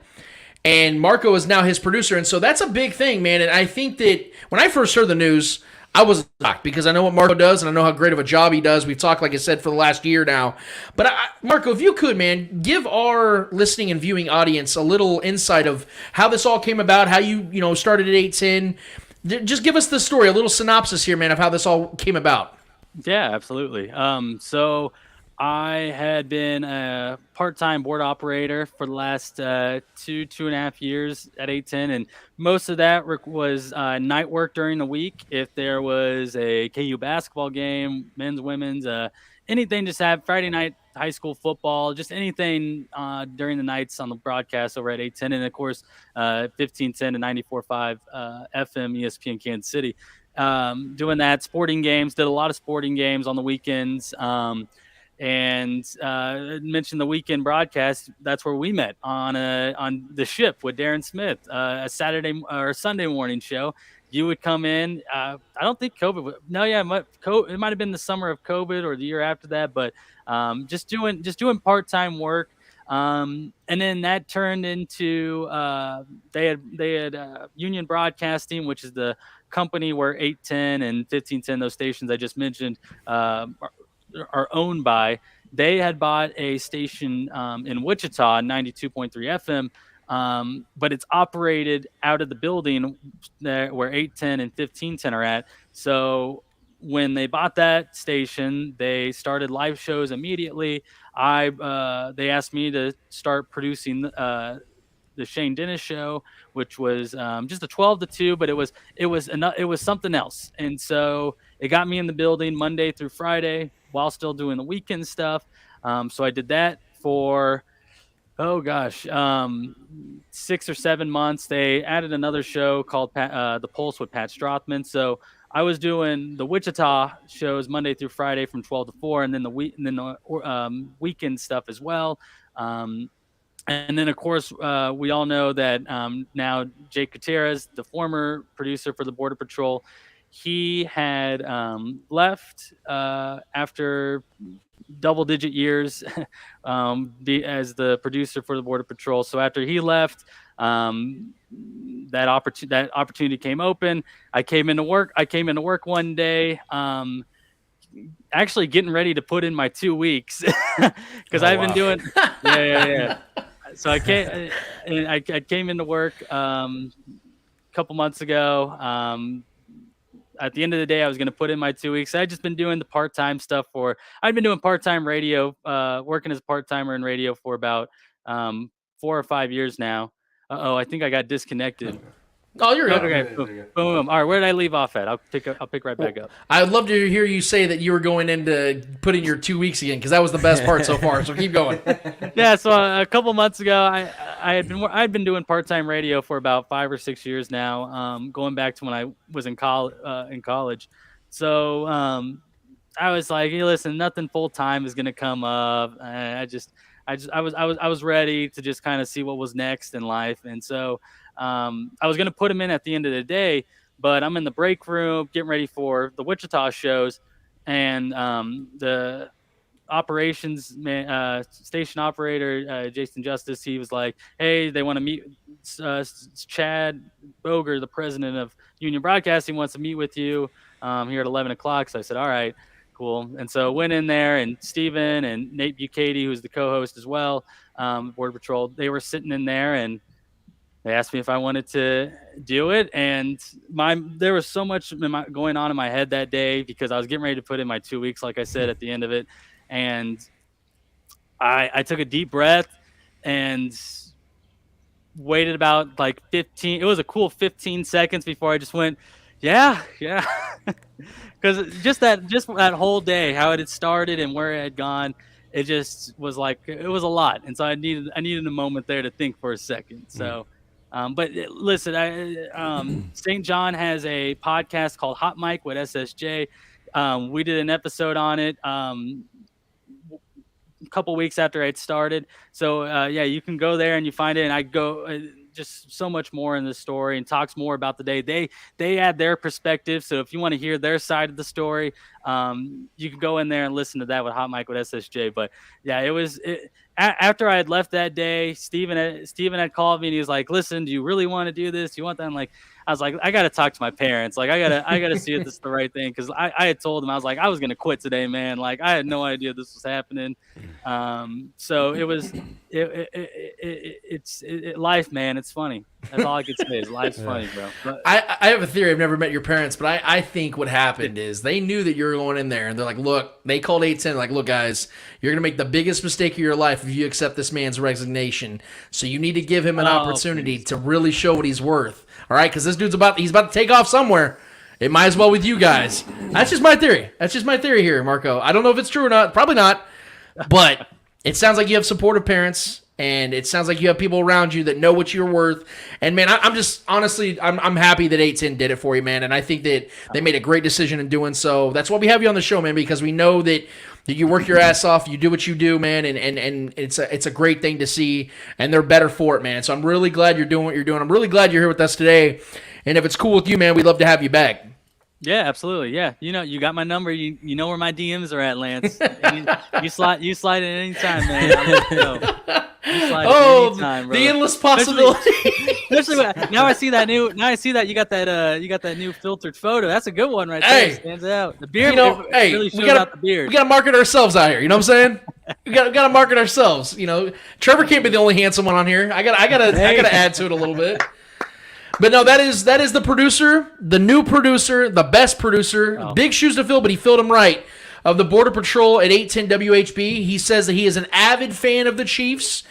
And Marco is now his producer, and so that's a big thing, man. And I think that when I first heard the news, I was shocked because I know what Marco does, and I know how great of a job he does. We've talked, like I said, for the last year now. But Marco, if you could, man, give our listening and viewing audience a little insight of how this all came about, how you started at 810. Just give us the story, a little synopsis here, man, of how this all came about. Yeah, absolutely. So I had been a part-time board operator for the last 2.5 years at 810, and most of that was night work during the week. If there was a KU basketball game, men's, women's, anything, just have Friday night high school football, just anything during the nights on the broadcast over at 810, and of course 1510 to 94.5 FM ESPN Kansas City. Doing that, sporting games, did a lot of sporting games on the weekends. And mentioned the weekend broadcast. That's where we met on the ship with Darren Smith, a Saturday or Sunday morning show. You would come in. I don't think COVID. It might have been the summer of COVID or the year after that, but just doing part-time work. And then that turned into they had Union Broadcasting, which is the company where 810 and 1510, those stations I just mentioned, are owned by. They had bought a station in Wichita, 92.3 FM, but it's operated out of the building there where 810 and 1510 are at. So when they bought that station, they started live shows immediately. They asked me to start producing the Shane Dennis show, which was just a 12 to 2, but it was something else. And so it got me in the building Monday through Friday while still doing the weekend stuff. So I did that for 6 or 7 months. They added another show called The Pulse with Pat Strothman. So I was doing the Wichita shows Monday through Friday from 12 to 4, and then the weekend stuff as well. And then, of course, we all know that now Jake Gutierrez, the former producer for the Border Patrol, he had left after double-digit years as the producer for the Border Patrol. So after he left, that opportunity came open. I came into work one day. Actually getting ready to put in my 2 weeks because I've been doing yeah. So I came into work a couple months ago. At the end of the day, I was going to put in my 2 weeks. I'd just been doing the part-time stuff I'd been doing part-time radio, working as a part-timer in radio for about 4 or 5 years now. I think I got disconnected. Oh, you're good. Okay, boom. All right, where did I leave off at? I'll pick right back up. I'd love to hear you say that you were going into putting your 2 weeks again, because that was the best part so far. So keep going. Yeah. So a couple months ago, I'd been doing part-time radio for about 5 or 6 years now, going back to when I was in college. So I was like, hey, listen, nothing full-time is gonna come up. I was ready to just kind of see what was next in life, and so. I was going to put him in at the end of the day, but I'm in the break room getting ready for the Wichita shows. and the operations station operator Jason Justice, he was like, hey, they want to meet Chad Boger, the president of Union Broadcasting, wants to meet with you here at 11 o'clock. So I said, all right, cool. And so went in there, and Steven and Nate Bucati, who's the co-host as well, Border Patrol, they were sitting in there, and they asked me if I wanted to do it. And there was so much going on in my head that day because I was getting ready to put in my 2 weeks, like I said, at the end of it. And I took a deep breath and waited about like 15. It was a cool 15 seconds before I just went, yeah. Because just that whole day, how it had started and where it had gone, it just was like, it was a lot. And so I needed a moment there to think for a second. So, but listen, St. John has a podcast called Hot Mic with SSJ. We did an episode on it a couple weeks after I'd started. So yeah, you can go there and you find it. And I go just so much more in the story and talks more about the day. They add their perspective. So if you want to hear their side of the story, you can go in there and listen to that with Hot Mic with SSJ. But yeah, after I had left that day, Steven had called me and he was like, listen, do you really want to do this? Do you want that? I was like, I got to talk to my parents. Like, I gotta see if this is the right thing. Cause I had told them, I was like, I was going to quit today, man. Like, I had no idea this was happening. So it was, it's life, man. It's funny. That's all I could say is life's funny, bro. But, I have a theory. I've never met your parents, but I think what happened is they knew that you were going in there, and they're like, look, they called 810, like, look, guys, you're going to make the biggest mistake of your life if you accept this man's resignation. So you need to give him an opportunity to really show what he's worth. All right, because this dude's he's about to take off somewhere. It might as well with you guys. That's just my theory. That's just my theory here, Marco. I don't know if it's true or not. Probably not. But it sounds like you have supportive parents, and it sounds like you have people around you that know what you're worth. And, man, I'm just honestly, I'm happy that 810 did it for you, man. And I think that they made a great decision in doing so. That's why we have you on the show, man, because we know that you work your ass off, you do what you do, man, and it's a great thing to see, and they're better for it, man. So I'm really glad you're doing what you're doing. I'm really glad you're here with us today. And if it's cool with you, man, we'd love to have you back. Yeah, absolutely. Yeah, you got my number. You know where my DMs are at, Lance. you slide it anytime, man. Anytime, the endless possibility. Especially now I see that you got that new filtered photo. That's a good one right there. It stands out. The beard really shows out the beard. We gotta market ourselves out here. You know what I'm saying? we gotta market ourselves. You know, Trevor can't be the only handsome one on here. I gotta add to it a little bit. But no, that is the producer, the new producer, the best producer. Oh. Big shoes to fill, but he filled them right. Of the Border Patrol at 810 WHB. He says that he is an avid fan of the Chiefs.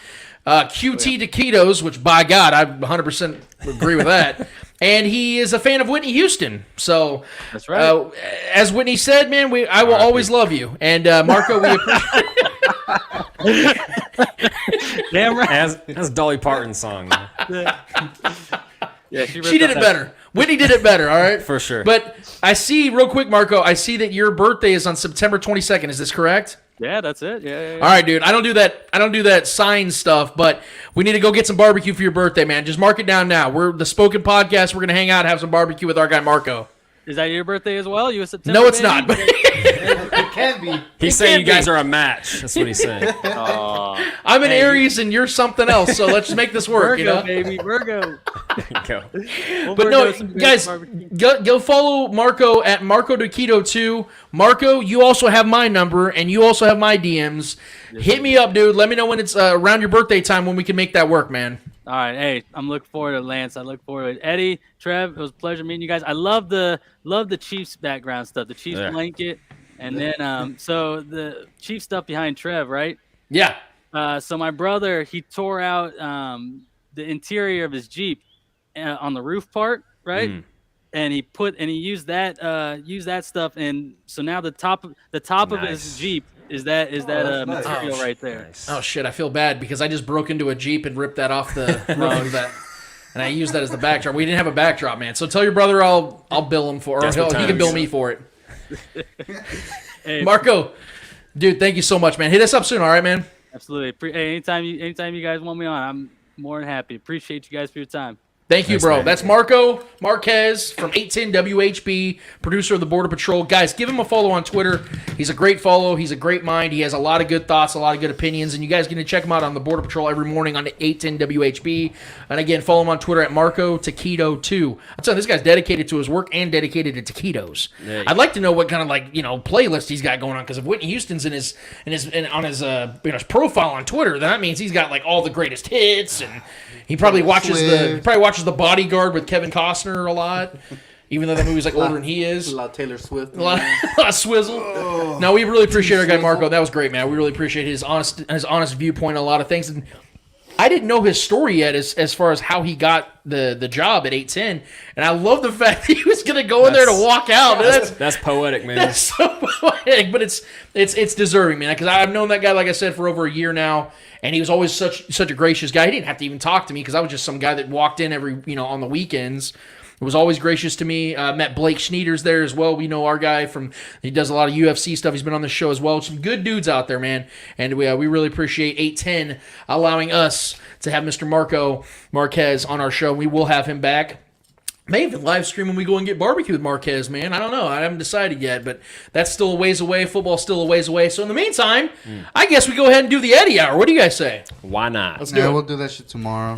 QT taquitos, which by God, I 100% agree with that. And he is a fan of Whitney Houston. So that's right. As Whitney said, man, I will always love you. And Marco, we appreciate it. Damn right. That's Dolly Parton's song. Yeah, she did it better. Whitney did it better, all right? For sure. But I see, real quick, Marco, I see that your birthday is on September 22nd. Is this correct? Yeah, that's it. Yeah. All right, dude. I don't do that sign stuff, but we need to go get some barbecue for your birthday, man. Just mark it down now. We're the Spoken Podcast. We're going to hang out and have some barbecue with our guy, Marco. Is that your birthday as well? You a September? No, it's not. It can be. He's saying you guys are a match. That's what he's saying. I'm an Aries and you're something else, so let's make this work. Virgo, baby. Virgo. Go. But no, guys, go follow Marco at Marco Taquito 2. Marco, you also have my number, and you also have my DMs. Hit me up, dude. Let me know when it's around your birthday time when we can make that work, man. All right, hey, I'm looking forward to it, Lance. I look forward to it. Eddie, Trev, it was a pleasure meeting you guys. I love the Chiefs background stuff, the Chiefs blanket, and then so the Chiefs stuff behind Trev, right? Yeah. So my brother, he tore out the interior of his Jeep on the roof part, right? And he used that stuff, and so now the top of his Jeep is that material right there. Nice. Oh shit, I feel bad because I just broke into a Jeep and ripped that off the roof of that, and I used that as the backdrop. We didn't have a backdrop, man. So tell your brother I'll bill him for, or he can bill me for it. Hey, Marco, dude, thank you so much, man. Hit us up soon, all right, man? Absolutely. Hey, anytime you guys want me on, I'm more than happy. Appreciate you guys for your time. Thank you, Thanks, bro. man. That's Marco Marquez from 810 WHB, producer of the Border Patrol. Guys, give him a follow on Twitter. He's a great follow. He's a great mind. He has a lot of good thoughts, a lot of good opinions, and you guys get to check him out on the Border Patrol every morning on 810 WHB. And again, follow him on Twitter at Marco Taquito 2. I'm telling you, this guy's dedicated to his work and dedicated to taquitos. Yeah. I'd like to know what kind of playlist he's got going on, because if Whitney Houston's on his profile on Twitter, then that means he's got like all the greatest hits, and he probably watches the Bodyguard with Kevin Costner a lot, even though that movie's like older than he is. A lot of Taylor Swift. A lot of swizzle. Oh. No, we really appreciate our guy Marco. That was great, man. We really appreciate his honest viewpoint on a lot of things. And I didn't know his story yet as far as how he got the job at 810, and I love the fact that he was going to go in there to walk out. That's poetic, man. That's so poetic, but it's deserving, man. Because I've known that guy, like I said, for over a year now. And he was always such a gracious guy. He didn't have to even talk to me because I was just some guy that walked in on the weekends. It was always gracious to me. Met Blake Schneiders there as well. We know our guy he does a lot of UFC stuff. He's been on the show as well. Some good dudes out there, man. And we really appreciate 810 allowing us to have Mr. Marco Marquez on our show. We will have him back. May even live stream when we go and get barbecue with Marquez, man. I don't know. I haven't decided yet, but that's still a ways away. Football's still a ways away. So in the meantime, I guess we go ahead and do the Eddie Hour. What do you guys say? Why not? Let's do it. We'll do that shit tomorrow.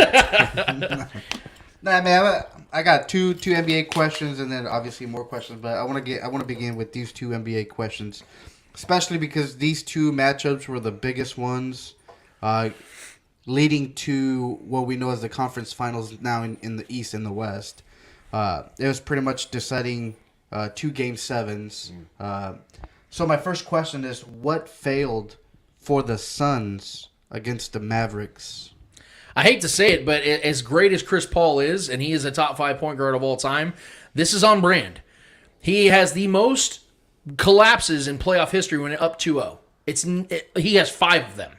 Nah, man. I got two NBA questions and then obviously more questions, but I want to begin with these two NBA questions, especially because these two matchups were the biggest ones, leading to what we know as the conference finals now in the East and the West. It was pretty much deciding 2 Game 7s. So my first question is, what failed for the Suns against the Mavericks? I hate to say it, but as great as Chris Paul is, and he is a top 5 point guard of all time, this is on brand. He has the most collapses in playoff history when up 2-0. He has 5 of them.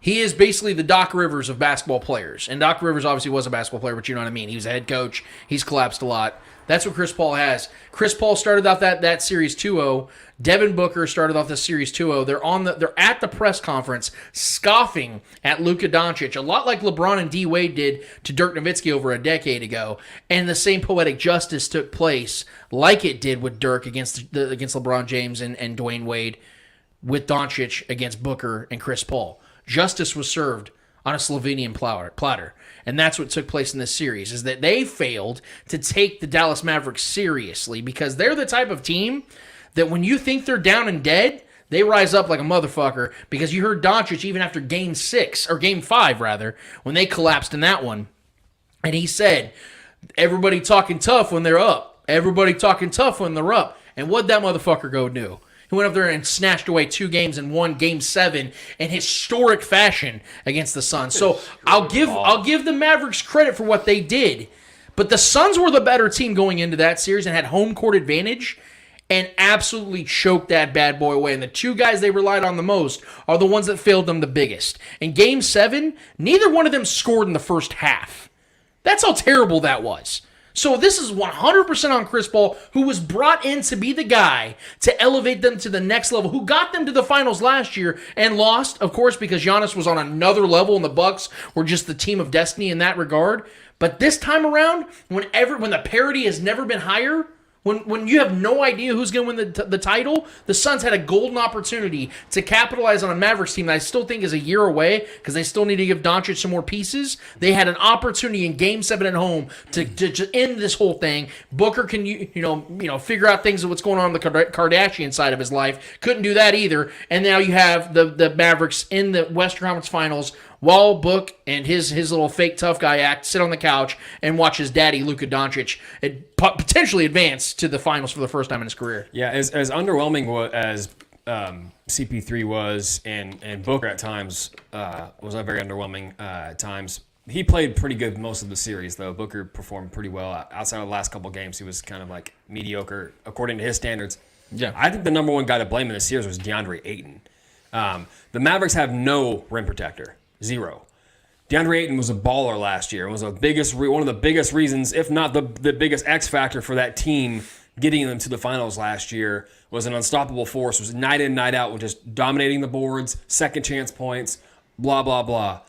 He is basically the Doc Rivers of basketball players. And Doc Rivers obviously was a basketball player, but you know what I mean. He was a head coach. He's collapsed a lot. That's what Chris Paul has. Chris Paul started off that series 2-0. Devin Booker started off the series 2-0. They're at the press conference scoffing at Luka Doncic, a lot like LeBron and D Wade did to Dirk Nowitzki over a decade ago. And the same poetic justice took place like it did with Dirk against LeBron James and Dwayne Wade, with Doncic against Booker and Chris Paul. Justice was served on a Slovenian platter. And that's what took place in this series, is that they failed to take the Dallas Mavericks seriously, because they're the type of team that when you think they're down and dead, they rise up like a motherfucker. Because you heard Doncic even after Game 5, when they collapsed in that one. And he said, everybody talking tough when they're up. Everybody talking tough when they're up. And what'd that motherfucker go do? He went up there and snatched away 2 games and won Game 7 in historic fashion against the Suns. So I'll give the Mavericks credit for what they did, but the Suns were the better team going into that series and had home court advantage and absolutely choked that bad boy away. And the 2 guys they relied on the most are the ones that failed them the biggest. In Game 7, neither one of them scored in the first half. That's how terrible that was. So this is 100% on Chris Paul, who was brought in to be the guy to elevate them to the next level, who got them to the finals last year and lost, of course, because Giannis was on another level and the Bucks were just the team of destiny in that regard. But this time around, when the parity has never been higher, when you have no idea who's going to win the title, the Suns had a golden opportunity to capitalize on a Mavericks team that I still think is a year away, because they still need to give Doncic some more pieces. They had an opportunity in Game 7 at home to end this whole thing. Booker can figure out things of what's going on the Kardashian side of his life. Couldn't do that either. And now you have the Mavericks in the Western Conference Finals, while Book and his little fake tough guy act sit on the couch and watch his daddy, Luka Doncic, potentially advance to the finals for the first time in his career. Yeah, as underwhelming as CP3 was, and Booker at times was not very underwhelming at times. He played pretty good most of the series, though. Booker performed pretty well. Outside of the last couple games, he was kind of like mediocre according to his standards. Yeah, I think the number one guy to blame in this series was DeAndre Ayton. The Mavericks have no rim protector. 0. DeAndre Ayton was a baller last year. It was one of the biggest reasons, if not the biggest X factor for that team getting them to the finals last year. Was an unstoppable force. Was night in, night out, with just dominating the boards, second chance points, blah, blah, blah.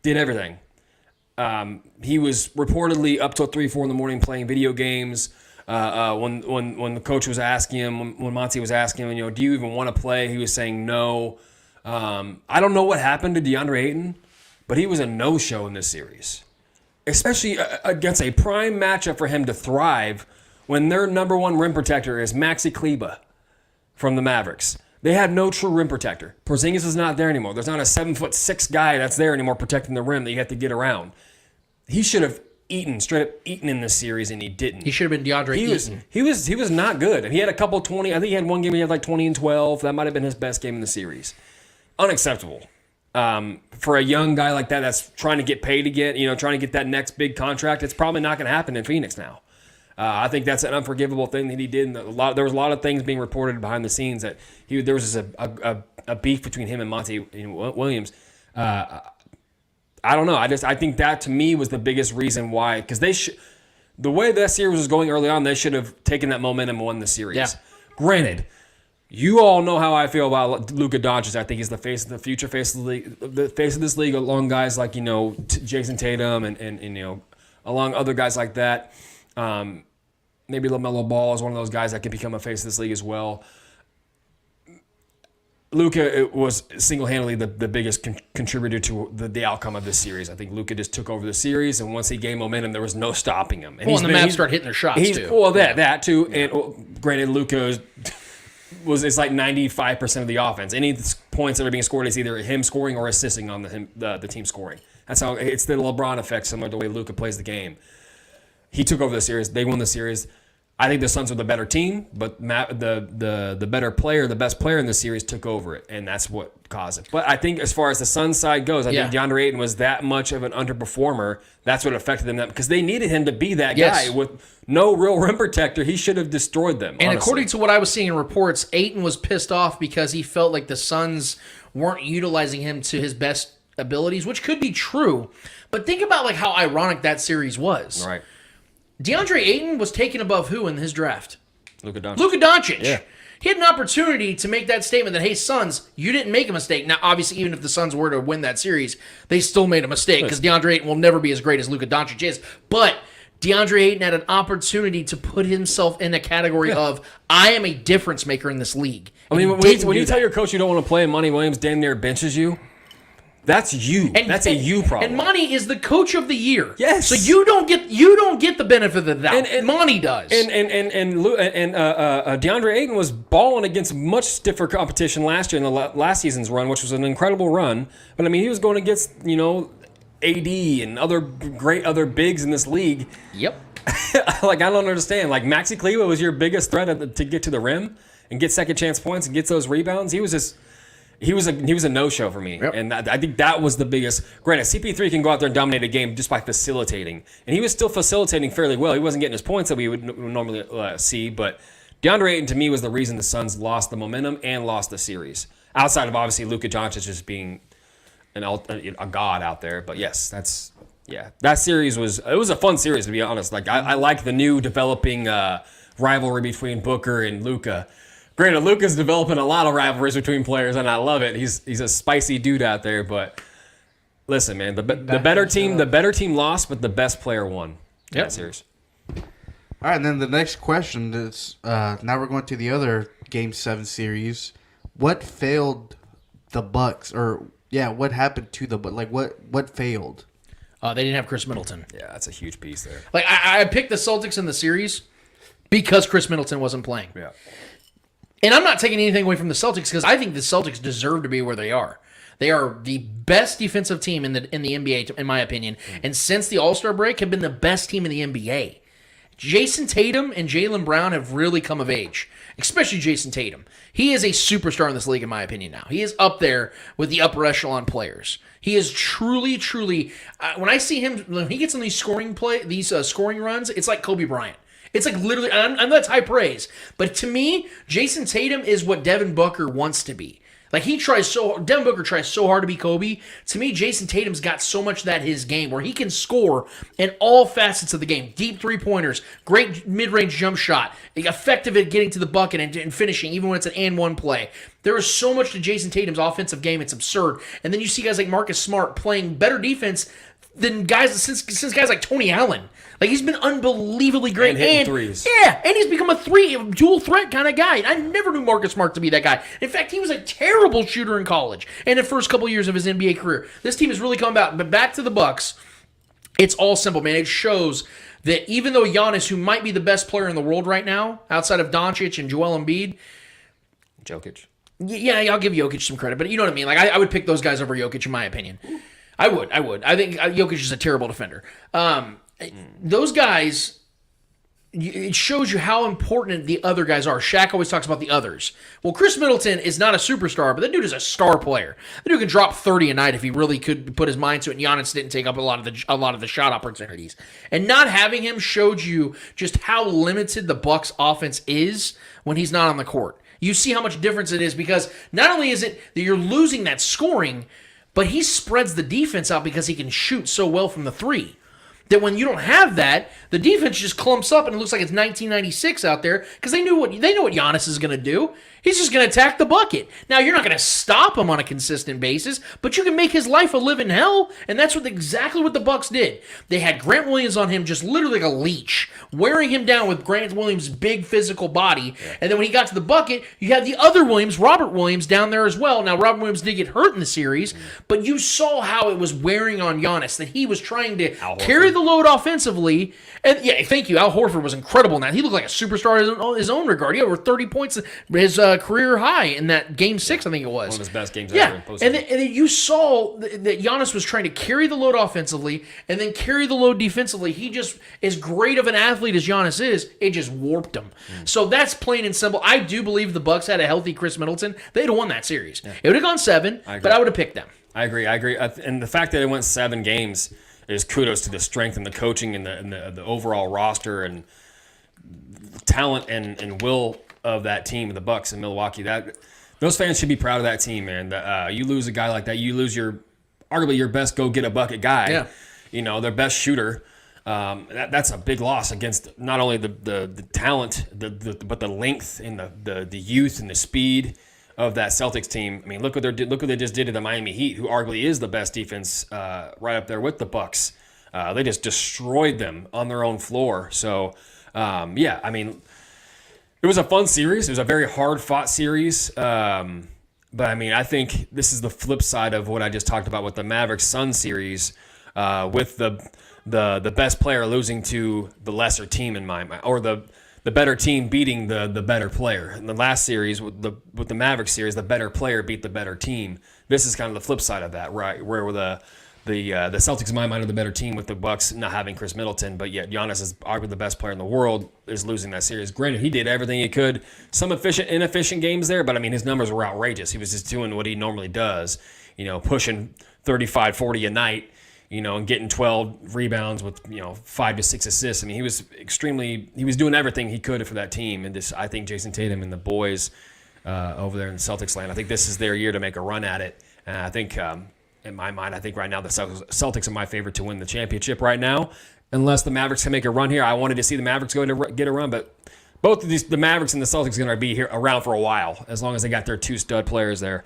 Did everything. He was reportedly up till 3, 4 in the morning playing video games. When the coach was asking him, when Monty was asking him, do you even want to play? He was saying no. I don't know what happened to DeAndre Ayton, but he was a no-show in this series, especially against a prime matchup for him to thrive when their number one rim protector is Maxi Kleber from the Mavericks. They had no true rim protector. Porzingis is not there anymore. There's not a 7'6" guy that's there anymore protecting the rim that you have to get around. He should have straight up eaten in this series, and he didn't. He should have been DeAndre Ayton. He was not good. And he had a couple 20. I think he had one game he had like 20 and 12. That might have been his best game in the series. Unacceptable. For a young guy like that that's trying to get paid again, trying to get that next big contract, it's probably not going to happen in Phoenix now. I think that's an unforgivable thing that he did. And there was a lot of things being reported behind the scenes that there was a beef between him and Monty Williams. I don't know. I think that to me was the biggest reason why, because the way that series was going early on, they should have taken that momentum and won the series. Yeah. Granted, you all know how I feel about Luka Doncic. I think he's the future face of the league, the face of this league, along guys like Jason Tatum and along other guys like that. Maybe LaMelo Ball is one of those guys that could become a face of this league as well. Luka was single-handedly the biggest contributor to the outcome of this series. I think Luka just took over the series, and once he gained momentum, there was no stopping him. And the Mavs started hitting their shots, too. Well, that too. Yeah. And granted, Luka it's like 95% of the offense. Any points that are being scored is either him scoring or assisting on the team scoring. That's how it's the LeBron effect, similar to the way Luka plays the game. He took over the series. They won the series. I think the Suns were the better team, but the better player, the best player in the series took over it, and that's what caused it. But I think as far as the Suns side goes, I think DeAndre Ayton was that much of an underperformer. That's what affected them, because they needed him to be that guy. With no real rim protector, he should have destroyed them. And honestly, according to what I was seeing in reports, Ayton was pissed off because he felt like the Suns weren't utilizing him to his best abilities, which could be true. But think about how ironic that series was. Right. DeAndre Ayton was taken above who in his draft? Luka Doncic. Luka Doncic. Yeah. He had an opportunity to make that statement that, hey, Suns, you didn't make a mistake. Now, obviously, even if the Suns were to win that series, they still made a mistake because DeAndre Ayton will never be as great as Luka Doncic is. But DeAndre Ayton had an opportunity to put himself in a category of, I am a difference maker in this league. I mean, when you tell your coach you don't want to play and Monty Williams damn near benches you, that's you. That's a you problem. And Monty is the coach of the year. Yes. So you don't get the benefit of the doubt. And Monty does. And DeAndre Ayton was balling against much stiffer competition last year in the last season's run, which was an incredible run. But I mean, he was going against AD and other bigs in this league. Yep. I don't understand. Maxi Kleber was your biggest threat to get to the rim and get second chance points and get those rebounds. He was a no-show for me, and I think that was the biggest. Granted, CP3 can go out there and dominate a game just by facilitating, and he was still facilitating fairly well. He wasn't getting his points that we would normally see, but DeAndre Ayton to me was the reason the Suns lost the momentum and lost the series. Outside of obviously Luka Doncic just being a god out there, but yes, that series was a fun series to be honest. I like the new developing rivalry between Booker and Luka. Granted, Luka's developing a lot of rivalries between players, and I love it. He's a spicy dude out there. But listen, man, the better team lost, but the best player won in that series. All right, and then the next question is now we're going to the other Game 7 series. What failed the Bucks, what happened to the Bucks? What failed? They didn't have Chris Middleton. Yeah, that's a huge piece there. I picked the Celtics in the series because Chris Middleton wasn't playing. Yeah. And I'm not taking anything away from the Celtics because I think the Celtics deserve to be where they are. They are the best defensive team in the NBA, in my opinion. And since the All-Star break, have been the best team in the NBA. Jason Tatum and Jaylen Brown have really come of age, especially Jason Tatum. He is a superstar in this league, in my opinion now. He is up there with the upper echelon players. He is truly, truly... when I see him, when he gets on these scoring runs, it's like Kobe Bryant. It's literally, I'm that's high praise. But to me, Jason Tatum is what Devin Booker wants to be. Devin Booker tries so hard to be Kobe. To me, Jason Tatum's got so much of that his game where he can score in all facets of the game. Deep three-pointers, great mid-range jump shot, effective at getting to the bucket and finishing, even when it's an and-one play. There is so much to Jason Tatum's offensive game, it's absurd. And then you see guys like Marcus Smart playing better defense than guys since guys like Tony Allen. Like, he's been unbelievably great. And hitting threes. Yeah, and he's become a dual threat kind of guy. I never knew Marcus Smart to be that guy. In fact, he was a terrible shooter in college and the first couple years of his NBA career. This team has really come about. But back to the Bucks, it's all simple, man. It shows that even though Giannis, who might be the best player in the world right now, outside of Doncic and Joel Embiid, Jokic. Yeah, I'll give Jokic some credit, but you know what I mean? Like, I would pick those guys over Jokic, in my opinion. I would. I think Jokic is a terrible defender. Those guys, it shows you how important the other guys are. Shaq always talks about the others. Well, Chris Middleton is not a superstar, but that dude is a star player. That dude can drop 30 a night if he really could put his mind to it, and Giannis didn't take up a lot of the shot opportunities. And not having him showed you just how limited the Bucks offense is when he's not on the court. You see how much difference it is, because not only is it that you're losing that scoring, but he spreads the defense out because he can shoot so well from the three. That when you don't have that, the defense just clumps up and it looks like it's 1996 out there, because they know what Giannis is going to do. He's just going to attack the bucket. Now, you're not going to stop him on a consistent basis, but you can make his life a living hell, and that's exactly what the Bucks did. They had Grant Williams on him just literally like a leech, wearing him down with Grant Williams' big physical body, and then when he got to the bucket, you had the other Williams, Robert Williams, down there as well. Now, Robert Williams did get hurt in the series, but you saw how it was wearing on Giannis, that he was trying to carry the load offensively. And yeah, thank you. Al Horford was incredible in that. He looked like a superstar in his own regard. He had over 30 points, his career high in that Game 6, I think it was. One of his best games ever in postseason. And then you saw that Giannis was trying to carry the load offensively and then carry the load defensively. He just, as great of an athlete as Giannis is, it just warped him. So that's plain and simple. I do believe the Bucks had a healthy Chris Middleton, they'd have won that series. It would have gone 7, but I would have picked them. I agree. And the fact that it went 7 games is kudos to the strength and the coaching and the overall roster and talent and will of that team, the Bucks in Milwaukee. Those fans should be proud of that team, man. You lose a guy like that, you lose arguably your best go-get-a-bucket guy. Yeah. You know, their best shooter. That's a big loss against not only the talent, but the length and the youth and the speed of that Celtics team. I mean, look what they just did to the Miami Heat, who arguably is the best defense right up there with the Bucks. They just destroyed them on their own floor. So, yeah, I mean, it was a fun series. It was a very hard-fought series. But, I mean, I think this is the flip side of what I just talked about with the Mavericks-Suns series, with the best player losing to the lesser team in my mind, or the better team beating the better player. In the last series, with the Mavericks series, the better player beat the better team. This is kind of the flip side of that, right? Where the Celtics, in my mind, are the better team with the Bucks not having Chris Middleton, but yet Giannis is arguably the best player in the world, is losing that series. Granted, he did everything he could. Some inefficient games there, but I mean, his numbers were outrageous. He was just doing what he normally does, pushing 35, 40 a night, and getting 12 rebounds with, 5 to 6 assists. I mean, he was doing everything he could for that team. And I think Jason Tatum and the boys over there in Celtics land, I think this is their year to make a run at it. And I think, in my mind, I think right now the Celtics are my favorite to win the championship right now. Unless the Mavericks can make a run here. I wanted to see the Mavericks going to get a run, but both of the Mavericks and the Celtics are going to be here around for a while, as long as they got their 2 stud players there.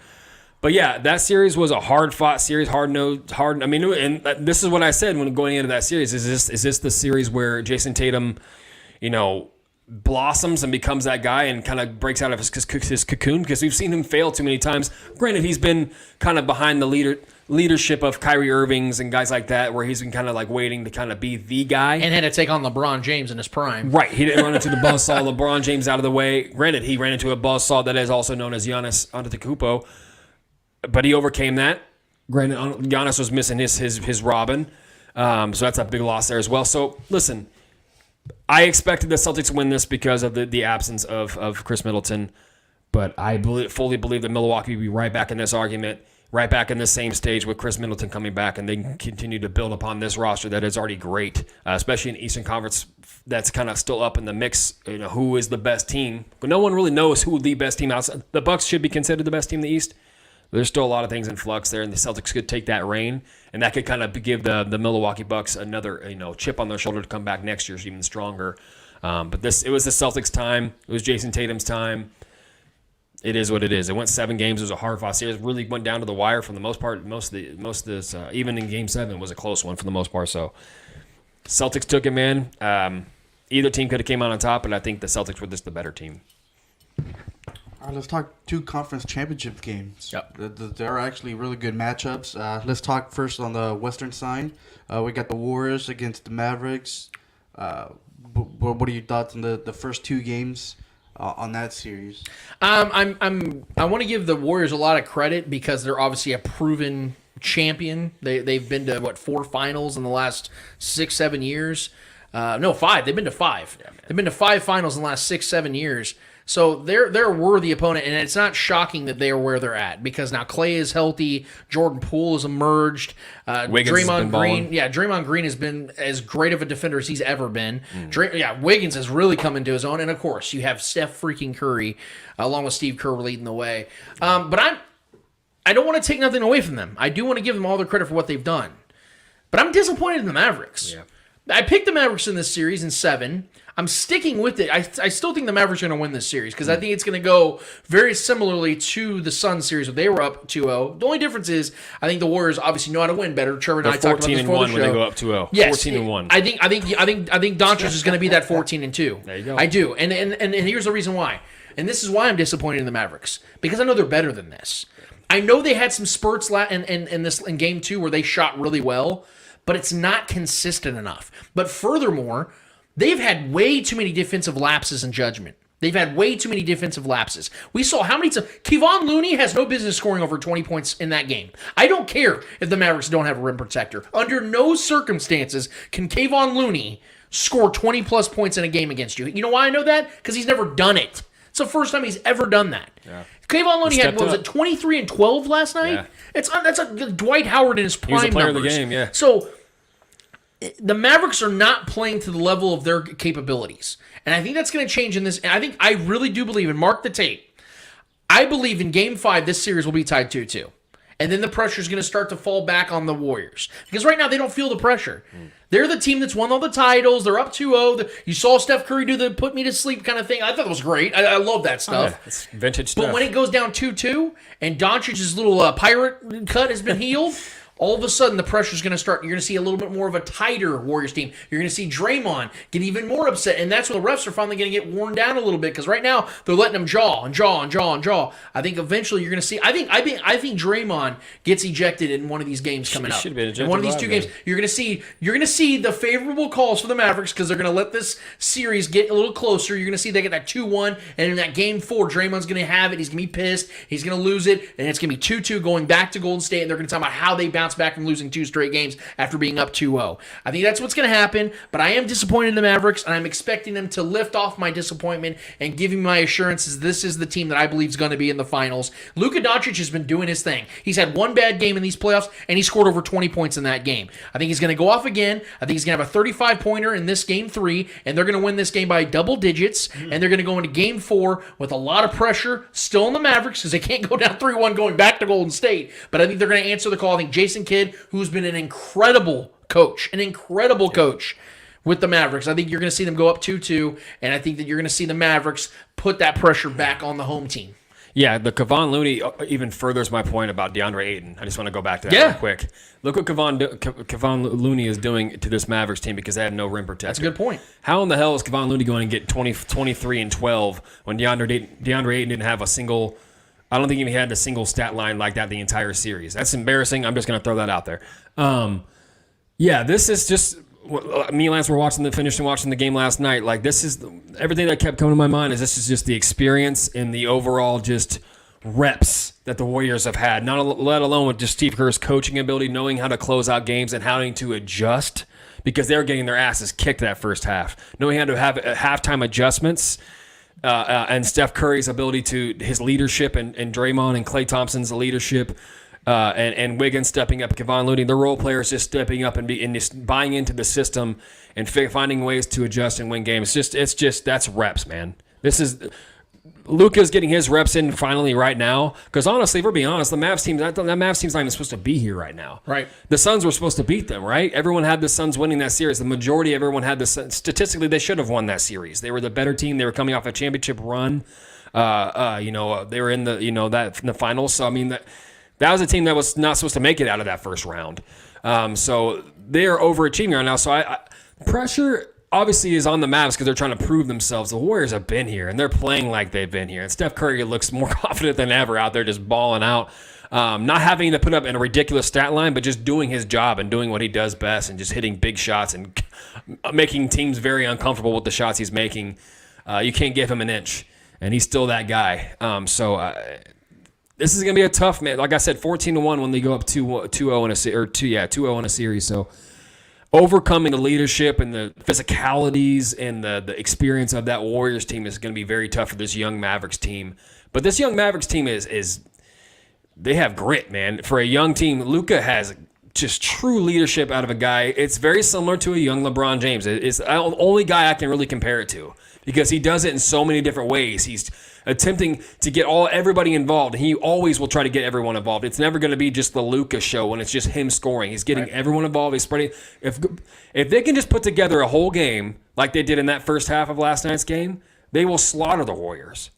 But yeah, that series was a hard-fought series, I mean, and this is what I said when going into that series. Is this the series where Jason Tatum, blossoms and becomes that guy and kind of breaks out of his cocoon? Because we've seen him fail too many times. Granted, he's been kind of behind the leadership of Kyrie Irving's and guys like that, where he's been kind of like waiting to kind of be the guy. And had to take on LeBron James in his prime. Right. He didn't run into the buzzsaw. LeBron James out of the way. Granted, he ran into a buzzsaw that is also known as Giannis Antetokounmpo. But he overcame that. Granted, Giannis was missing his Robin. So that's a big loss there as well. So, listen, I expected the Celtics to win this because of the absence of Chris Middleton. But I fully believe that Milwaukee will be right back in this argument, right back in the same stage with Chris Middleton coming back, and they can continue to build upon this roster that is already great, especially in the Eastern Conference that's kind of still up in the mix. Who is the best team? But no one really knows who the best team outside. The Bucks should be considered the best team in the East. There's still a lot of things in flux there, and the Celtics could take that reign, and that could kind of give the Milwaukee Bucks another chip on their shoulder to come back next year even stronger. But it was the Celtics' time. It was Jason Tatum's time. It is what it is. It went 7 games. It was a hard-fought series. It really went down to the wire for the most part. Most of this, even in Game 7, was a close one for the most part. So Celtics took it, man. Either team could have came out on top, but I think the Celtics were just the better team. All right, let's talk 2 conference championship games. Yep. There are actually really good matchups. Let's talk first on the Western side. We got the Warriors against the Mavericks. What are your thoughts on the first 2 games on that series? I want to give the Warriors a lot of credit because they're obviously a proven champion. They've been to 4 finals in the last 6-7 years. No, 5. They've been to 5. Yeah, they've been to 5 finals in the last 6-7 years. So they're a worthy opponent, and it's not shocking that they are where they're at because now Clay is healthy, Jordan Poole has emerged, Draymond Green has been as great of a defender as he's ever been. Wiggins has really come into his own, and of course you have Steph freaking Curry along with Steve Kerr leading the way. But I don't want to take nothing away from them. I do want to give them all the credit for what they've done, but I'm disappointed in the Mavericks. Yeah. I picked the Mavericks in this series in 7. I'm sticking with it. I still think the Mavericks are going to win this series because I think it's going to go very similarly to the Suns series where they were up 2-0. The only difference is I think the Warriors obviously know how to win better. Trevor and I talked about this before the show. 14-1 when they go up 2-0. Yes, 14-1. I think Doncic is going to be that 14-2. There you go. I do, and here's the reason why. And this is why I'm disappointed in the Mavericks because I know they're better than this. I know they had some spurts in Game 2 where they shot really well, but it's not consistent enough. But furthermore, they've had way too many defensive lapses in judgment. They've had way too many defensive lapses. We saw how many times Kevon Looney has no business scoring over 20 points in that game. I don't care if the Mavericks don't have a rim protector. Under no circumstances can Kevon Looney score 20-plus points in a game against you. You know why I know that? Because he's never done it. It's the first time he's ever done that. Yeah. Kevon Looney had, 23 and 12 last night? Yeah. That's a Dwight Howard in his prime numbers. He was a player of the game, yeah. So the Mavericks are not playing to the level of their capabilities. And I think that's going to change in this. And I really do believe, and mark the tape, I believe in Game 5 this series will be tied 2-2. And then the pressure is going to start to fall back on the Warriors. Because right now they don't feel the pressure. They're the team that's won all the titles. They're up 2-0. You saw Steph Curry do the put me to sleep kind of thing. I thought it was great. I love that stuff. Oh, yeah. It's vintage stuff. But when it goes down 2-2 and Doncic's little pirate cut has been healed, all of a sudden the pressure is going to start. You're going to see a little bit more of a tighter Warriors team. You're going to see Draymond get even more upset, and that's where the refs are finally going to get worn down a little bit because right now they're letting them jaw. I think eventually you're going to see. I think Draymond gets ejected in one of these games coming up. Should have been ejected in one of these 2 games. You're going to see the favorable calls for the Mavericks because they're going to let this series get a little closer. You're going to see they get that 2-1, and in that Game 4, Draymond's going to have it. He's going to be pissed. He's going to lose it, and it's going to be 2-2 going back to Golden State, and they're going to talk about how they bounce back from losing 2 straight games after being up 2-0. I think that's what's going to happen, but I am disappointed in the Mavericks, and I'm expecting them to lift off my disappointment and give me my assurances this is the team that I believe is going to be in the finals. Luka Doncic has been doing his thing. He's had one bad game in these playoffs, and he scored over 20 points in that game. I think he's going to go off again. I think he's going to have a 35-pointer in this Game 3, and they're going to win this game by double digits, and they're going to go into Game 4 with a lot of pressure still in the Mavericks because they can't go down 3-1 going back to Golden State, but I think they're going to answer the call. I think Jason Kidd, who's been an incredible coach with the Mavericks. I think you're going to see them go up 2-2, and I think that you're going to see the Mavericks put that pressure back on the home team. Yeah, the Kevon Looney even furthers my point about DeAndre Ayton. I just want to go back to that real quick. Look what Kevon Looney is doing to this Mavericks team because they have no rim protector. That's a good point. How in the hell is Kevon Looney going to get 23 and 12 when DeAndre Ayton didn't have a single – I don't think he had a single stat line like that the entire series. That's embarrassing. I'm just going to throw that out there. This is just me and Lance were watching the game last night. Like this is everything that kept coming to my mind is this is just the experience and the overall just reps that the Warriors have had. Not let alone with just Steve Kerr's coaching ability, knowing how to close out games and having to adjust because they were getting their asses kicked that first half. Knowing how to have halftime adjustments. And Steph Curry's ability to his leadership and Draymond and Klay Thompson's leadership and Wiggins stepping up, Kevon Looney, the role players just stepping up and just buying into the system and finding ways to adjust and win games. It's just that's reps, man. This is Luka's getting his reps in finally right now. Because honestly, if we're being honest, that Mavs team's not even supposed to be here right now. Right. The Suns were supposed to beat them, right? Everyone had the Suns winning that series. The majority of everyone had the Suns. Statistically, they should have won that series. They were the better team. They were coming off a championship run. They were in the in the finals. So I mean that was a team that was not supposed to make it out of that first round. So they are overachieving right now. So pressure obviously is on the Mavs because they're trying to prove themselves. The Warriors have been here and they're playing like they've been here. And Steph Curry looks more confident than ever out there, just balling out. Not having to put up in a ridiculous stat line, but just doing his job and doing what he does best and just hitting big shots and making teams very uncomfortable with the shots he's making. You can't give him an inch, and he's still that guy. This is going to be a tough, man. Like I said, 14-1 when they go up 2-0 in a series, or 2-0 in a series. So overcoming the leadership and the physicalities and the experience of that Warriors team is going to be very tough for this young Mavericks team. But this young Mavericks team is they have grit, man. For a young team, Luka has just true leadership out of a guy. It's very similar to a young LeBron James. It's the only guy I can really compare it to because he does it in so many different ways. He's attempting to get everybody involved. He always will try to get everyone involved. It's never going to be just the Luka show when it's just him scoring. He's getting everyone involved. He's spreading. If they can just put together a whole game like they did in that first half of last night's game, they will slaughter the Warriors.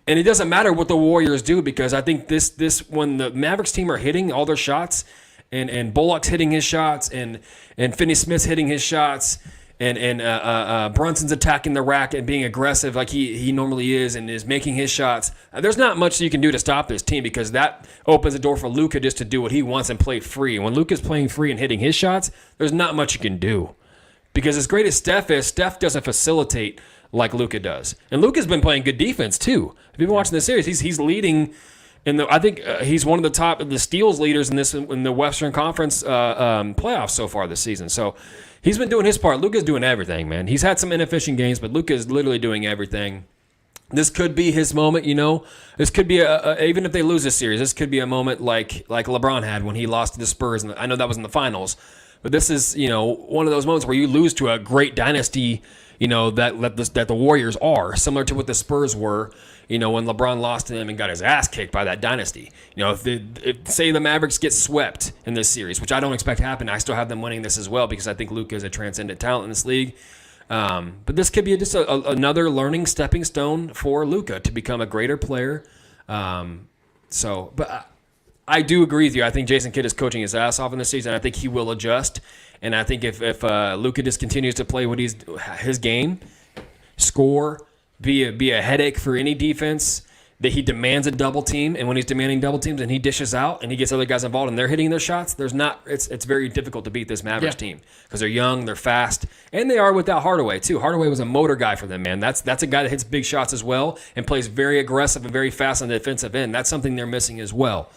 And it doesn't matter what the Warriors do because I think this when the Mavericks team are hitting all their shots and Bullock's hitting his shots and Finney-Smith's hitting his shots and Brunson's attacking the rack and being aggressive like he normally is and is making his shots, there's not much you can do to stop this team because that opens the door for Luka just to do what he wants and play free. When Luka's playing free and hitting his shots, there's not much you can do. Because as great as Steph is, Steph doesn't facilitate like Luka does. And Luka's been playing good defense too. If you've been watching the series, he's leading I think he's one of the top of the steals leaders in the Western Conference playoffs so far this season. So he's been doing his part. Luka's doing everything, man. He's had some inefficient games, but Luka's literally doing everything. This could be his moment, This could be even if they lose this series, this could be a moment like LeBron had when he lost to the Spurs. And I know that was in the finals, but this is one of those moments where you lose to a great dynasty. That the Warriors are similar to what the Spurs were. When LeBron lost to them and got his ass kicked by that dynasty. If say the Mavericks get swept in this series, which I don't expect to happen, I still have them winning this as well because I think Luka is a transcendent talent in this league. But this could be just another learning stepping stone for Luka to become a greater player. But I do agree with you. I think Jason Kidd is coaching his ass off in this season. I think he will adjust. And I think if Luka just continues to play his game, score, be a headache for any defense, that he demands a double team, and when he's demanding double teams and he dishes out and he gets other guys involved and they're hitting their shots, it's very difficult to beat this Mavericks team because they're young, they're fast, and they are without Hardaway too. Hardaway was a motor guy for them, man. That's a guy that hits big shots as well and plays very aggressive and very fast on the defensive end. That's something they're missing as well.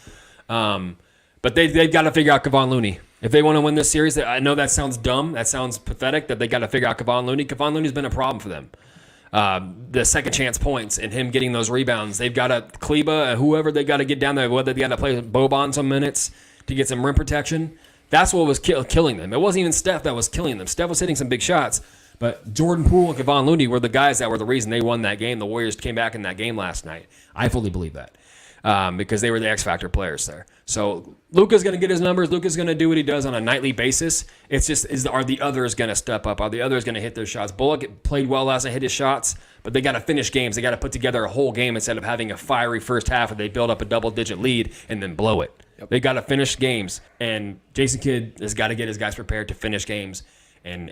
But they've got to figure out Kevon Looney. If they want to win this series, I know that sounds dumb, that sounds pathetic, that they got to figure out Kevon Looney. Kevon Looney's been a problem for them. The second chance points and him getting those rebounds. They've got to Kleba, whoever they got to get down there, whether they got to play Boban some minutes to get some rim protection. That's what was killing them. It wasn't even Steph that was killing them. Steph was hitting some big shots, but Jordan Poole and Kevon Looney were the guys that were the reason they won that game. The Warriors came back in that game last night. I fully believe that. Because they were the X Factor players there. So Luka's going to get his numbers. Luka's going to do what he does on a nightly basis. It's just, are the others going to step up? Are the others going to hit their shots? Bullock played well last night, hit his shots, but they got to finish games. They got to put together a whole game instead of having a fiery first half where they build up a double-digit lead and then blow it. Yep. They got to finish games, and Jason Kidd has got to get his guys prepared to finish games and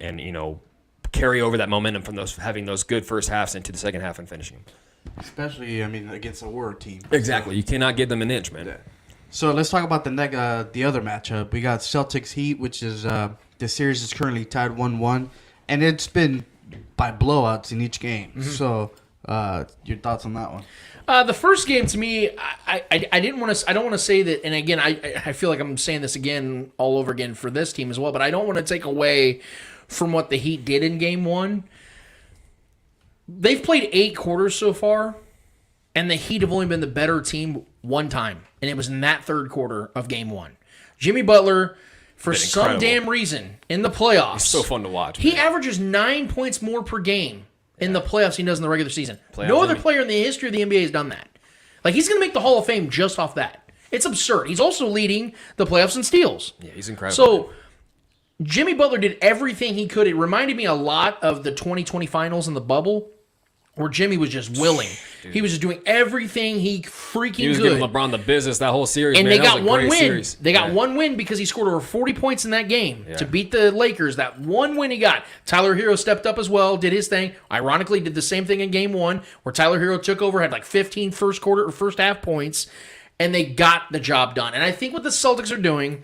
carry over that momentum from having those good first halves into the second half and finishing. Especially, against a Warrior team. Exactly. You cannot give them an inch, man. Yeah. So let's talk about the other matchup. We got Celtics Heat, which is the series is currently tied 1-1, and it's been by blowouts in each game. Mm-hmm. So your thoughts on that one? The first game to me, I didn't want to. I don't want to say that. And again, I feel like I'm saying this again all over again for this team as well. But I don't want to take away from what the Heat did in Game 1. They've played 8 quarters so far, and the Heat have only been the better team one time, and it was in that third quarter of Game 1. Jimmy Butler, for some damn reason, in the playoffs, it's so fun to watch. He averages 9 points more per game in the playoffs than he does in the regular season. No other player in the history of the NBA has done that. Like, he's going to make the Hall of Fame just off that. It's absurd. He's also leading the playoffs in steals. Yeah, he's incredible. So Jimmy Butler did everything he could. It reminded me a lot of the 2020 finals in the bubble where Jimmy was just willing. He was just doing everything he freaking He was could. giving LeBron the business that whole series, And man. they That got was a one great win. series. They got one win because he scored over 40 points in that game to beat the Lakers. That one win he got. Tyler Hero stepped up as well, did his thing. Ironically, did the same thing in game one where Tyler Hero took over, had like 15 first quarter or first half points, and they got the job done. And I think what the Celtics are doing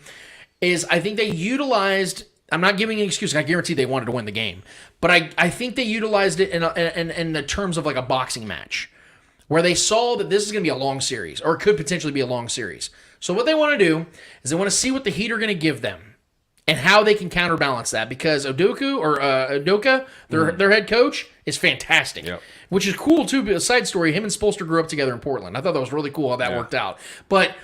is I think they utilized – I'm not giving an excuse. I guarantee they wanted to win the game. But I think they utilized it in the terms of like a boxing match, where they saw that this is going to be a long series, or it could potentially be a long series. So what they want to do is they want to see what the Heat are going to give them and how they can counterbalance that, because Udoka, their head coach, is fantastic, which is cool too. A side story, him and Spoelstra grew up together in Portland. I thought that was really cool how that worked out. But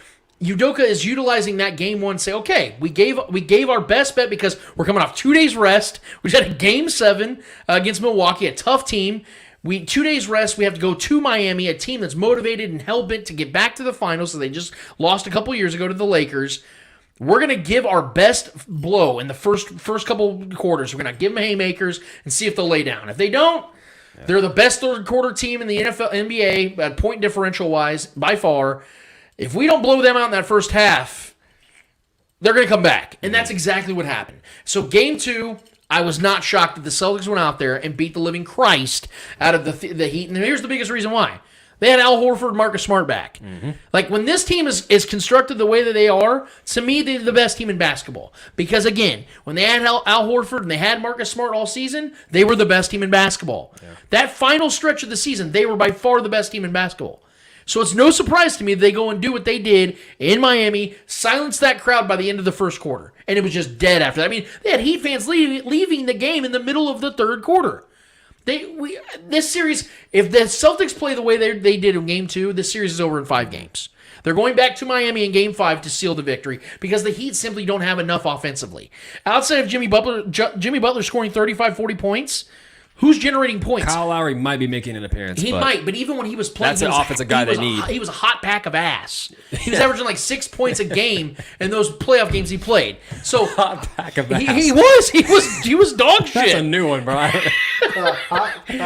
Udoka is utilizing that game one to say, okay, we gave our best bet because we're coming off 2 days rest. We just had a game 7 against Milwaukee, a tough team. 2 days rest. We have to go to Miami, a team that's motivated and hell-bent to get back to the finals. So they just lost a couple years ago to the Lakers. We're going to give our best blow in the first couple quarters. We're going to give them haymakers and see if they'll lay down. If they don't, they're the best third quarter team in the NBA, point differential-wise, by far. If we don't blow them out in that first half, they're going to come back. And that's exactly what happened. So game 2, I was not shocked that the Celtics went out there and beat the living Christ out of the Heat. And here's the biggest reason why. They had Al Horford, Marcus Smart back. Like, when this team is constructed the way that they are, to me, they're the best team in basketball. Because, again, when they had Al Horford and they had Marcus Smart all season, they were the best team in basketball. That final stretch of the season, they were by far the best team in basketball. So it's no surprise to me that they go and do what they did in Miami, silence that crowd by the end of the first quarter. And it was just dead after that. I mean, they had Heat fans leaving the game in the middle of the third quarter. This series, if the Celtics play the way they did in Game 2, this series is over in 5 games. They're going back to Miami in Game 5 to seal the victory because the Heat simply don't have enough offensively. Outside of Jimmy Butler scoring 35, 40 points, who's generating points? Kyle Lowry might be making an appearance. He might, but even when he was playing, that's an offensive guy they need. He was a hot pack of ass. He was averaging like 6 points a game in those playoff games he played. So hot pack of ass. He was dog shit. That's a new one, bro.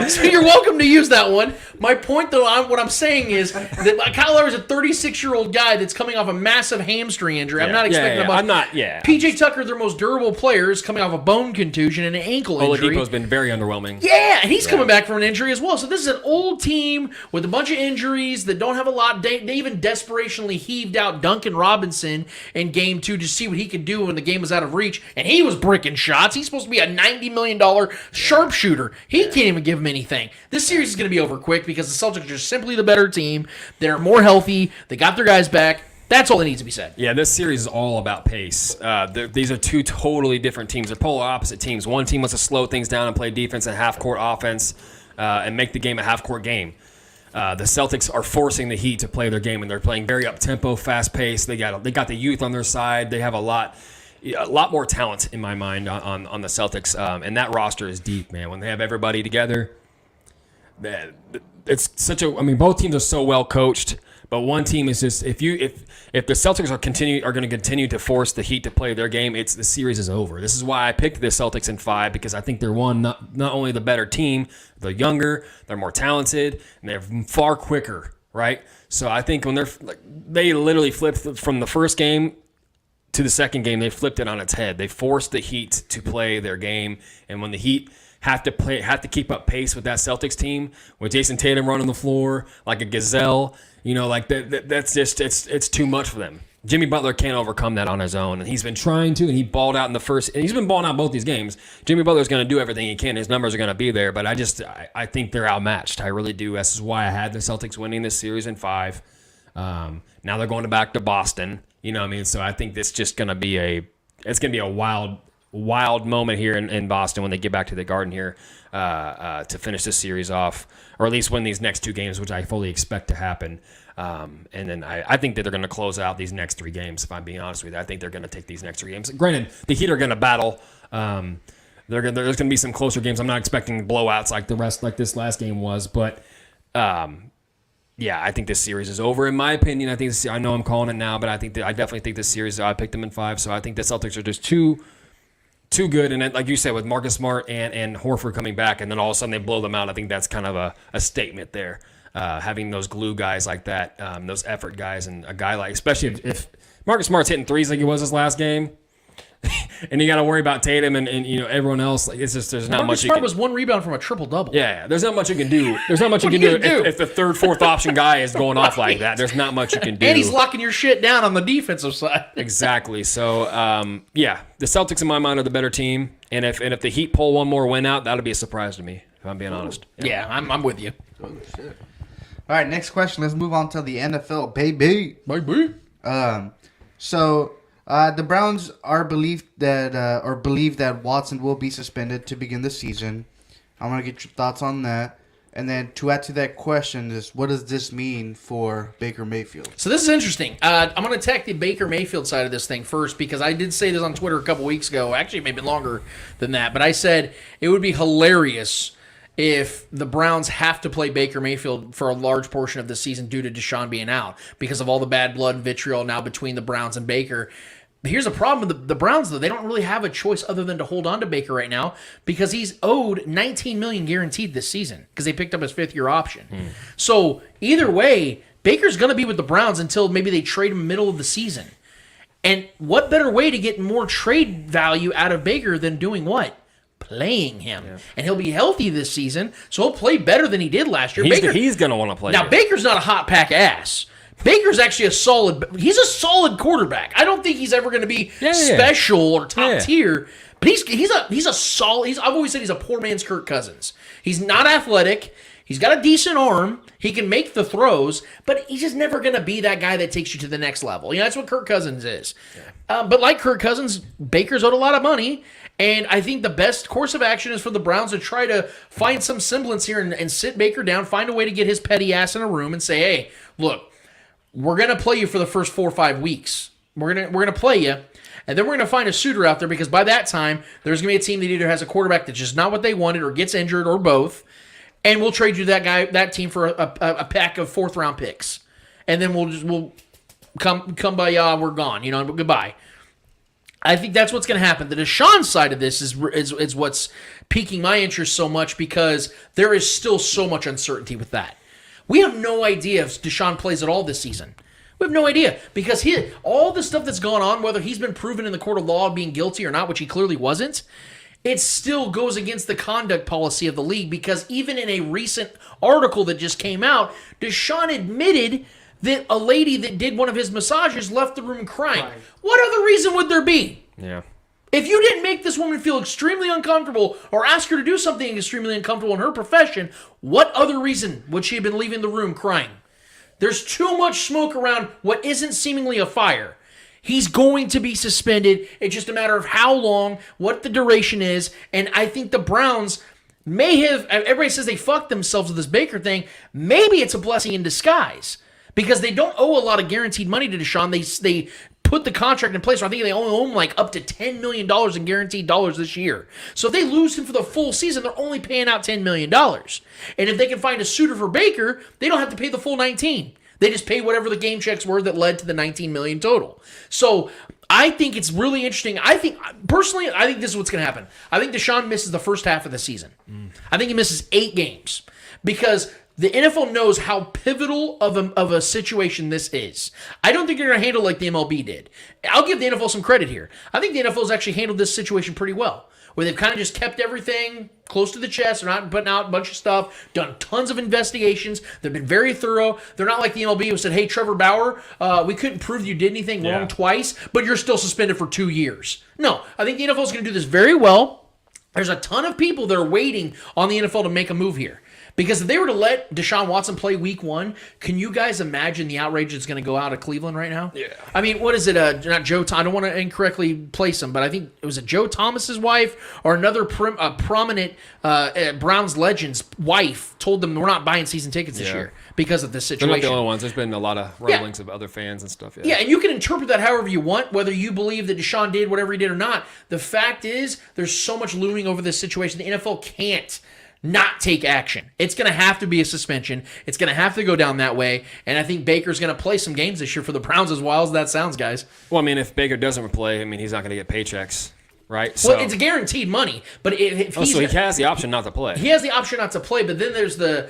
So you're welcome to use that one. My point, though, what I'm saying is that Kyle Lowry is a 36-year-old guy that's coming off a massive hamstring injury. I'm not expecting PJ Tucker, their most durable player, is coming off a bone contusion and an ankle injury. Oladipo's been very underwhelming. Yeah, and he's coming back from an injury as well. So this is an old team with a bunch of injuries that don't have a lot. They even desperationally heaved out Duncan Robinson in Game 2 to see what he could do when the game was out of reach, and he was bricking shots. He's supposed to be a $90 million sharpshooter. He can't even give him anything. This series is going to be over quick because the Celtics are just simply the better team. They're more healthy. They got their guys back. That's all that needs to be said. Yeah, this series is all about pace. These are two totally different teams. They're polar opposite teams. One team wants to slow things down and play defense and half-court offense and make the game a half-court game. The Celtics are forcing the Heat to play their game, and they're playing very up-tempo, fast-paced. They got the youth on their side. They have a lot more talent, in my mind, on the Celtics. And that roster is deep, man. When they have everybody together, it's such a – I mean, both teams are so well coached. But one team is just if the Celtics are going to continue to force the Heat to play their game, the series is over. This is why I picked the Celtics in 5, because I think they're not only the better team, they're younger, they're more talented, and they're far quicker, right? So I think when they literally flipped from the first game to the second game, they flipped it on its head. They forced the Heat to play their game, and when the Heat have to keep up pace with that Celtics team, with Jason Tatum running the floor like a gazelle. That's just it's too much for them. Jimmy Butler can't overcome that on his own, and he's been trying to, and he balled out in the first. And he's been balling out both these games. Jimmy Butler's going to do everything he can. His numbers are going to be there, but I think they're outmatched. I really do. This is why I had the Celtics winning this series in 5. Now they're going back to Boston. You know what I mean? So I think it's just going to be a wild moment here in Boston when they get back to the Garden here to finish this series off, or at least win these next 2 games, which I fully expect to happen. And then I think that they're going to close out these next 3 games, if I'm being honest with you. I think they're going to take these next 3 games. Granted, the Heat are going to battle. There's going to be some closer games. I'm not expecting blowouts like this last game was, but yeah, I think this series is over. In my opinion, I know I'm calling it now, but I definitely think this series. I picked them in 5, so I think the Celtics are just too too good. And then, like you said, with Marcus Smart and Horford coming back, and then all of a sudden they blow them out, I think that's kind of a statement there. Having those glue guys like that, those effort guys, and a guy like, especially if Marcus Smart's hitting threes like he was this last game, and you got to worry about Tatum and everyone else. Like, it's just there's not much. Smart was one rebound from a triple double. Yeah, there's not much you can do. There's not much you can do if the third, fourth option guy is going off like that. There's not much you can do. And he's locking your shit down on the defensive side. Exactly. So the Celtics in my mind are the better team, and if the Heat pull one more win out, that'll be a surprise to me. If I'm being honest. Yeah, I'm with you. Oh, shit. All right, next question. Let's move on to the NFL, baby. So the Browns are believe that Watson will be suspended to begin the season. I want to get your thoughts on that. And then to add to that question is, what does this mean for Baker Mayfield? So this is interesting. I'm going to attack the Baker Mayfield side of this thing first because I did say this on Twitter a couple weeks ago. Actually, maybe longer than that. But I said it would be hilarious if the Browns have to play Baker Mayfield for a large portion of the season due to Deshaun being out because of all the bad blood and vitriol now between the Browns and Baker. But here's the problem with the Browns, though. They don't really have a choice other than to hold on to Baker right now because he's owed $19 million guaranteed this season because they picked up his fifth-year option. So either way, Baker's going to be with the Browns until maybe they trade him middle of the season. And what better way to get more trade value out of Baker than doing what? Playing him. Yeah. And he'll be healthy this season, so he'll play better than he did last year. He's going to want to play. Now, Baker's not a hot pack ass. Baker's actually he's a solid quarterback. I don't think he's ever going to be special or top tier, but he's a solid. I've always said he's a poor man's Kirk Cousins. He's not athletic. He's got a decent arm. He can make the throws, but he's just never going to be that guy that takes you to the next level. That's what Kirk Cousins is. Yeah. But like Kirk Cousins, Baker's owed a lot of money, and I think the best course of action is for the Browns to try to find some semblance here and sit Baker down, find a way to get his petty ass in a room and say, hey, look, we're going to play you for the first 4 or 5 weeks. We're gonna play you, and then we're going to find a suitor out there because by that time, there's going to be a team that either has a quarterback that's just not what they wanted or gets injured or both, and we'll trade you that team for a pack of 4th-round picks. And then we'll come by, we're gone, goodbye. I think that's what's going to happen. The Deshaun side of this is what's piquing my interest so much because there is still so much uncertainty with that. We have no idea if Deshaun plays at all this season. We have no idea because all the stuff that's gone on, whether he's been proven in the court of law of being guilty or not, which he clearly wasn't, it still goes against the conduct policy of the league because even in a recent article that just came out, Deshaun admitted that a lady that did one of his massages left the room crying. Right. What other reason would there be? Yeah. If you didn't make this woman feel extremely uncomfortable or ask her to do something extremely uncomfortable in her profession, what other reason would she have been leaving the room crying? There's too much smoke around what isn't seemingly a fire. He's going to be suspended. It's just a matter of how long, what the duration is, and I think the Browns may have, everybody says they fucked themselves with this Baker thing, maybe it's a blessing in disguise because they don't owe a lot of guaranteed money to Deshaun. They put the contract in place. I think they only owe him like up to $10 million in guaranteed dollars this year. So if they lose him for the full season, they're only paying out $10 million. And if they can find a suitor for Baker, they don't have to pay the full 19. They just pay whatever the game checks were that led to the 19 million total. So I think it's really interesting. Personally, I think this is what's going to happen. I think Deshaun misses the first half of the season. I think he misses 8 games because the NFL knows how pivotal of a situation this is. I don't think they're going to handle it like the MLB did. I'll give the NFL some credit here. I think the NFL has actually handled this situation pretty well, where they've kind of just kept everything close to the chest. They're not putting out a bunch of stuff, done tons of investigations. They've been very thorough. They're not like the MLB who said, hey, Trevor Bauer, we couldn't prove you did anything wrong twice, but you're still suspended for 2 years. No, I think the NFL is going to do this very well. There's a ton of people that are waiting on the NFL to make a move here. Because if they were to let Deshaun Watson play week 1, can you guys imagine the outrage that's going to go out of Cleveland right now? Yeah. I mean, what is it? Not Joe. I don't want to incorrectly place him, but I think it was Joe Thomas's wife or another prominent Browns legend's wife told them we're not buying season tickets this year because of this situation. They're not the only ones. There's been a lot of rumblings of other fans and stuff. Yeah, and you can interpret that however you want, whether you believe that Deshaun did whatever he did or not. The fact is, there's so much looming over this situation. The NFL can't not take action. It's going to have to be a suspension. It's going to have to go down that way. And I think Baker's going to play some games this year for the Browns, as wild as that sounds, guys. Well, I mean, if Baker doesn't play, I mean, he's not going to get paychecks. right? Well, it's guaranteed money, but if so he has the option not to play. He has the option not to play, but then there's the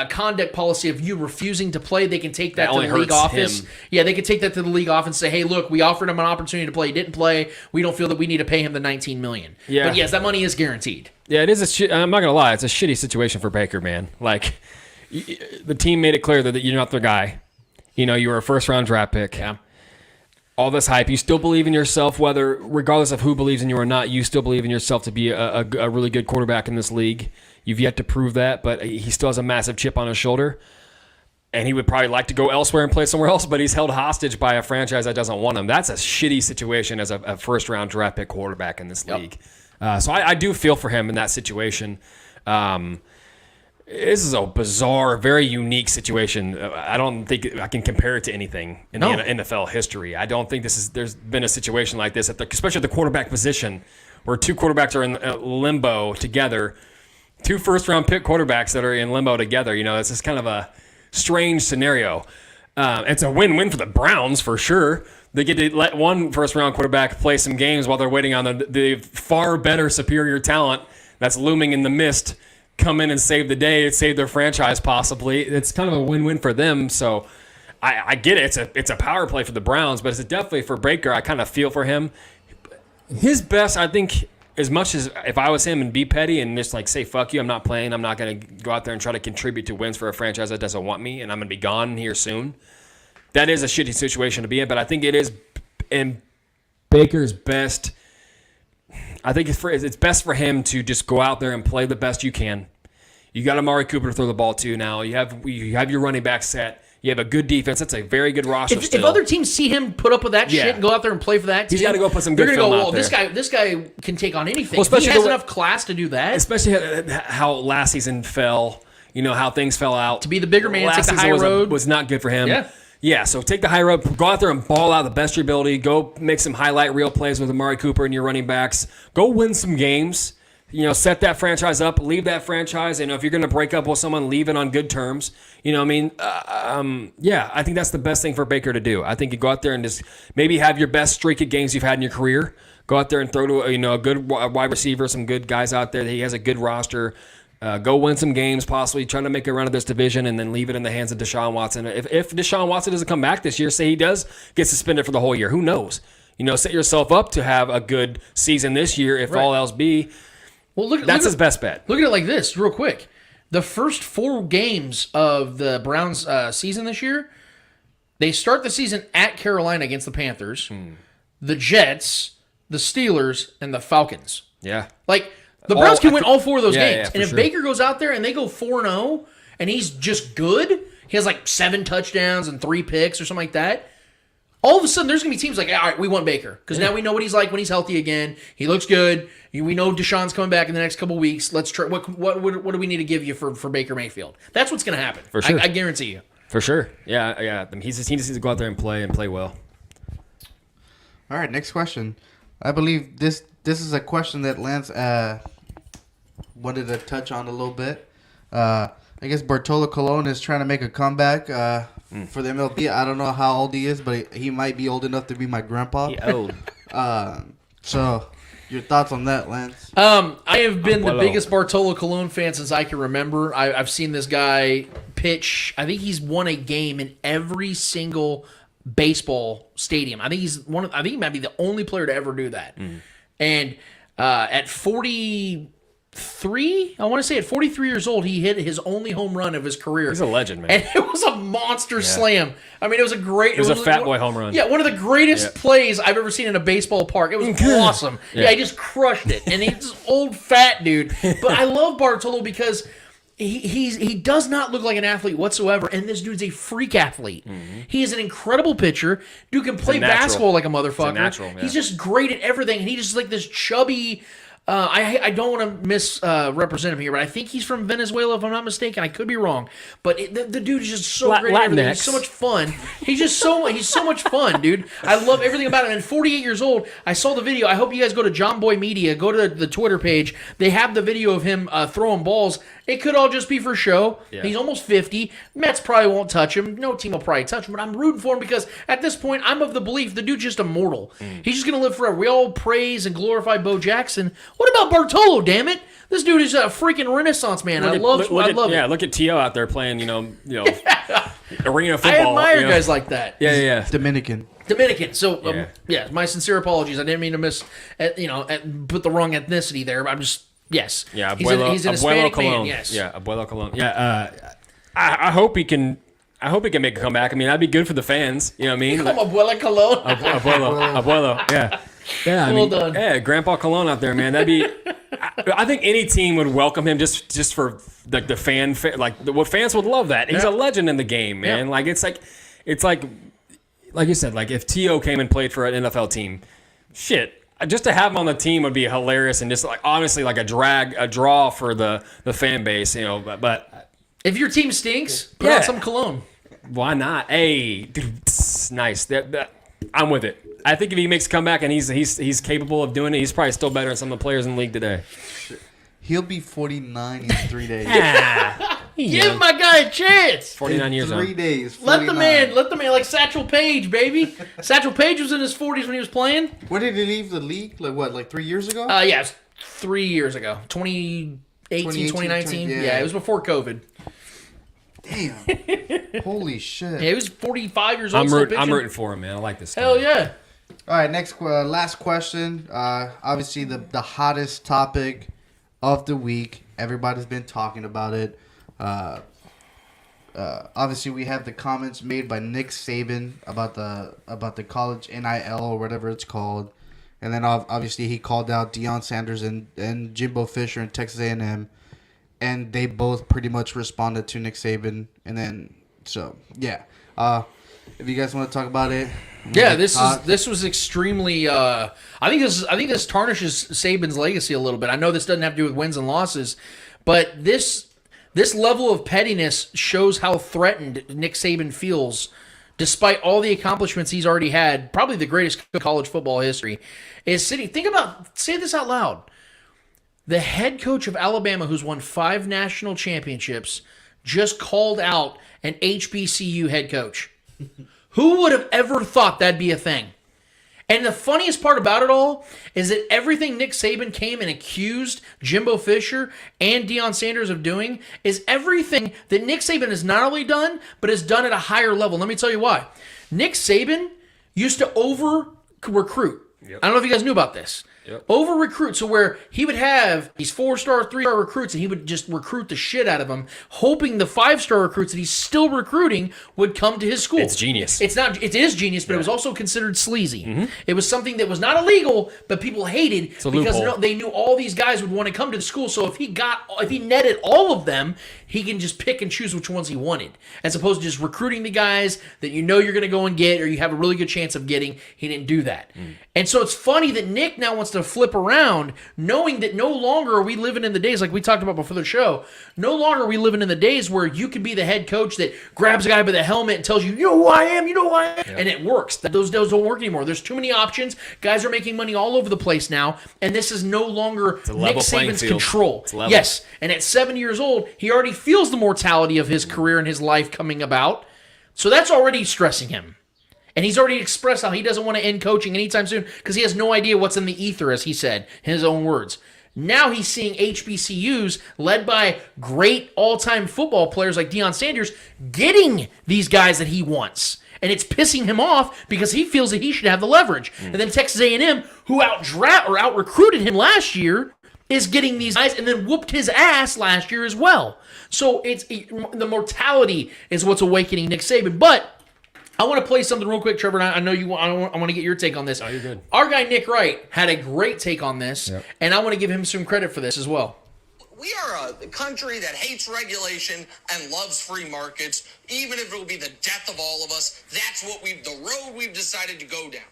conduct policy of you refusing to play. They can take that to the league office. Yeah, they can take that to the league office and say, hey, look, we offered him an opportunity to play. He didn't play. We don't feel that we need to pay him the $19 million. Yeah. But yes, that money is guaranteed. Yeah, it is I'm not going to lie. It's a shitty situation for Baker, man. Like, the team made it clear that you're not their guy. You know, you were a first-round draft pick. Yeah. All this hype. You still believe in yourself, regardless of who believes in you or not, you still believe in yourself to be a really good quarterback in this league. You've yet to prove that, but he still has a massive chip on his shoulder. And he would probably like to go elsewhere and play somewhere else, but he's held hostage by a franchise that doesn't want him. That's a shitty situation as a first-round draft pick quarterback in this league. So I do feel for him in that situation. This is a bizarre, very unique situation. I don't think I can compare it to anything in the NFL history. I don't think there's been a situation like this, especially at the quarterback position, where two quarterbacks are in limbo together, two first-round pick quarterbacks that are in limbo together. You know, it's just kind of a strange scenario. It's a win-win for the Browns, for sure. They get to let one first-round quarterback play some games while they're waiting on the far better, superior talent that's looming in the mist come in and save the day, save their franchise possibly. It's kind of a win-win for them. So I get it. It's a power play for the Browns, but it's definitely for Baker. I kind of feel for him. His best, I think, as much as if I was him and be petty and just like say, fuck you, I'm not playing. I'm not going to go out there and try to contribute to wins for a franchise that doesn't want me, and I'm going to be gone here soon. That is a shitty situation to be in, but I think it is in Baker's best. I think it's best for him to just go out there and play the best you can. You got Amari Cooper to throw the ball to now. You have your running back set. You have a good defense. That's a very good roster. If other teams see him put up with that shit and go out there and play for that team, he's got to go put some good film out there. This guy can take on anything. Well, he has enough class to do that. Especially how last season fell. You know how things fell out. To be the bigger man, take the high road was not good for him. Yeah. Yeah, so take the high road, go out there and ball out the best of your ability. Go make some highlight reel plays with Amari Cooper and your running backs. Go win some games. You know, set that franchise up. Leave that franchise. And if you're going to break up with someone, leave it on good terms. You know what I mean? Yeah, I think that's the best thing for Baker to do. I think you go out there and just maybe have your best streak of games you've had in your career. Go out there and throw to a good wide receiver, some good guys out there. He has a good roster. Go win some games, possibly trying to make a run of this division, and then leave it in the hands of Deshaun Watson. If Deshaun Watson doesn't come back this year, say he does get suspended for the whole year. Who knows? You know, set yourself up to have a good season this year, if all else be. Well, that's his best bet. Look at it like this, real quick. The first 4 games of the Browns' season this year, they start the season at Carolina against the Panthers, the Jets, the Steelers, and the Falcons. Yeah. Like, the Browns can win all 4 of those games. And if Baker goes out there and they go 4-0 and he's just good, he has like 7 touchdowns and 3 picks or something like that, all of a sudden there's going to be teams like, all right, we want Baker. Because now we know what he's like when he's healthy again. He looks good. We know Deshaun's coming back in the next couple of weeks. Let's try. What do we need to give you for Baker Mayfield? That's what's going to happen. For sure. I guarantee you. For sure. Yeah. He just needs to go out there and play well. All right, next question. I believe this is a question that Lance wanted to touch on a little bit. I guess Bartolo Colon is trying to make a comeback for the MLB. I don't know how old he is, but he might be old enough to be my grandpa. He old. So, your thoughts on that, Lance? I have been the biggest Bartolo Colon fan since I can remember. I've seen this guy pitch. I think he's won a game in every single baseball stadium. I think he might be the only player to ever do that. And at 43, I want to say at 43 years old, he hit his only home run of his career. He's a legend, man. And it was a monster slam. I mean, it was a great... It was a fat boy home run. Yeah, one of the greatest plays I've ever seen in a baseball park. It was awesome. Yeah, he just crushed it. And he's this old fat dude. But I love Bartolo because he does not look like an athlete whatsoever. And this dude's a freak athlete. He is an incredible pitcher. Dude can play basketball like a motherfucker. It's a natural, He's just great at everything. And he's just like this chubby... I don't want to misrepresent him here, but I think he's from Venezuela, if I'm not mistaken. I could be wrong, but the dude is just so great. At everything. He's so much fun. He's so much fun, dude. I love everything about him. And 48 years old. I saw the video. I hope you guys go to John Boy Media. Go to the Twitter page. They have the video of him throwing balls. It could all just be for show. Yeah. He's almost 50. Mets probably won't touch him. No team will probably touch him, but I'm rooting for him because at this point, I'm of the belief the dude's just immortal. He's just going to live forever. We all praise and glorify Bo Jackson. What about Bartolo, damn it? This dude is a freaking renaissance man. I love it. Yeah, look at T.O. out there playing, arena football. I admire guys like that. Yeah. Dominican. So, my sincere apologies. I didn't mean to put the wrong ethnicity there. I'm just, yes. Yeah, he's an Hispanic Colon. man, yes. Yeah, Abuelo Colon. Yeah, I hope he can make a comeback. I mean, that'd be good for the fans. You know what I mean? Abuelo Colon. Abuelo, yeah. Yeah, well done. Yeah, Grandpa Colon out there, man. That'd be. I think any team would welcome him just for the fan what fans would love that. He's a legend in the game, man. Yeah. It's like you said, like if T.O. came and played for an NFL team, shit. Just to have him on the team would be hilarious and just like honestly like a draw for the fan base, But if your team stinks, put out some cologne. Why not? Hey, dude, nice. I'm with it. I think if he makes a comeback and he's capable of doing it, he's probably still better than some of the players in the league today. He'll be 49 in 3 days. Give my guy a chance. 49 years old. 3 days. 49. Let the man like Satchel Paige, baby. Satchel Paige was in his 40s when he was playing. When did he leave the league? Like 3 years ago? Yeah, it was 3 years ago. 2018, 2019. Yeah, it was before COVID. Damn. Holy shit. Yeah, he was 45 years old. I'm rooting for him, man. I like this guy. Hell yeah. All right, last question. Obviously, the hottest topic of the week. Everybody's been talking about it. Obviously, we have the comments made by Nick Saban about the college NIL or whatever it's called, and then obviously he called out Deion Sanders and Jimbo Fisher in Texas A&M, and they both pretty much responded to Nick Saban. And then if you guys want to talk about it. Yeah, this was extremely. I think this tarnishes Saban's legacy a little bit. I know this doesn't have to do with wins and losses, but this level of pettiness shows how threatened Nick Saban feels, despite all the accomplishments he's already had. Probably the greatest college football history is sitting. Say this out loud. The head coach of Alabama, who's won 5 national championships, just called out an HBCU head coach. Who would have ever thought that'd be a thing? And the funniest part about it all is that everything Nick Saban came and accused Jimbo Fisher and Deion Sanders of doing is everything that Nick Saban has not only done, but has done at a higher level. Let me tell you why. Nick Saban used to over-recruit. Yep. I don't know if you guys knew about this. Yep. Over-recruit, so where he would have these 4-star, 3-star recruits, and he would just recruit the shit out of them, hoping the 5-star recruits that he's still recruiting would come to his school. It's genius. It is genius, but it was also considered sleazy. Mm-hmm. It was something that was not illegal, but people hated because they knew all these guys would want to come to the school. So if he netted all of them, he can just pick and choose which ones he wanted, as opposed to just recruiting the guys that you know you're going to go and get, or you have a really good chance of getting. He didn't do that. And so it's funny that Nick now wants to flip around, knowing that no longer are we living in the days, like we talked about before the show, no longer are we living in the days where you can be the head coach that grabs a guy by the helmet and tells you, you know who I am, and it works. Those don't work anymore. There's too many options. Guys are making money all over the place now, and this is no longer Nick Saban's control. Yes, and at 7 years old, he already feels the mortality of his career and his life coming about, so that's already stressing him. And he's already expressed how he doesn't want to end coaching anytime soon because he has no idea what's in the ether, as he said, in his own words. Now he's seeing HBCUs led by great all-time football players like Deion Sanders getting these guys that he wants. And it's pissing him off because he feels that he should have the leverage. And then Texas A&M, who out-recruited him last year, is getting these guys and then whooped his ass last year as well. So the mortality is what's awakening Nick Saban. But I want to play something real quick, Trevor. And I know you want. I want to get your take on this. Oh, you're good. Our guy Nick Wright had a great take on this, and I want to give him some credit for this as well. We are a country that hates regulation and loves free markets, even if it will be the death of all of us. That's the road we've decided to go down.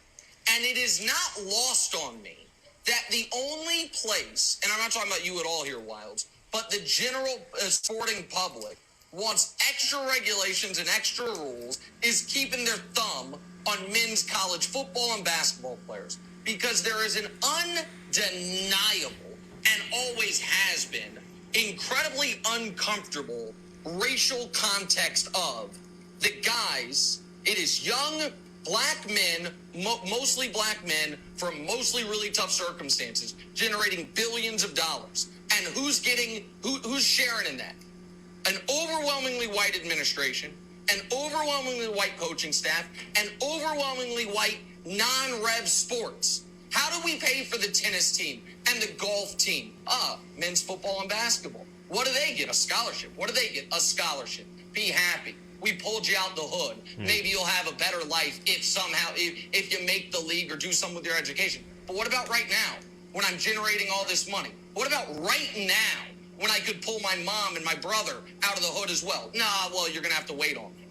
And it is not lost on me that the only place, and I'm not talking about you at all here, Wilds, but the general sporting public wants extra regulations and extra rules, is keeping their thumb on men's college football and basketball players. Because there is an undeniable, and always has been, incredibly uncomfortable racial context of the guys. It is young black men, mostly black men from mostly really tough circumstances, generating billions of dollars. And who's sharing in that? An overwhelmingly white administration, an overwhelmingly white coaching staff, and overwhelmingly white non-rev sports. How do we pay for the tennis team and the golf team? Men's football and basketball. What do they get? A scholarship. What do they get? A scholarship. Be happy. We pulled you out the hood. Maybe you'll have a better life if you make the league or do something with your education. But what about right now when I'm generating all this money? What about right now when I could pull my mom and my brother out of the hood as well? Well, you're going to have to wait on me.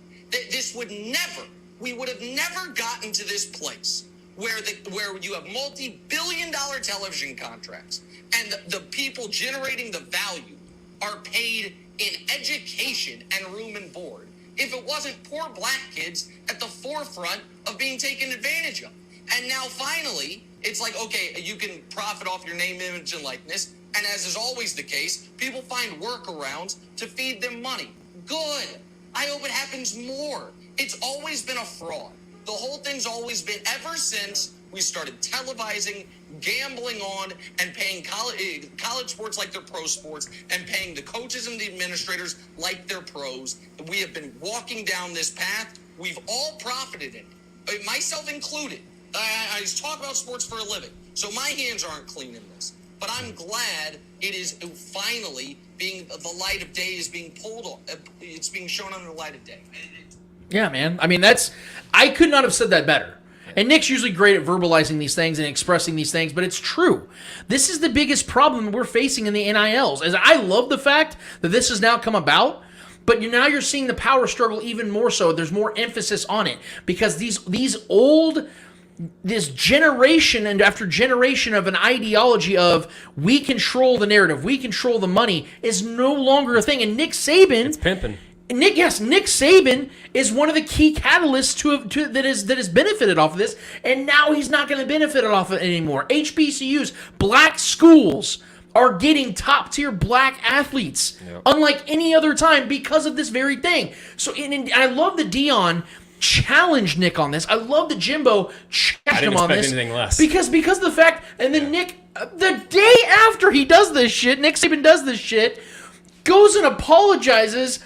We would have never gotten to this place where you have multi-billion-dollar television contracts and the people generating the value are paid in education and room and board, if it wasn't poor black kids at the forefront of being taken advantage of. And now finally, it's like, okay, you can profit off your name, image, and likeness, and as is always the case, people find workarounds to feed them money. Good. I hope it happens more. It's always been a fraud. The whole thing's always been, ever since we started televising, gambling on, and paying college sports like they're pro sports, and paying the coaches and the administrators like they're pros. We have been walking down this path. We've all profited in it, myself included. I talk about sports for a living, so my hands aren't clean in this. But I'm glad it is finally the light of day is being pulled on. It's being shown under the light of day. Yeah, man. I mean, I could not have said that better. And Nick's usually great at verbalizing these things and expressing these things, but it's true. This is the biggest problem we're facing in the NILs. As I love the fact that this has now come about, but now you're seeing the power struggle even more so. There's more emphasis on it because this generation and after generation of an ideology of we control the narrative, we control the money is no longer a thing. And Nick Saban, it's pimping. Nick Saban is one of the key catalysts that has benefited off of this, and now he's not going to benefit off of it anymore. HBCUs, black schools, are getting top-tier black athletes, unlike any other time, because of this very thing. So, and I love that Dion challenged Nick on this. I love that Jimbo challenged him on this. Anything less. Because of the fact, and then Nick, the day after he does this shit, Nick Saban does this shit, goes and apologizes.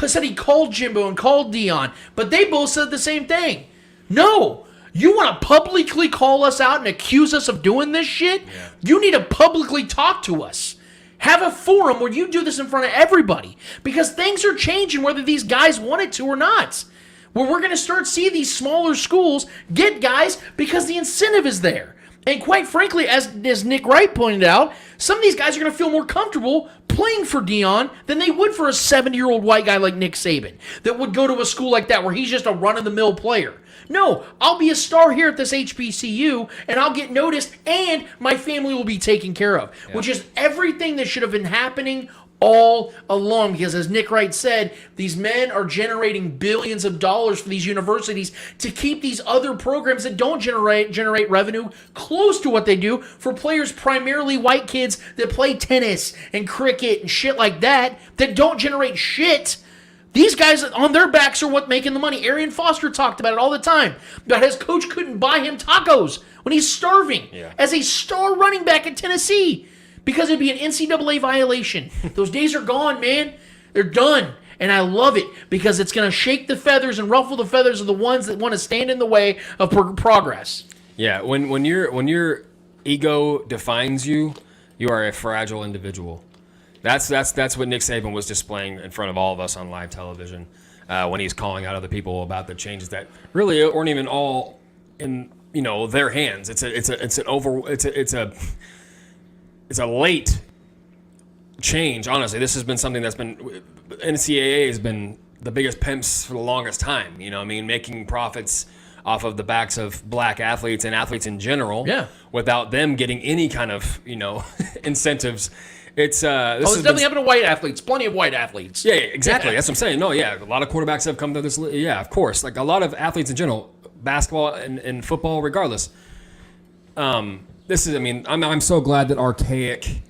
Said he called Jimbo and called Dion, but they both said the same thing. No, you want to publicly call us out and accuse us of doing this shit? Yeah. You need to publicly talk to us. Have a forum where you do this in front of everybody, because things are changing whether these guys want it to or not. Where we're going to start seeing these smaller schools get guys because the incentive is there. And quite frankly, as Nick Wright pointed out, some of these guys are going to feel more comfortable playing for Dion than they would for a 70-year-old white guy like Nick Saban that would go to a school like that where he's just a run-of-the-mill player. No, I'll be a star here at this HBCU, and I'll get noticed, and my family will be taken care of, which is everything that should have been happening all along, because as Nick Wright said, these men are generating billions of dollars for these universities to keep these other programs that don't generate revenue close to what they do for players, primarily white kids that play tennis and cricket and shit like that don't generate shit. These guys on their backs are what making the money. Arian Foster talked about it all the time, about his coach couldn't buy him tacos when he's starving as a star running back in Tennessee. Because it'd be an NCAA violation. Those days are gone, man. They're done. And I love it because it's going to shake the feathers and ruffle the feathers of the ones that want to stand in the way of progress. Yeah, when your ego defines you, you are a fragile individual. That's what Nick Saban was displaying in front of all of us on live television when he's calling out other people about the changes that really weren't even all in their hands. It's a late change, honestly. This has been something that's been... NCAA has been the biggest pimps for the longest time, making profits off of the backs of black athletes and athletes in general. Yeah. Without them getting any kind of, incentives. It's definitely happened to white athletes. Plenty of white athletes. Yeah, exactly. That's what I'm saying. No, yeah, a lot of quarterbacks have come to this. Yeah, of course. Like a lot of athletes in general, basketball and football, regardless. I'm so glad that archaic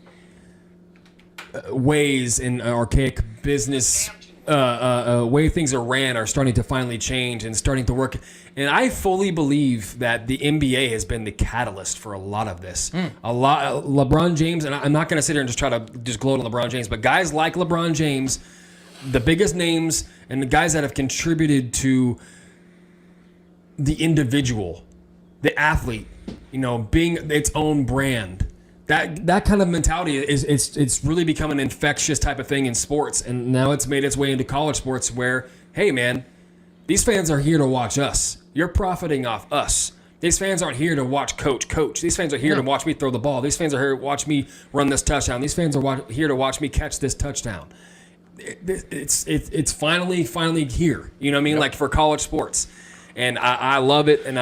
ways and archaic business way things are ran are starting to finally change and starting to work. And I fully believe that the NBA has been the catalyst for a lot of this. A lot, LeBron James, and I'm not going to sit here and just try to just gloat on LeBron James, but guys like LeBron James, the biggest names and the guys that have contributed to the individual, the athlete, being its own brand. That kind of mentality it's really become an infectious type of thing in sports, and now it's made its way into college sports where, hey man, these fans are here to watch us. You're profiting off us. These fans aren't here to watch coach. These fans are here to watch me throw the ball. These fans are here to watch me run this touchdown. These fans are here to watch me catch this touchdown. It's finally here. You know what I mean? Yep. Like for college sports, and I love it. And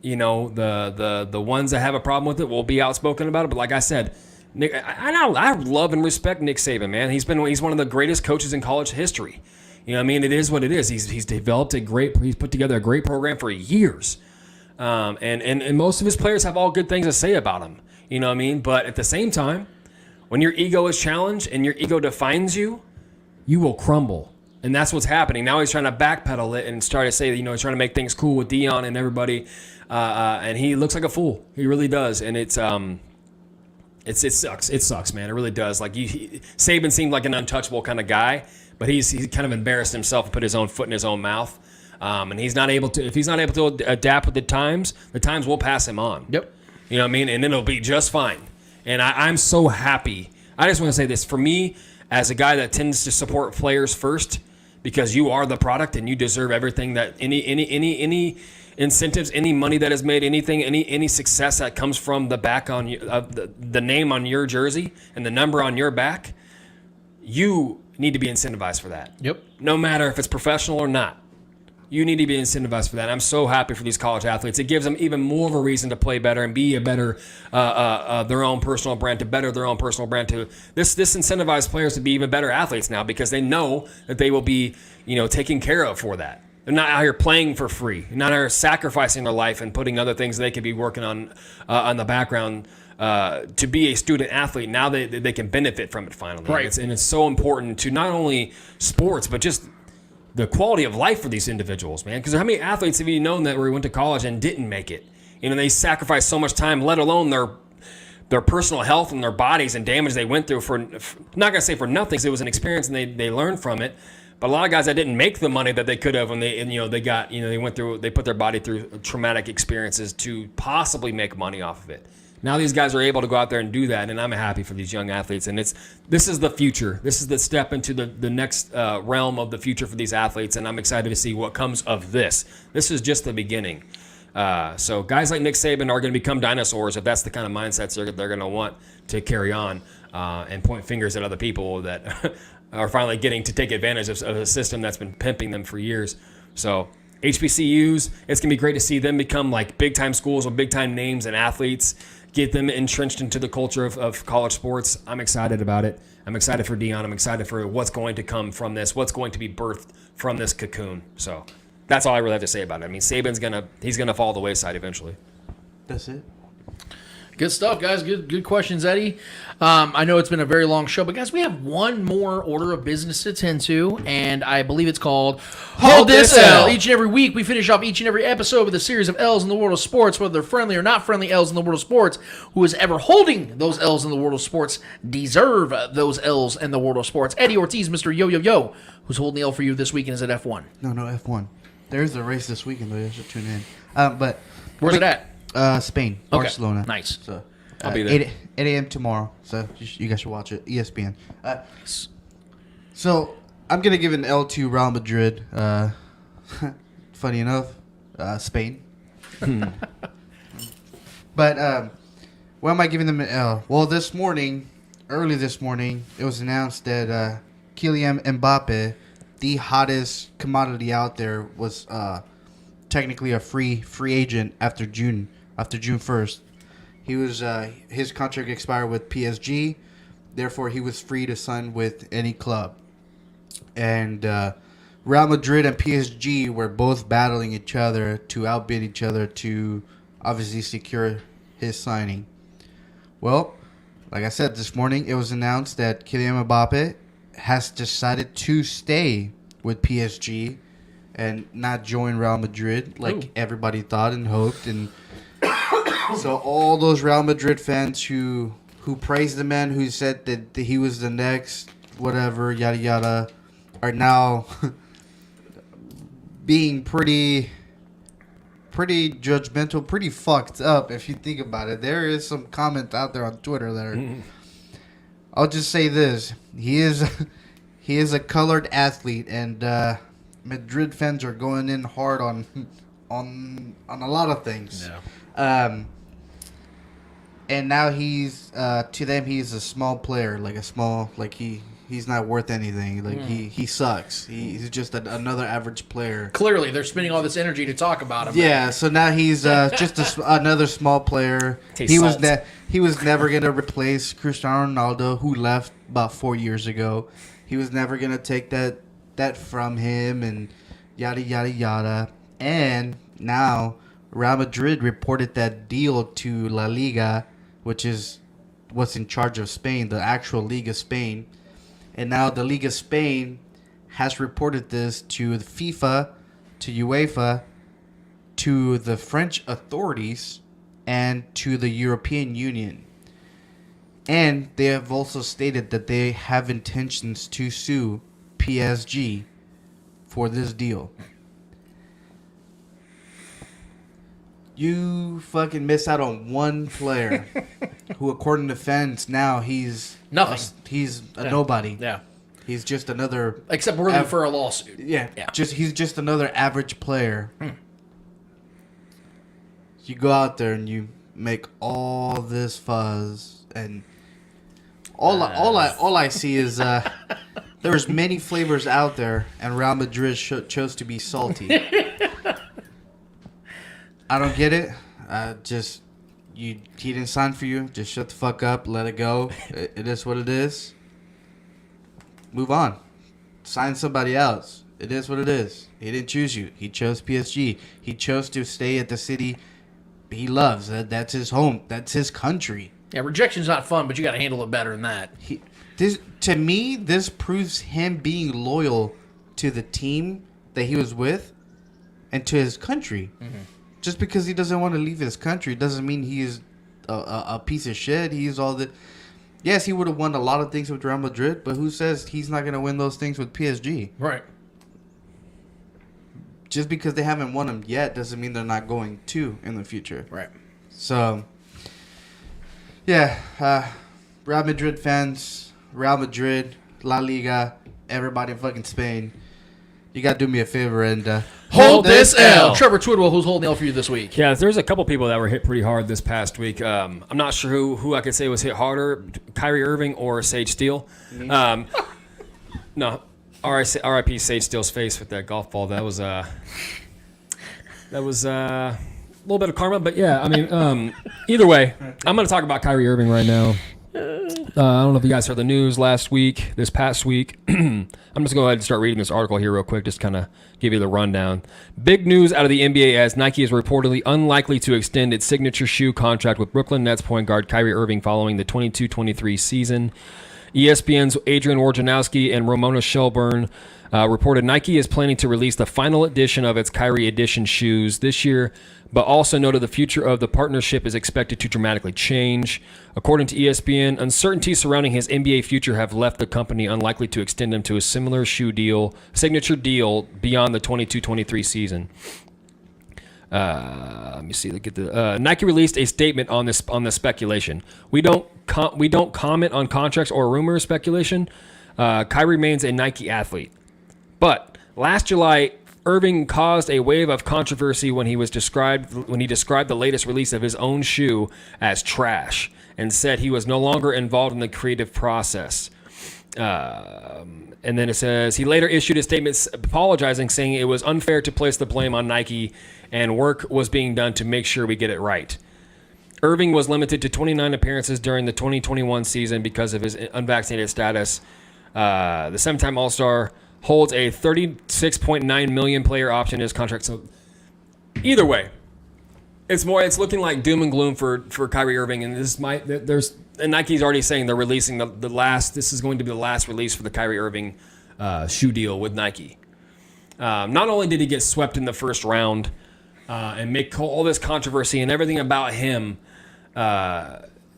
the ones that have a problem with it will be outspoken about it. But like I said, Nick, I love and respect Nick Saban, man. He's one of the greatest coaches in college history. You know what I mean? It is what it is. He's developed he's put together a great program for years. And most of his players have all good things to say about him. You know what I mean? But at the same time, when your ego is challenged and your ego defines you, you will crumble. And that's what's happening. Now he's trying to backpedal it and start to say, he's trying to make things cool with Deion and everybody. And he looks like a fool. He really does. And it sucks. It sucks, man. It really does. Like Saban seemed like an untouchable kind of guy, but he's kind of embarrassed himself and put his own foot in his own mouth. And he's not able to. If he's not able to adapt with the times will pass him on. Yep. You know what I mean? And it'll be just fine. And I'm so happy. I just want to say this. For me, as a guy that tends to support players first, because you are the product and you deserve everything that any incentives, any money that is made, anything, any success that comes from the back on the name on your jersey and the number on your back, you need to be incentivized for that. Yep. No matter if it's professional or not. You need to be incentivized for that. I'm so happy for these college athletes. It gives them even more of a reason to play better and be a better, their own personal brand, to better their own personal brand. This incentivizes players to be even better athletes now because they know that they will be, taken care of for that. They're not out here playing for free. They're not out here sacrificing their life and putting other things they could be working on the background to be a student athlete. Now they can benefit from it finally. Right. And it's so important to not only sports, but just the quality of life for these individuals, man. Because how many athletes have you known that went to college and didn't make it? They sacrificed so much time, let alone their personal health and their bodies and damage they went through for not gonna say for nothing, because it was an experience and they learned from it. But a lot of guys that didn't make the money that they could have, and they put their body through traumatic experiences to possibly make money off of it. Now these guys are able to go out there and do that, and I'm happy for these young athletes. And this is the future. This is the step into the next realm of the future for these athletes, and I'm excited to see what comes of this. This is just the beginning. So guys like Nick Saban are going to become dinosaurs if that's the kind of mindsets they're going to want to carry on and point fingers at other people that are finally getting to take advantage of a system that's been pimping them for years. So HBCUs, it's going to be great to see them become like big-time schools with big-time names and athletes, get them entrenched into the culture of college sports. I'm excited about it. I'm excited for Deion. I'm excited for what's going to come from this, what's going to be birthed from this cocoon. So that's all I really have to say about it. I mean, Saban's he's gonna fall the wayside eventually. That's it. Good stuff, guys. Good questions, Eddie. I know it's been a very long show, but guys, we have one more order of business to attend to, and I believe it's called Hold This L. Each and every week, we finish off each and every episode with a series of L's in the world of sports, whether they're friendly or not friendly L's in the world of sports. Who is ever holding those L's in the world of sports deserve those L's in the world of sports. Eddie Ortiz, Mr. Yo-Yo-Yo, who's holding the L for you this weekend, is at F1. No, F1. There's a race this weekend, though. You should tune in. But where's it at? Spain, Barcelona. Okay. Nice. So I'll be there. 8 a.m. tomorrow. So you guys should watch it. ESPN. So I'm gonna give an L to Real Madrid. Funny enough, Spain. But why am I giving them an L? Well, early this morning, it was announced that Kylian Mbappe, the hottest commodity out there, was technically a free agent after June 1st. He was his contract expired with PSG, therefore he was free to sign with any club. And Real Madrid and PSG were both battling each other to outbid each other to obviously secure his signing. Well, like I said this morning, it was announced that Kylian Mbappe has decided to stay with PSG and not join Real Madrid like everybody thought and hoped. And so all those Real Madrid fans who praised the man, who said that he was the next whatever, yada yada, are now being pretty judgmental, pretty fucked up if you think about it. There is some comments out there on Twitter that are... I'll just say this. He is a colored athlete, and Madrid fans are going in hard on a lot of things. Yeah. And now he's to them he's a small player, he's not worth anything. He sucks. He's just another average player. Clearly, they're spending all this energy to talk about him. Yeah, so now he's just another small player. He was never gonna replace Cristiano Ronaldo, who left about 4 years ago. He was never gonna take that from him, and yada yada yada. And now Real Madrid reported that deal to La Liga, which is what's in charge of Spain, the actual League of Spain. And now the League of Spain has reported this to the FIFA, to UEFA, to the French authorities, and to the European Union. And they have also stated that they have intentions to sue PSG for this deal. You fucking miss out on one player who, according to fans, now he's nothing. He's a nobody. Yeah. He's just another... Except worthy for a lawsuit. Yeah. He's just another average player. You go out there and you make all this fuzz, and all I see is there's many flavors out there, and Real Madrid chose to be salty. I don't get it. He didn't sign for you. Just shut the fuck up. Let it go. It is what it is. Move on. Sign somebody else. It is what it is. He didn't choose you. He chose PSG. He chose to stay at the city he loves. That's his home. That's his country. Yeah, rejection's not fun, but you got to handle it better than that. To me, this proves him being loyal to the team that he was with and to his country. Mm-hmm. Just because he doesn't want to leave his country doesn't mean he is a piece of shit. He's all that. Yes, he would have won a lot of things with Real Madrid, but who says he's not going to win those things with PSG? Right. Just because they haven't won them yet doesn't mean they're not going to in the future. Right. So, yeah, Real Madrid fans, Real Madrid, La Liga, everybody in fucking Spain, you got to do me a favor and hold this L. Trevor Twidwell, who's holding the L for you this week? Yeah, there's a couple people that were hit pretty hard this past week. I'm not sure who I could say was hit harder, Kyrie Irving or Sage Steele. No, R.I.P. Sage Steele's face with that golf ball. That was a little bit of karma, but yeah, I mean, either way, I'm going to talk about Kyrie Irving right now. I don't know if you guys heard the news this past week. I'm just going to go ahead and start reading this article here real quick, just kind of give you the rundown. Big news out of the NBA as Nike is reportedly unlikely to extend its signature shoe contract with Brooklyn Nets point guard Kyrie Irving following the 22-23 season. ESPN's Adrian Wojnarowski and Ramona Shelburne reported Nike is planning to release the final edition of its Kyrie Edition shoes this year, but also noted the future of the partnership is expected to dramatically change. According to ESPN, uncertainties surrounding his NBA future have left the company unlikely to extend him to a similar signature deal beyond the 22-23 season. Let me see. Nike released a statement on this speculation. We don't comment on contracts or rumor speculation. Kyrie remains a Nike athlete, but last July, Irving caused a wave of controversy when he described the latest release of his own shoe as trash and said he was no longer involved in the creative process. And then it says he later issued a statement apologizing, saying it was unfair to place the blame on Nike and work was being done to make sure we get it right. Irving was limited to 29 appearances during the 2021 season because of his unvaccinated status. The 7-time All-Star holds a $36.9 million player option in his contract. So either way, it's looking like doom and gloom for Kyrie Irving, and and Nike's already saying they're releasing the last. This is going to be the last release for the Kyrie Irving shoe deal with Nike. Not only did he get swept in the first round and make all this controversy and everything about him,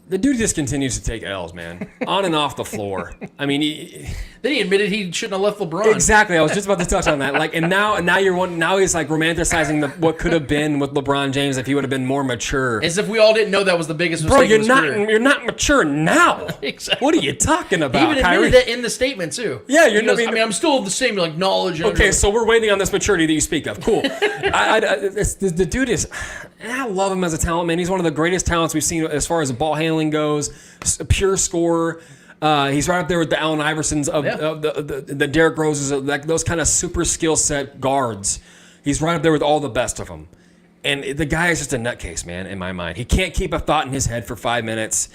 the dude just continues to take L's, man, on and off the floor. I mean, then he admitted he shouldn't have left LeBron. Exactly, I was just about to touch on that. Like, and now he's like romanticizing what could have been with LeBron James if he would have been more mature. As if we all didn't know that was the biggest mistake. Bro, you're not mature now. Exactly. What are you talking about? He even Kyrie? admitted that in the statement too. Yeah, I'm still the same like knowledge. Okay, so we're waiting on this maturity that you speak of. Cool. The dude is. I love him as a talent, man. He's one of the greatest talents we've seen as far as ball handling goes. A pure scorer. He's right up there with the Allen Iversons of the Derrick Roses, those kind of super skill set guards. He's right up there with all the best of them. And the guy is just a nutcase, man, in my mind. He can't keep a thought in his head for 5 minutes.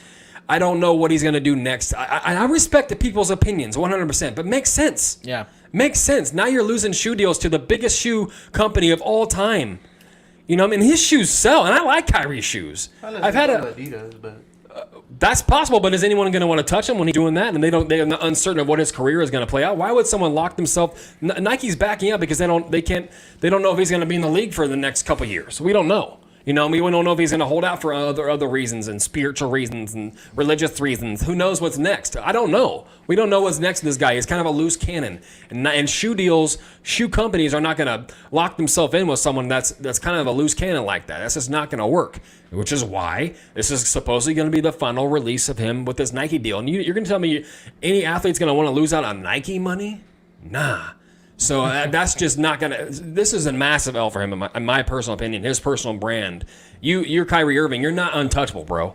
I don't know what he's going to do next. I respect the people's opinions 100%, but makes sense. Yeah. Makes sense. Now you're losing shoe deals to the biggest shoe company of all time. You know, I mean, his shoes sell, and I like Kyrie's shoes. I've had Adidas, but that's possible, but is anyone going to want to touch him when he's doing that? And they're not uncertain of what his career is going to play out. Why would someone lock themselves? Nike's backing up because they don't know if he's going to be in the league for the next couple of years. We don't know. You know, we don't know if he's going to hold out for other reasons and spiritual reasons and religious reasons. Who knows what's next? I don't know. We don't know what's next to this guy. He's kind of a loose cannon. And shoe companies are not going to lock themselves in with someone that's kind of a loose cannon like that. That's just not going to work, which is why this is supposedly going to be the final release of him with this Nike deal. And you're going to tell me any athlete's going to want to lose out on Nike money? Nah. So that's just not going to – this is a massive L for him, in my personal opinion, his personal brand. You're Kyrie Irving. You're not untouchable, bro.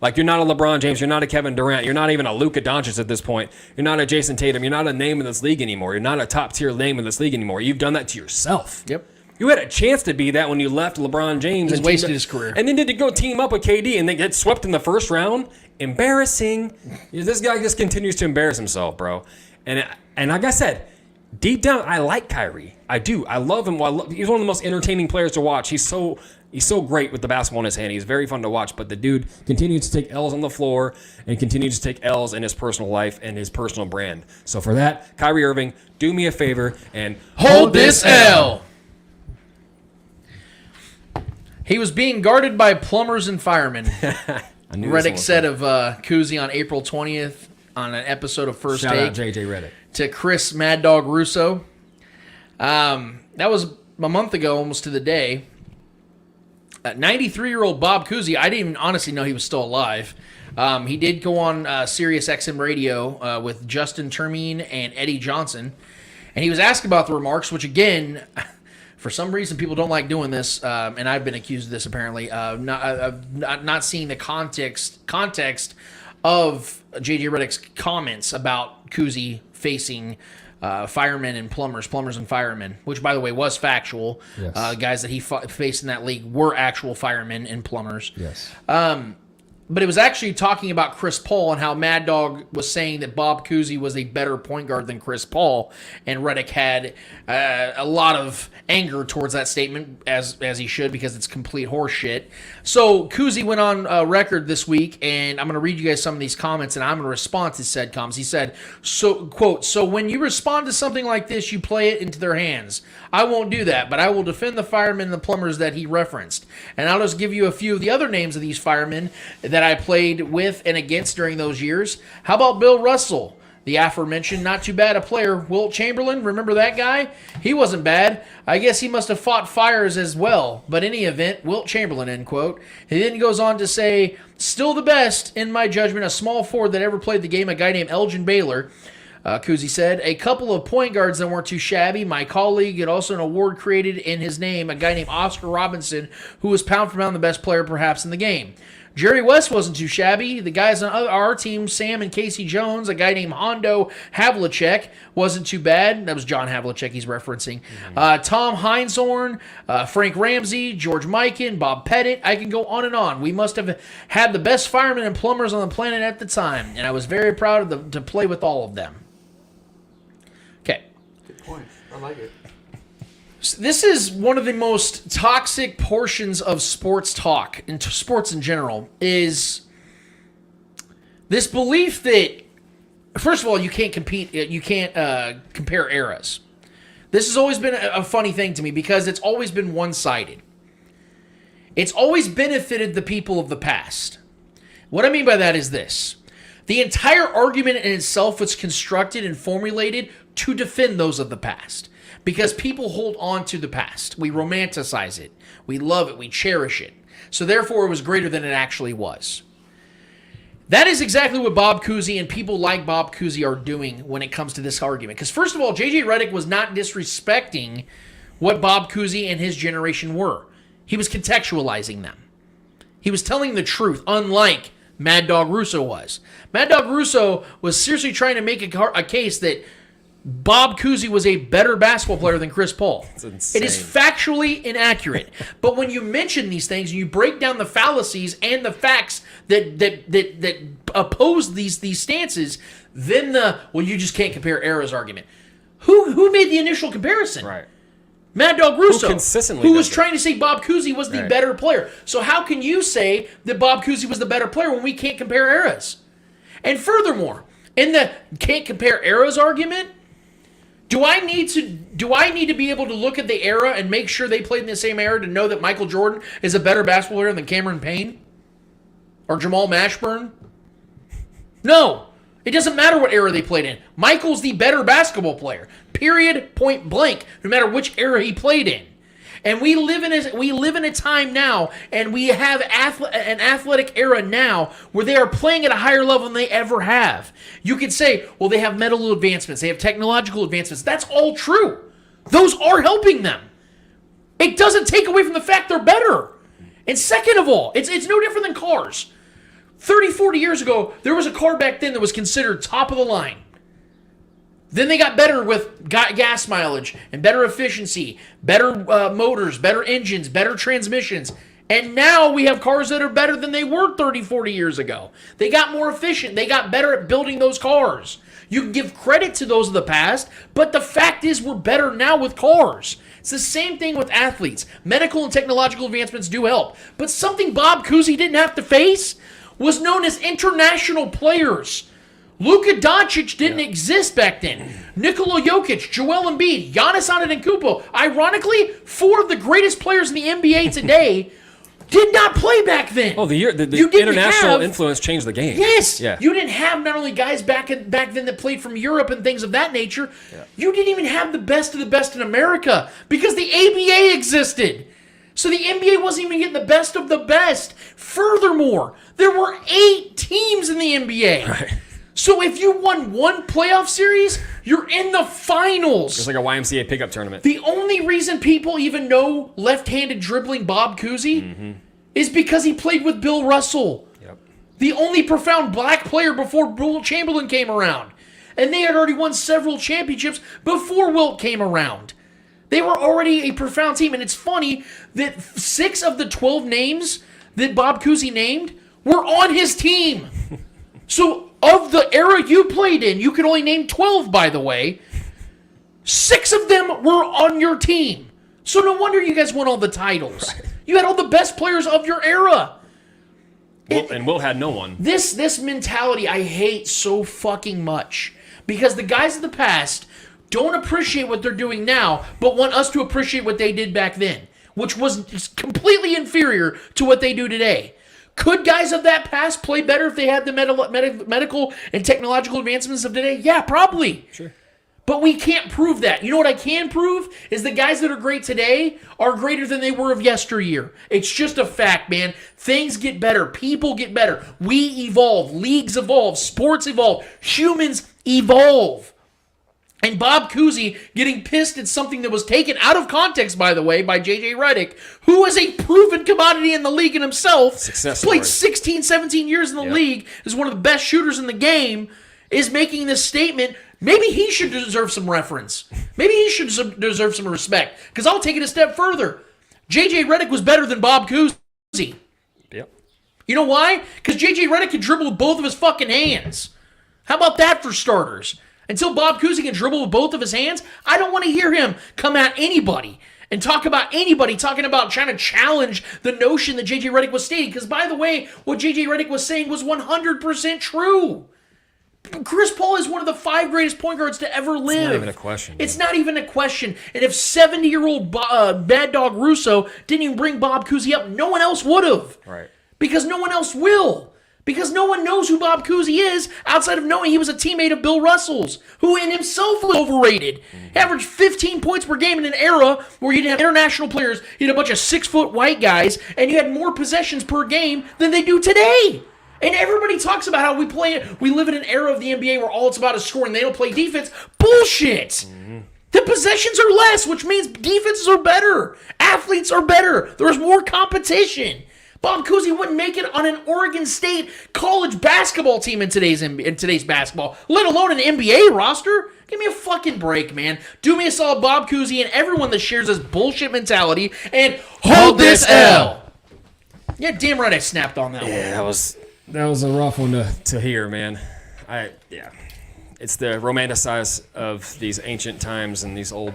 Like, you're not a LeBron James. You're not a Kevin Durant. You're not even a Luka Doncic at this point. You're not a Jason Tatum. You're not a name in this league anymore. You're not a top-tier name in this league anymore. You've done that to yourself. Yep. You had a chance to be that when you left LeBron James. He's wasted his career. And then did to go team up with KD and they get swept in the first round. Embarrassing. This guy just continues to embarrass himself, bro. And like I said, deep down, I like Kyrie. I do. I love him. He's one of the most entertaining players to watch. He's so great with the basketball in his hand. He's very fun to watch. But the dude continues to take L's on the floor and continues to take L's in his personal life and his personal brand. So for that, Kyrie Irving, do me a favor and hold this L. He was being guarded by plumbers and firemen. Reddick said of Kuzi on April 20th on an episode of First Take. Shout out JJ Reddick. To Chris Mad Dog Russo. That was a month ago, almost to the day. 93-year-old Bob Cousy, I didn't even honestly know he was still alive. He did go on Sirius XM radio with Justin Termine and Eddie Johnson. And he was asked about the remarks, which again, for some reason people don't like doing this, and I've been accused of this apparently, not seeing the context of J.J. Redick's comments about Cousy facing firemen and plumbers and firemen, which, by the way, was factual. Yes. Guys that he faced in that league were actual firemen and plumbers. Yes. But it was actually talking about Chris Paul and how Mad Dog was saying that Bob Cousy was a better point guard than Chris Paul, and Reddick had a lot of anger towards that statement, as he should, because it's complete horseshit. So Cousy went on record this week, and I'm going to read you guys some of these comments, and I'm going to respond to said comments. He said, "So quote, so when you respond to something like this, you play it into their hands. I won't do that, but I will defend the firemen and the plumbers that he referenced. And I'll just give you a few of the other names of these firemen that I played with and against during those years. How about Bill Russell? The aforementioned, not too bad a player. Wilt Chamberlain, remember that guy? He wasn't bad. I guess he must have fought fires as well. But in any event, Wilt Chamberlain," end quote. He then goes on to say, "Still the best, in my judgment, a small forward that ever played the game, a guy named Elgin Baylor." Cousy said, "A couple of point guards that weren't too shabby. My colleague had also an award created in his name, a guy named Oscar Robinson, who was pound for pound the best player perhaps in the game. Jerry West wasn't too shabby. The guys on our team, Sam and Casey Jones, a guy named Hondo Havlicek, wasn't too bad. That was John Havlicek he's referencing. Tom Heinzhorn, Frank Ramsey, George Mikan, Bob Pettit. I can go on and on. We must have had the best firemen and plumbers on the planet at the time, and I was very proud of to play with all of them. Okay. Good point. I like it. This is one of the most toxic portions of sports talk, and sports in general, is this belief that, first of all, you can't compare eras. This has always been a funny thing to me because it's always been one-sided. It's always benefited the people of the past. What I mean by that is this. The entire argument in itself was constructed and formulated to defend those of the past. Because people hold on to the past. We romanticize it. We love it. We cherish it. So therefore, it was greater than it actually was. That is exactly what Bob Cousy and people like Bob Cousy are doing when it comes to this argument. Because first of all, J.J. Redick was not disrespecting what Bob Cousy and his generation were. He was contextualizing them. He was telling the truth, unlike Mad Dog Russo was. Mad Dog Russo was seriously trying to make a case that Bob Cousy was a better basketball player than Chris Paul. That's insane. It is factually inaccurate. But when you mention these things, you break down the fallacies and the facts that oppose these stances, then you just can't compare eras argument. Who made the initial comparison? Right. Mad Dog Russo, consistently who was does it. trying to say Bob Cousy was the better player. So how can you say that Bob Cousy was the better player when we can't compare eras? And furthermore, in the can't compare eras argument, do I need to be able to look at the era and make sure they played in the same era to know that Michael Jordan is a better basketball player than Cameron Payne or Jamal Mashburn? No. It doesn't matter what era they played in. Michael's the better basketball player. Period, point blank, no matter which era he played in. And we live in a time now, and we have an athletic era now where they are playing at a higher level than they ever have. You could say, well, they have medical advancements, they have technological advancements. That's all true. Those are helping them. It doesn't take away from the fact they're better. And second of all, it's no different than cars. 30, 40 years ago, there was a car back then that was considered top of the line. Then they got better with gas mileage and better efficiency, better motors, better engines, better transmissions. And now we have cars that are better than they were 30, 40 years ago. They got more efficient. They got better at building those cars. You can give credit to those of the past, but the fact is we're better now with cars. It's the same thing with athletes. Medical and technological advancements do help. But something Bob Cousy didn't have to face was known as international players. Luka Doncic didn't exist back then. Nikola Jokic, Joel Embiid, Giannis Antetokounmpo. Ironically, 4 of the greatest players in the NBA today did not play back then. Oh, the international influence changed the game. Yes. Yeah. You didn't have not only guys back then that played from Europe and things of that nature. Yeah. You didn't even have the best of the best in America because the ABA existed. So the NBA wasn't even getting the best of the best. Furthermore, there were 8 teams in the NBA. Right. So if you won one playoff series, you're in the finals. It's like a YMCA pickup tournament. The only reason people even know left-handed dribbling Bob Cousy is because he played with Bill Russell. Yep. The only profound black player before Wilt Chamberlain came around. And they had already won several championships before Wilt came around. They were already a profound team. And it's funny that 6 of the 12 names that Bob Cousy named were on his team. So of the era you played in, you could only name 12, by the way. 6 of them were on your team. So no wonder you guys won all the titles. Right. You had all the best players of your era. And Will had no one. This mentality I hate so fucking much. Because the guys of the past don't appreciate what they're doing now, but want us to appreciate what they did back then, which was completely inferior to what they do today. Could guys of that past play better if they had the medical and technological advancements of today? Yeah, probably. Sure. But we can't prove that. You know what I can prove? Is the guys that are great today are greater than they were of yesteryear. It's just a fact, man. Things get better. People get better. We evolve. Leagues evolve. Sports evolve. Humans evolve. And Bob Cousy getting pissed at something that was taken out of context, by the way, by J.J. Redick, who is a proven commodity in the league in himself, played 16, 17 years in the league, is one of the best shooters in the game, is making this statement. Maybe he should deserve some reference. Maybe he should deserve some respect. Because I'll take it a step further. J.J. Redick was better than Bob Cousy. Yep. You know why? Because J.J. Redick could dribble with both of his fucking hands. How about that for starters? Until Bob Cousy can dribble with both of his hands, I don't want to hear him come at anybody and talk about anybody talking about trying to challenge the notion that J.J. Redick was stating. Because, by the way, what J.J. Redick was saying was 100% true. Chris Paul is one of the 5 greatest point guards to ever live. It's not even a question. It's not even a question. And if 70-year-old Bad Dog Russo didn't even bring Bob Cousy up, no one else would have. Right. Because no one else will. Because no one knows who Bob Cousy is outside of knowing he was a teammate of Bill Russell's, who in himself was overrated. He averaged 15 points per game in an era where you didn't have international players, you had a bunch of 6-foot white guys, and you had more possessions per game than they do today. And everybody talks about how we live in an era of the NBA where all it's about is scoring. They don't play defense. Bullshit. The possessions are less, which means defenses are better. Athletes are better. There's more competition. Bob Cousy wouldn't make it on an Oregon State college basketball team in today's basketball, let alone an NBA roster. Give me a fucking break, man. Do me a solid, Bob Cousy, and everyone that shares this bullshit mentality, and hold this L. Yeah, damn right I snapped on that one. Yeah, that was a rough one to hear, man. It's the romanticize of these ancient times and these old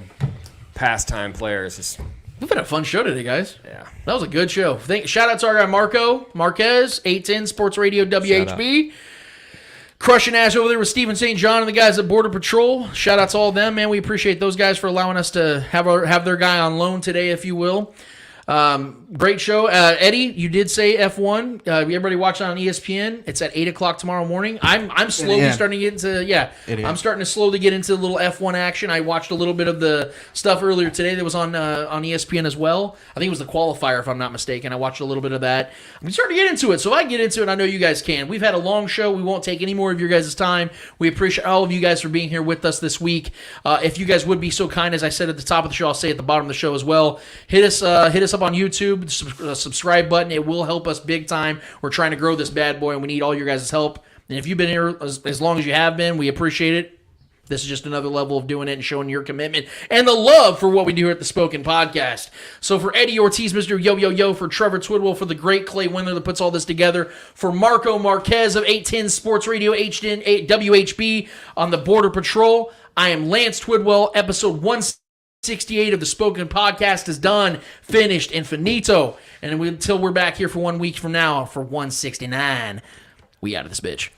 pastime players. We've had a fun show today, guys. Yeah. That was a good show. Shout out to our guy Marco Marquez, 810 Sports Radio WHB. Crushing ass over there with Steven St. John and the guys at Border Patrol. Shout out to all of them, man. We appreciate those guys for allowing us to have their guy on loan today, if you will. Great show. Eddie, you did say F1. Everybody watch it on ESPN. It's at 8 o'clock tomorrow morning. I'm slowly starting to get into, I'm starting to slowly get into a little F1 action. I watched a little bit of the stuff earlier today that was on ESPN as well. I think it was the qualifier, if I'm not mistaken. I watched a little bit of that. I'm starting to get into it. So if I get into it, I know you guys can. We've had a long show. We won't take any more of your guys' time. We appreciate all of you guys for being here with us this week. If you guys would be so kind, as I said at the top of the show, I'll say at the bottom of the show as well. Hit us up on YouTube, subscribe button. It will help us big time. We're trying to grow this bad boy, and we need all your guys' help. And if you've been here as long as you have been, we appreciate it. This is just another level of doing it and showing your commitment and the love for what we do here at the Spoken Podcast. So for Eddie Ortiz, Mr. Yo, for Trevor Twidwell, for the great Clay Windler that puts all this together, for Marco Marquez of 810 Sports Radio WHB on the Border Patrol, I am Lance Twidwell. Episode 168 of the Spoken Podcast is done, finished, and finito. And until we're back here for 1 week from now for 169, we out of this bitch.